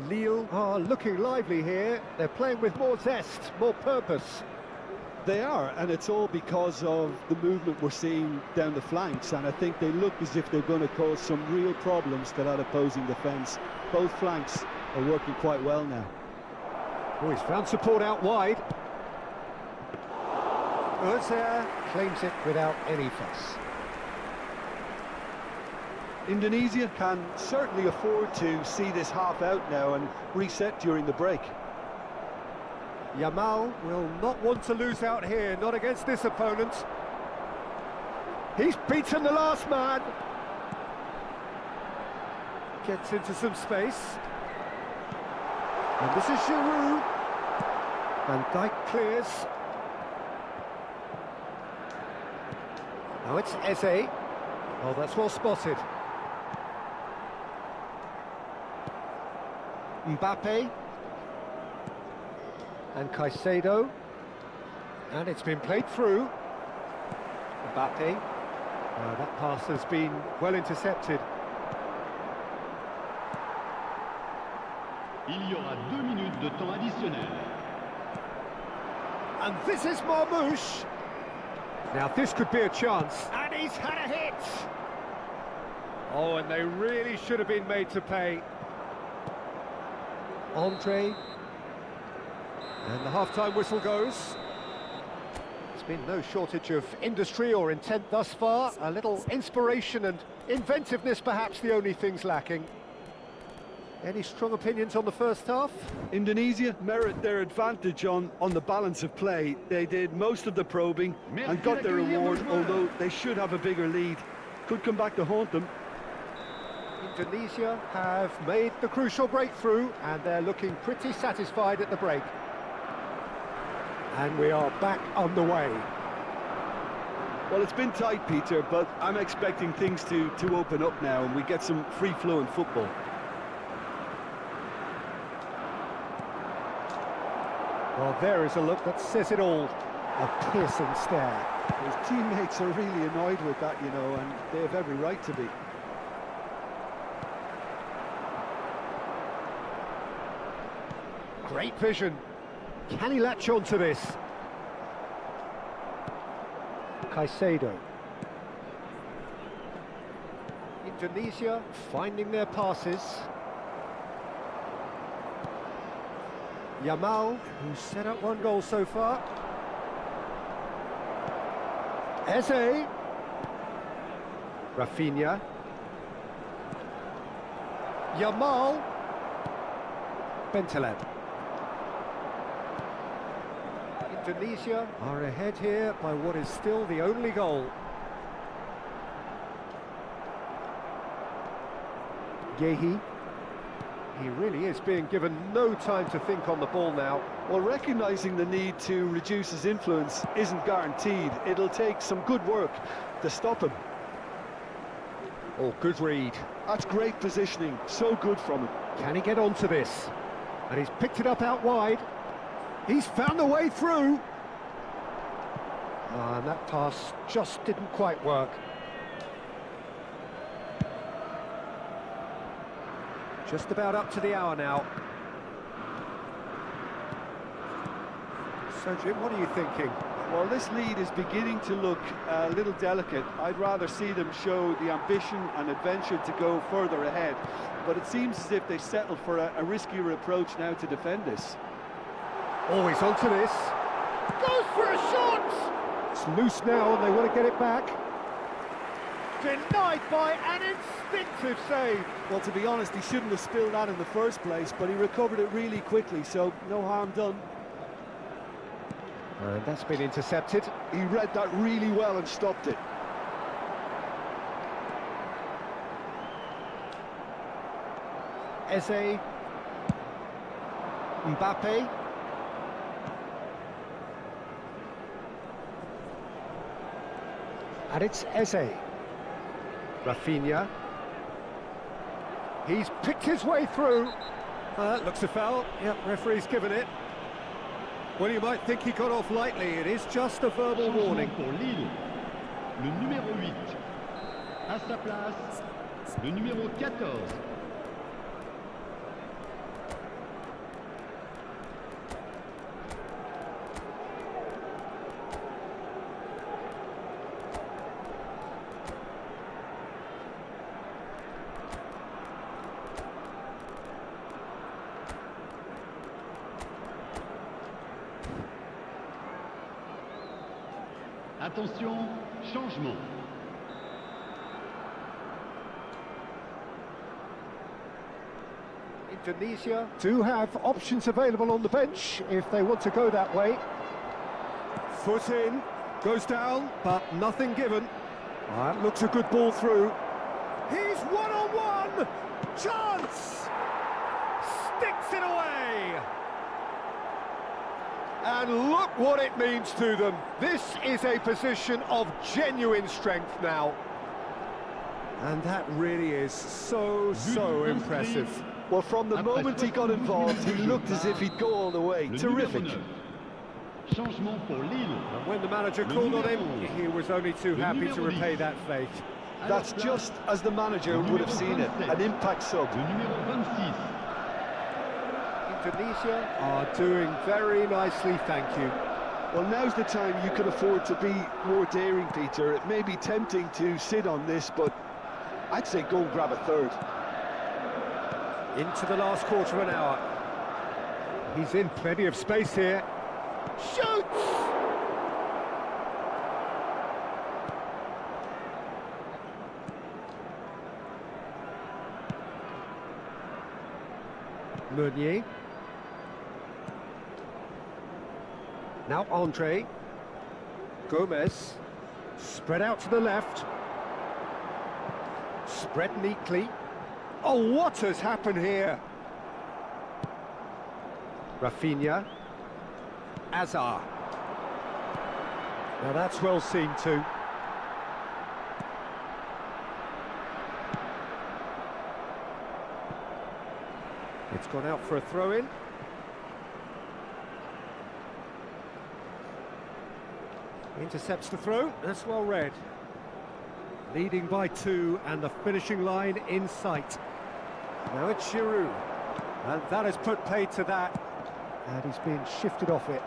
Lille are looking lively here. They're playing with more zest, more purpose. They are, and it's all because of the movement we're seeing down the flanks, and I think they look as if they're going to cause some real problems to that opposing defence. Both flanks are working quite well now. Oh, he's found support out wide. Özzer claims it without any fuss. Indonesia can certainly afford to see this half out now and reset during the break. Yamal will not want to lose out here, not against this opponent. He's beaten the last man. Gets into some space. And this is Giroud. Van Dijk clears. Now it's Eze. Oh, that's well spotted. Mbappe. And Caicedo. And it's been played through. Mbappe. That pass has been well intercepted. Il y aura 2 minutes de temps additionnel. And this is Marmouche. Now this could be a chance. And he's had a hit. Oh, and they really should have been made to pay. Andre. And the half-time whistle goes. There's been no shortage of industry or intent thus far. A little inspiration and inventiveness, perhaps the only things lacking. Any strong opinions on the first half? Indonesia merit their advantage on the balance of play. They did most of the probing and got their reward, although they should have a bigger lead. Could come back to haunt them. Indonesia have made the crucial breakthrough and they're looking pretty satisfied at the break. And we are back underway. Well, it's been tight, Peter, but I'm expecting things to open up now and we get some free-flowing football. Well, there is a look that says it all. A piercing stare. His teammates are really annoyed with that, you know, and they have every right to be. Great vision. Can he latch on to this? Caicedo. Indonesia finding their passes. Yamal, who's set up one goal so far. Eze. Rafinha. Yamal. Bentaleb. Indonesia are ahead here by what is still the only goal. Yehi. He really is being given no time to think on the ball now. Well, recognising the need to reduce his influence isn't guaranteed. It'll take some good work to stop him. Oh, good read. That's great positioning, so good from him. Can he get onto this? And he's picked it up out wide. He's found the way through. And that pass just didn't quite work. Just about up to the hour now. So, Jim, what are you thinking? Well, this lead is beginning to look a little delicate. I'd rather see them show the ambition and adventure to go further ahead. But it seems as if they settle for a riskier approach now to defend this. Oh, he's onto this. Goes for a shot! It's loose now and they want to get it back. Denied by an instinctive save. Well, to be honest, he shouldn't have spilled that in the first place, but he recovered it really quickly, so no harm done. And that's been intercepted. He read that really well and stopped it. Eze. Mbappe. And it's Eze. Rafinha. He's picked his way through. Looks a foul. Yep, referee's given it. Well, you might think he got off lightly. It is just a verbal warning. Pour Lille, le numéro 8. À sa place, le numéro 14. Attention, changement. Indonesia do have options available on the bench if they want to go that way. Foot in, goes down, but nothing given. That looks a good ball through. He's one-on-one! Chance! Sticks it away! And look what it means to them. This is a position of genuine strength now. And that really is so impressive. Well, from the moment he got involved, he looked as if he'd go all the way. Terrific. Changement pour Lille. And when the manager called on him, he was only too happy to repay that faith. That's just as the manager would have seen it, an impact sub. Le numéro 26. Indonesia are doing very nicely, thank you. Well, now's the time you can afford to be more daring, Peter. It may be tempting to sit on this, but I'd say go and grab a third. Into the last quarter of an hour. He's in plenty of space here. Shoots! Meunier. Now Andre. Gomez. Spread out to the left. Spread neatly. Oh, what has happened here? Rafinha. Azar. Now that's well seen too. It's gone out for a throw-in. Intercepts the throw, that's well read. Leading by 2 and the finishing line in sight. Now it's Giroud. And that has put paid to that. And he's being shifted off it.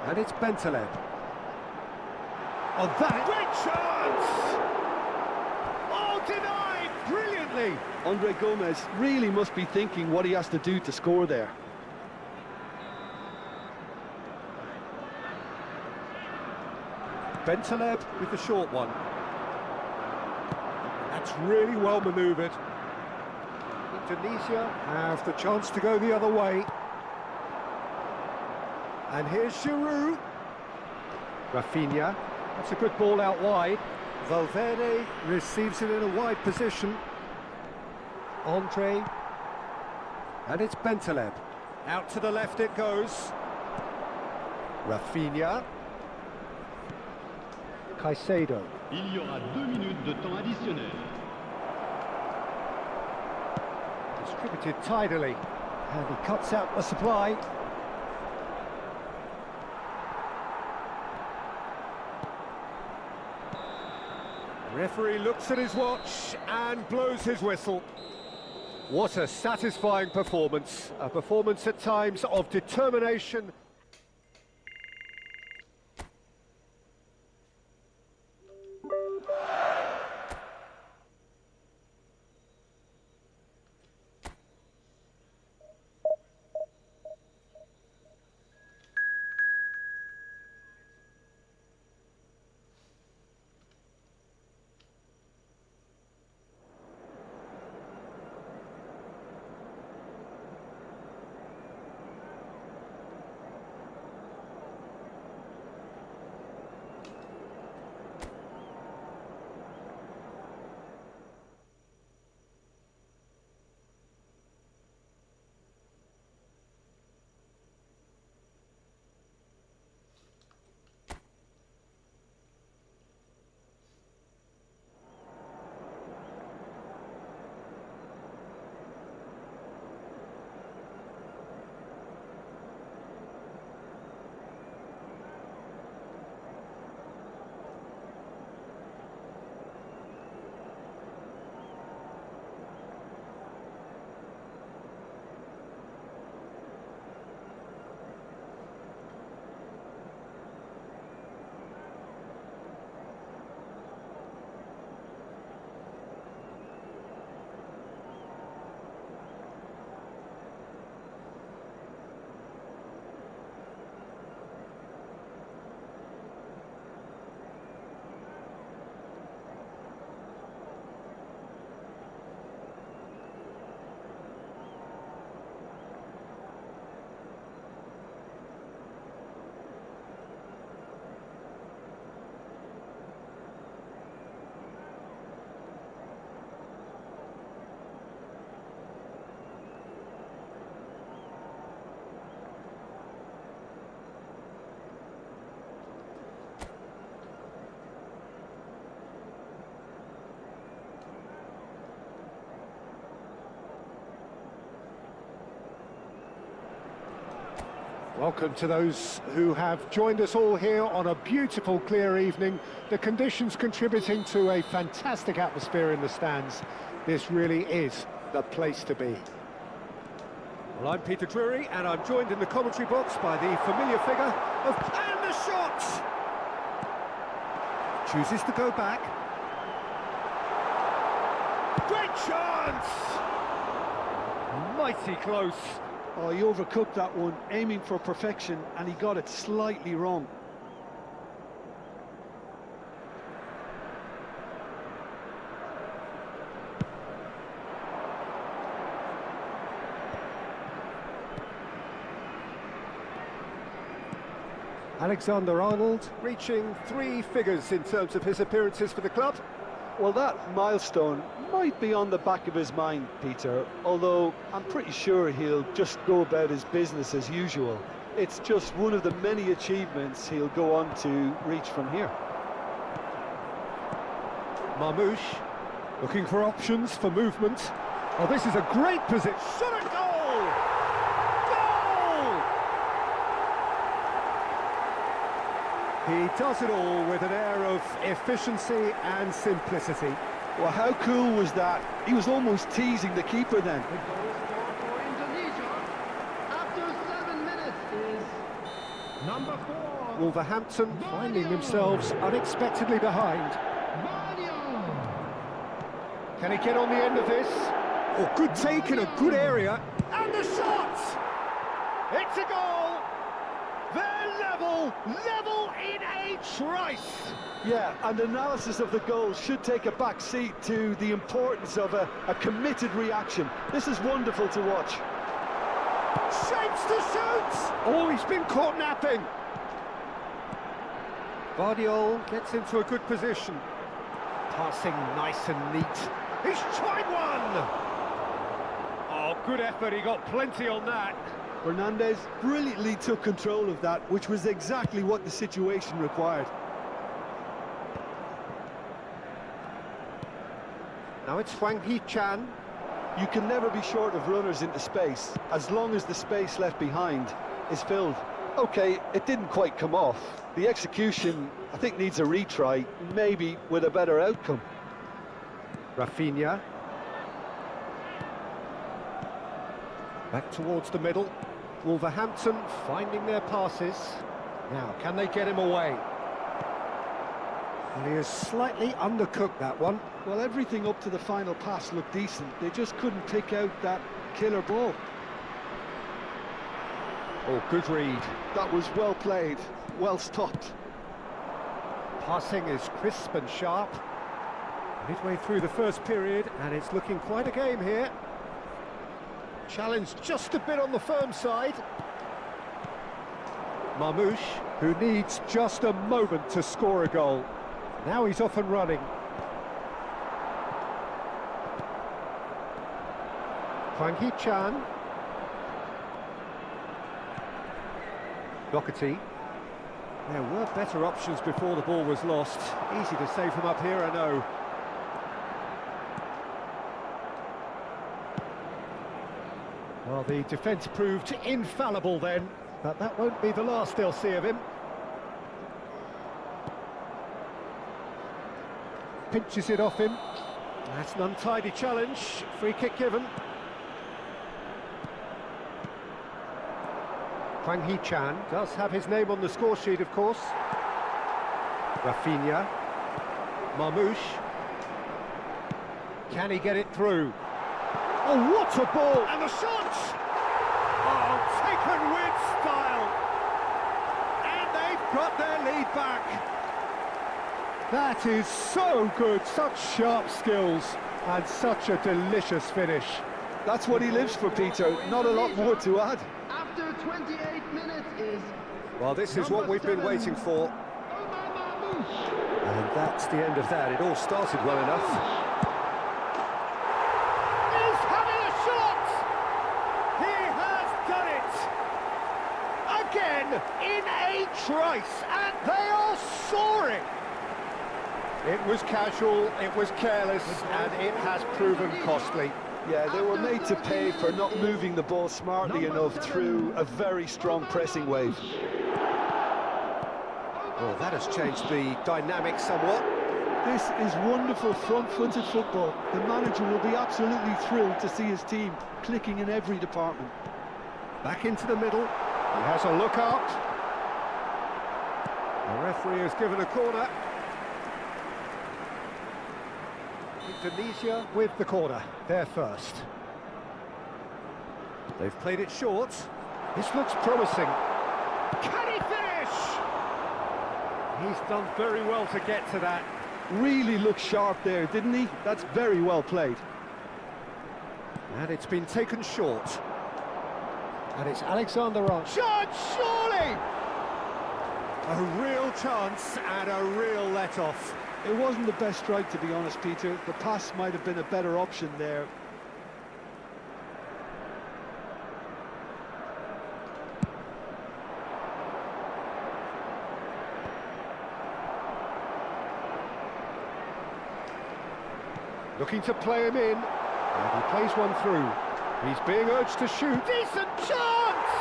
And it's Bentaleb. Oh, that great chance! Oh, denied brilliantly! Andre Gomez really must be thinking what he has to do to score there. Bentaleb with the short one. That's really well manoeuvred. Indonesia have the chance to go the other way. And here's Giroud. Rafinha. That's a good ball out wide. Valverde receives it in a wide position. Andre. And it's Bentaleb. Out to the left it goes. Rafinha. Caicedo. Il y aura 2 minutes de temps additionnel. Distributed tidily, and he cuts out the supply. Referee looks at his watch and blows his whistle. What a satisfying performance, a performance at times of determination. Welcome to those who have joined us all here on a beautiful, clear evening. The conditions contributing to a fantastic atmosphere in the stands. This really is the place to be. Well, I'm Peter Drury, and I'm joined in the commentary box by the familiar figure of... And the shot! Chooses to go back. Great chance! Mighty close. Oh, he overcooked that one, aiming for perfection, and he got it slightly wrong. Alexander-Arnold reaching 3 figures in terms of his appearances for the club. Well, that milestone might be on the back of his mind, Peter, although I'm pretty sure he'll just go about his business as usual. It's just one of the many achievements he'll go on to reach from here. Marmouche looking for options for movement. Oh, this is a great position. Shot a goal! Goal! He does it all with an air of efficiency and simplicity. Well, how cool was that? He was almost teasing the keeper then. The goal scored for Indonesia after 7 minutes is number 4. Wolverhampton finding themselves unexpectedly behind. Can he get on the end of this? Oh, good take in a good area. And the shot! It's a goal! They're level in a trice! Yeah, and analysis of the goal should take a back seat to the importance of a committed reaction. This is wonderful to watch. Shapes to shoot! Oh, he's been caught napping. Guardiola gets into a good position. Passing nice and neat. He's tried one! Oh, good effort, he got plenty on that. Fernandez brilliantly took control of that, which was exactly what the situation required. Now it's Hwang Hee-chan. You can never be short of runners into space, as long as the space left behind is filled. Okay, it didn't quite come off. The execution, I think, needs a retry, maybe with a better outcome. Rafinha. Back towards the middle. Wolverhampton finding their passes. Now, can they get him away? And he has slightly undercooked that one. Well, everything up to the final pass looked decent. They just couldn't pick out that killer ball. Oh, good read. That was well played, well stopped. Passing is crisp and sharp. Midway through the first period, and it's looking quite a game here. Challenge just a bit on the firm side. Marmoush, who needs just a moment to score a goal. Now he's off and running. Hwang Hee-chan. Doherty. There were better options before the ball was lost. Easy to save from up here, I know. Well, the defence proved infallible then, but that won't be the last they'll see of him. Pinches it off him. That's an untidy challenge. Free kick given. Hwang Hee-chan does have his name on the score sheet, of course. Rafinha. Marmoush. Can he get it through? Oh, what a ball! And the shot! Oh, taken with style! And they've got their lead back. That is so good, such sharp skills, and such a delicious finish. That's what he lives for, Peter. Not a lot more to add. After 28 minutes is... Well, this is what we've been waiting for. And that's the end of that. It all started well enough. He's having a shot! He has done it! Again, in a trice, and they are soaring! It was casual, it was careless, and it has proven costly. Yeah, they were made to pay for not moving the ball smartly enough through a very strong pressing wave. Well, that has changed the dynamic somewhat. This is wonderful front-footed football. The manager will be absolutely thrilled to see his team clicking in every department. Back into the middle. He has a look out. The referee has given a corner. Indonesia with the corner, they're first. They've played it short. This looks promising. Can he finish? He's done very well to get to that. Really looked sharp there, didn't he? That's very well played. And it's been taken short. And it's Alexander-Arnold. Shot, surely! A real chance and a real let-off. It wasn't the best strike, to be honest, Peter. The pass might have been a better option there. Looking to play him in. And he plays one through. He's being urged to shoot. Decent chance!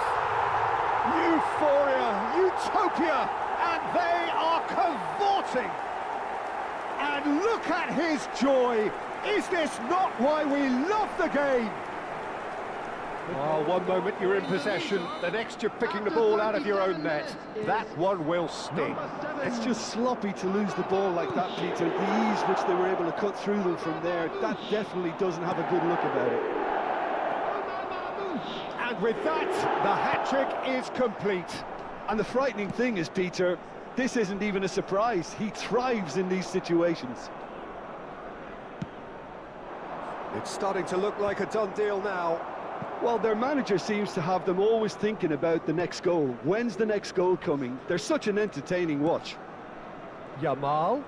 Euphoria, utopia, and they are cavorting. And look at his joy! Is this not why we love the game? Oh, one moment you're in possession, the next you're picking the ball out of your own net. That one will sting. It's just sloppy to lose the ball like that, Peter. The ease which they were able to cut through them from there, that definitely doesn't have a good look about it. And with that, the hat-trick is complete. And the frightening thing is, Peter, this isn't even a surprise. He thrives in these situations. It's starting to look like a done deal now. Well, their manager seems to have them always thinking about the next goal. When's the next goal coming? They're such an entertaining watch. Yamal.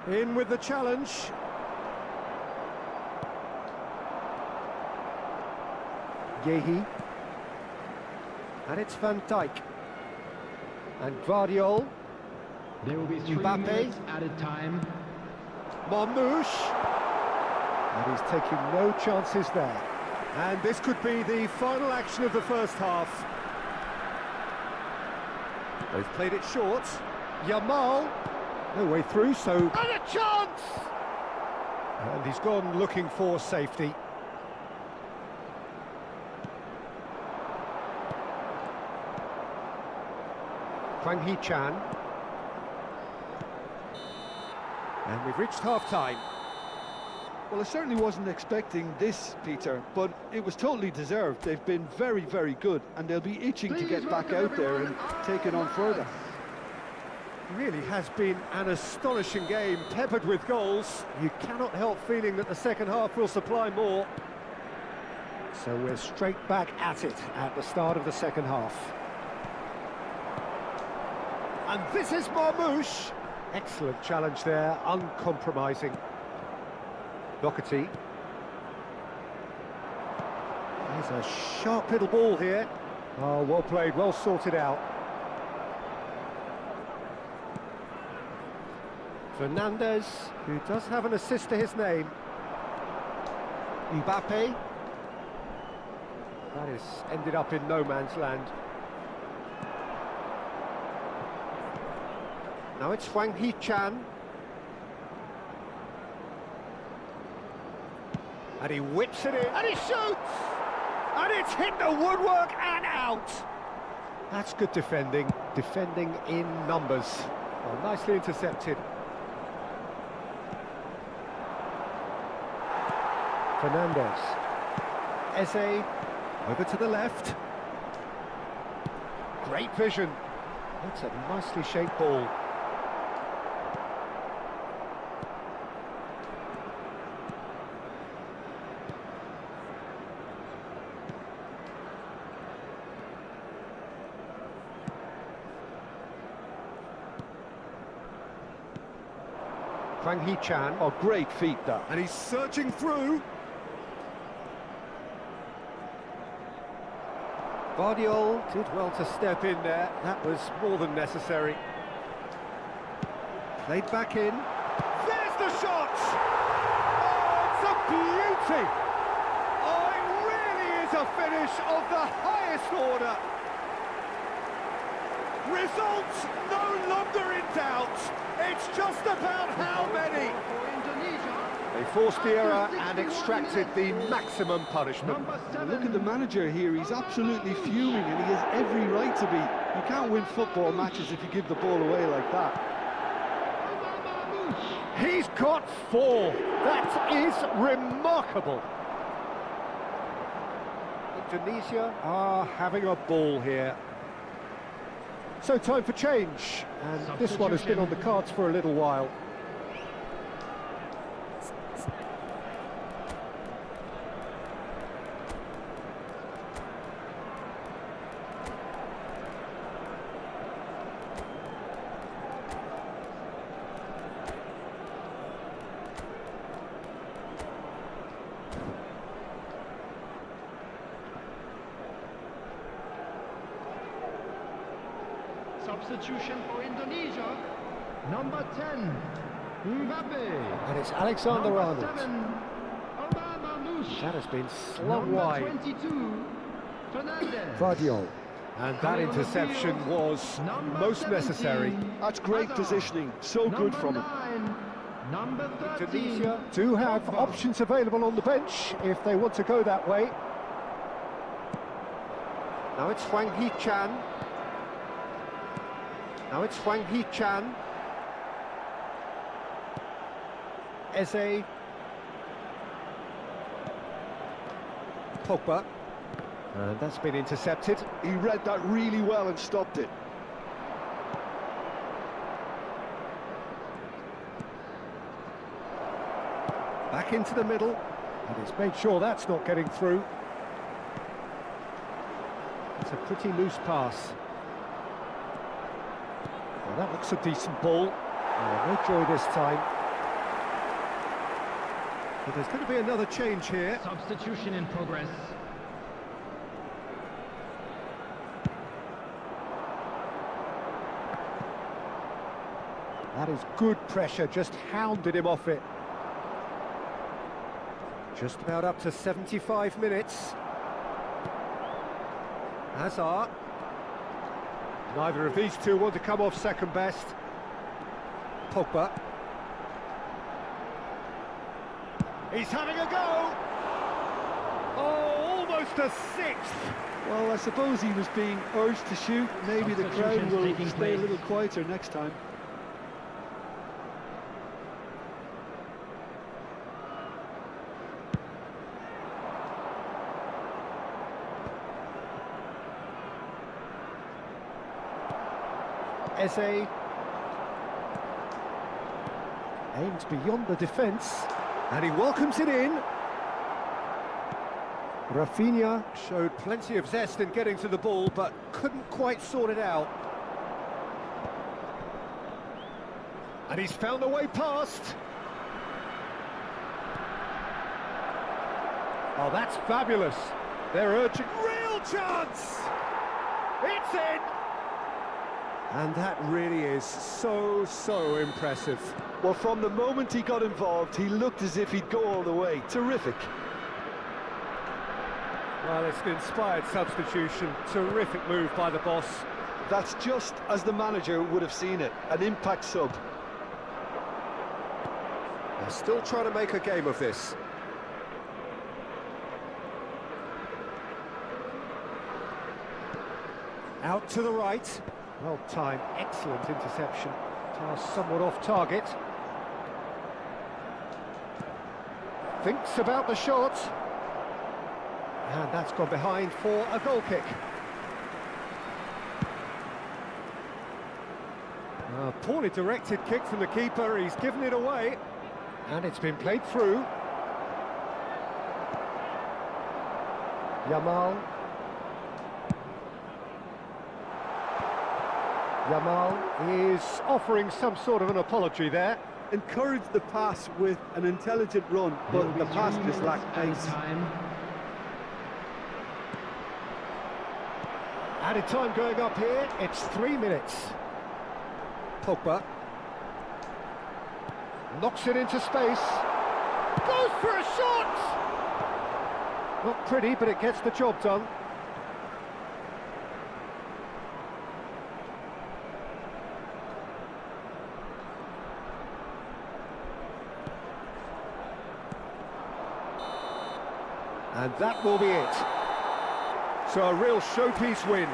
In with the challenge. Yehi. And it's Van Dijk. And Guardiol. There will be 3 Mbappe. minutes added time. Marmouche. And he's taking no chances there. And this could be the final action of the first half. They've played it short. Yamal. No way through, so... And a chance! And he's gone looking for safety. Hwang Hee-chan. And we've reached half-time. Well, I certainly wasn't expecting this, Peter, but it was totally deserved. They've been very, very good, and they'll be itching to get back out there and take it on further. It really has been an astonishing game, peppered with goals. You cannot help feeling that the second half will supply more. So we're straight back at it at the start of the second half. And this is Marmouche. Excellent challenge there, uncompromising. Doherty. There's a sharp little ball here. Oh, well played, well sorted out. Fernandez, who does have an assist to his name. Mbappe. That has ended up in no man's land. Now it's Hwang Hee-chan. And he whips it in, and he shoots! And it's hit the woodwork and out! That's good defending in numbers. Oh, nicely intercepted. Fernandez. Eze, over to the left. Great vision. That's a nicely shaped ball. Hwang Hee-chan. Oh, great feat, that. And he's searching through. Guardiol did well to step in there. That was more than necessary. Played back in. There's the shot! Oh, it's a beauty! Oh, it really is a finish of the highest order. Results no longer in doubt. It's just about how many. They forced the error and extracted the maximum punishment. Look at the manager here, he's absolutely fuming and he has every right to be. You can't win football matches if you give the ball away like that. He's got 4. That is remarkable. Indonesia are having a ball here. So time for change, and this one has been on the cards for a little while. Substitution for Indonesia. Number 10, Mbappe. And it's Alexander Arnold. 7, Marmouche. That has been slung wide. 22, Fernandez. Guardiol. And that interception was most necessary. That's great positioning, so good from him. Number 13. Indonesia do have options available on the bench if they want to go that way. Now it's Hwang Hee-chan. Now it's Hwang Hee-chan. Eze. Pogba. And that's been intercepted. He read that really well and stopped it. Back into the middle. And he's made sure that's not getting through. It's a pretty loose pass. Well, that looks a decent ball. Oh, no joy this time. But there's going to be another change here. Substitution in progress. That is good pressure, just hounded him off it. Just about up to 75 minutes. Hazard. Neither of these two want to come off second best. Pogba. He's having a go! Oh, almost a sixth! Well, I suppose he was being urged to shoot. Maybe the crowd will Taking stay a place. little quieter next time. Eze aims beyond the defence, and he welcomes it in. Rafinha showed plenty of zest in getting to the ball, but couldn't quite sort it out. And he's found a way past. Oh, that's fabulous. They're urging... Real chance! It's in! And that really is so impressive. Well, from the moment he got involved, he looked as if he'd go all the way. Terrific. Well, it's an inspired substitution. Terrific move by the boss. That's just as the manager would have seen it. An impact sub. They're still trying to make a game of this. Out to the right. Well timed, excellent interception. Pass somewhat off target. Thinks about the shot. And that's gone behind for a goal kick. A poorly directed kick from the keeper, he's given it away. And it's been played through. Yamal is offering some sort of an apology there. Encouraged the pass with an intelligent run, but the pass just lacked pace. Added time going up here, it's 3 minutes. Pogba knocks it into space. Goes for a shot! Not pretty, but it gets the job done. And that will be it. So a real showpiece win.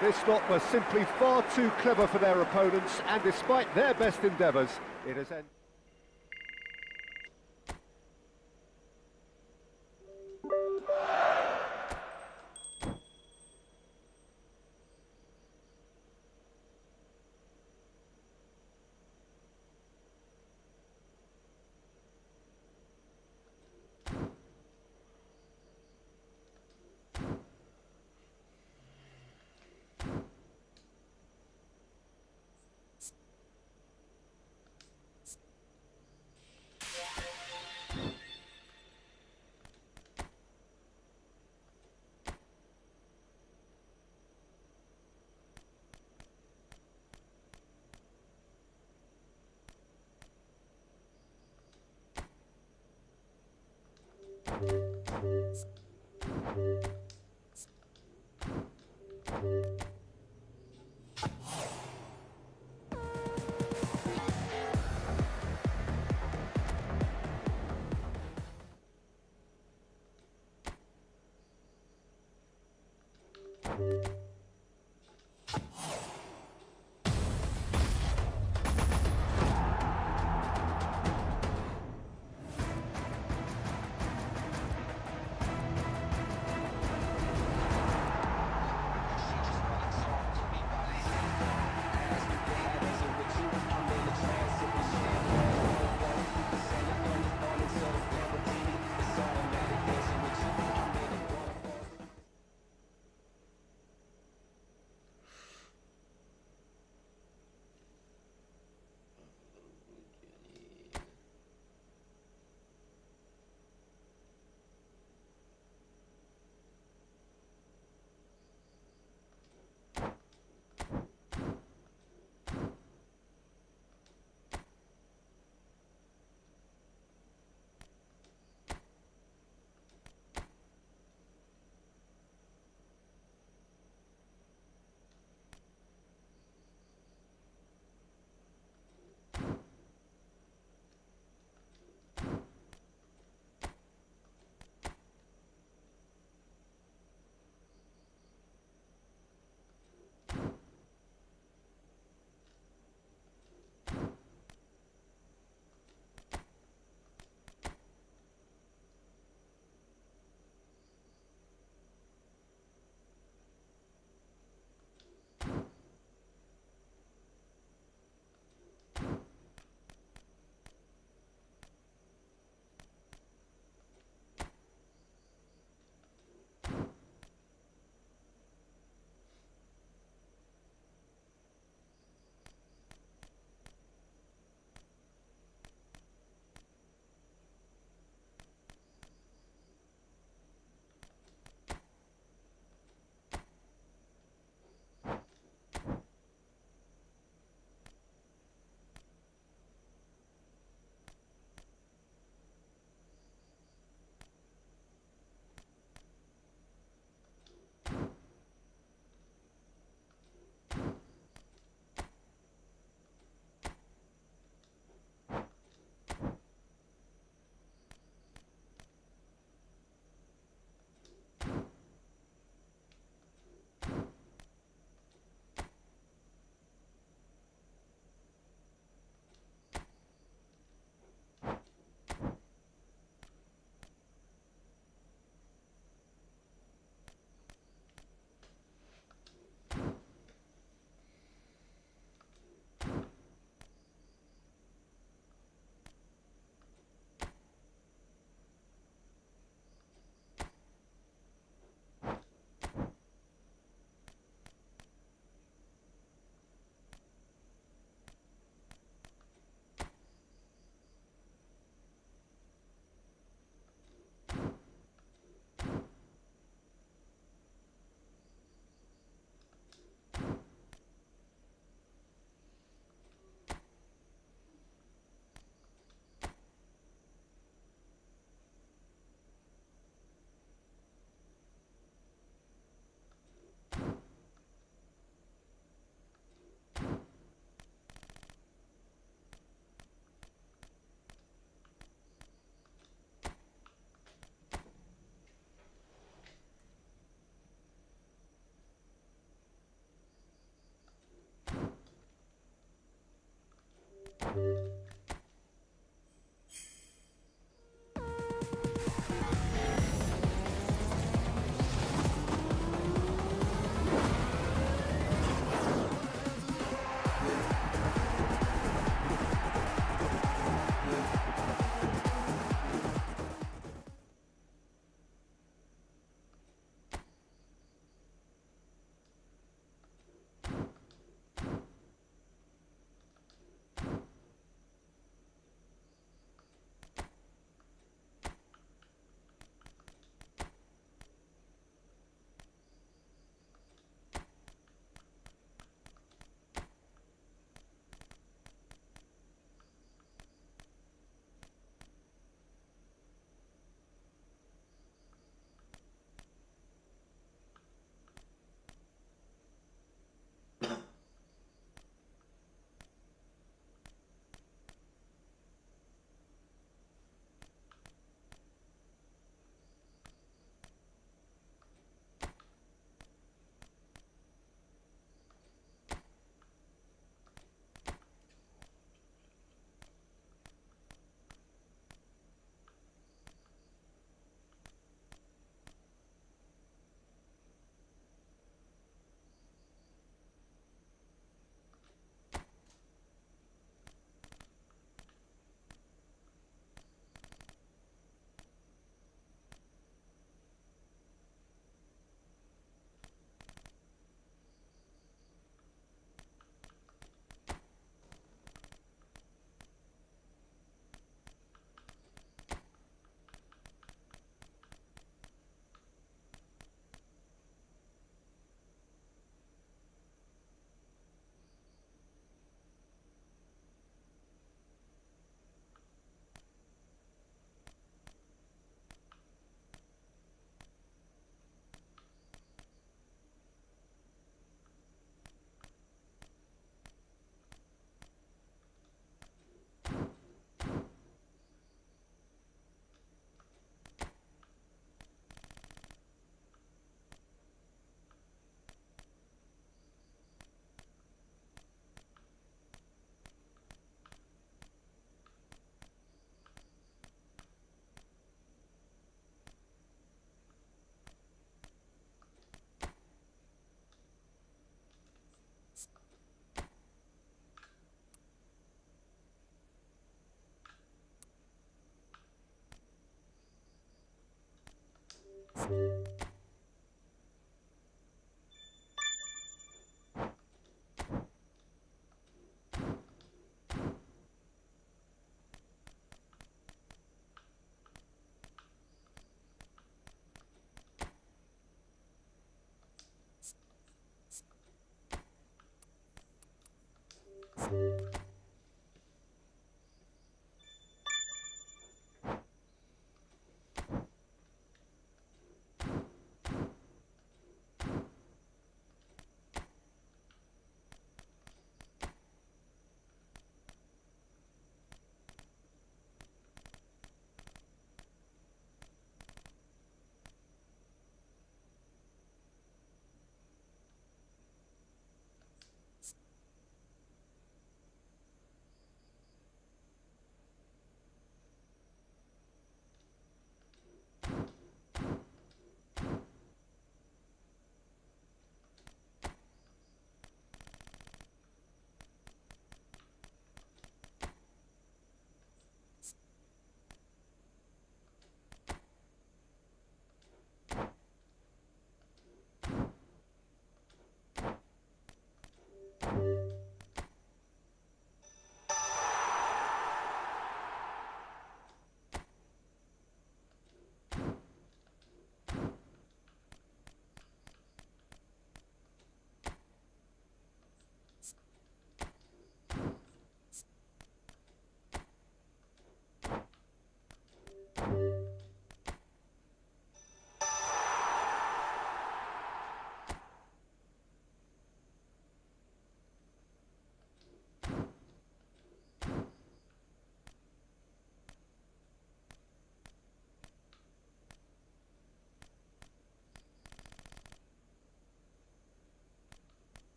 This lot were simply far too clever for their opponents, and despite their best endeavours, it has ended.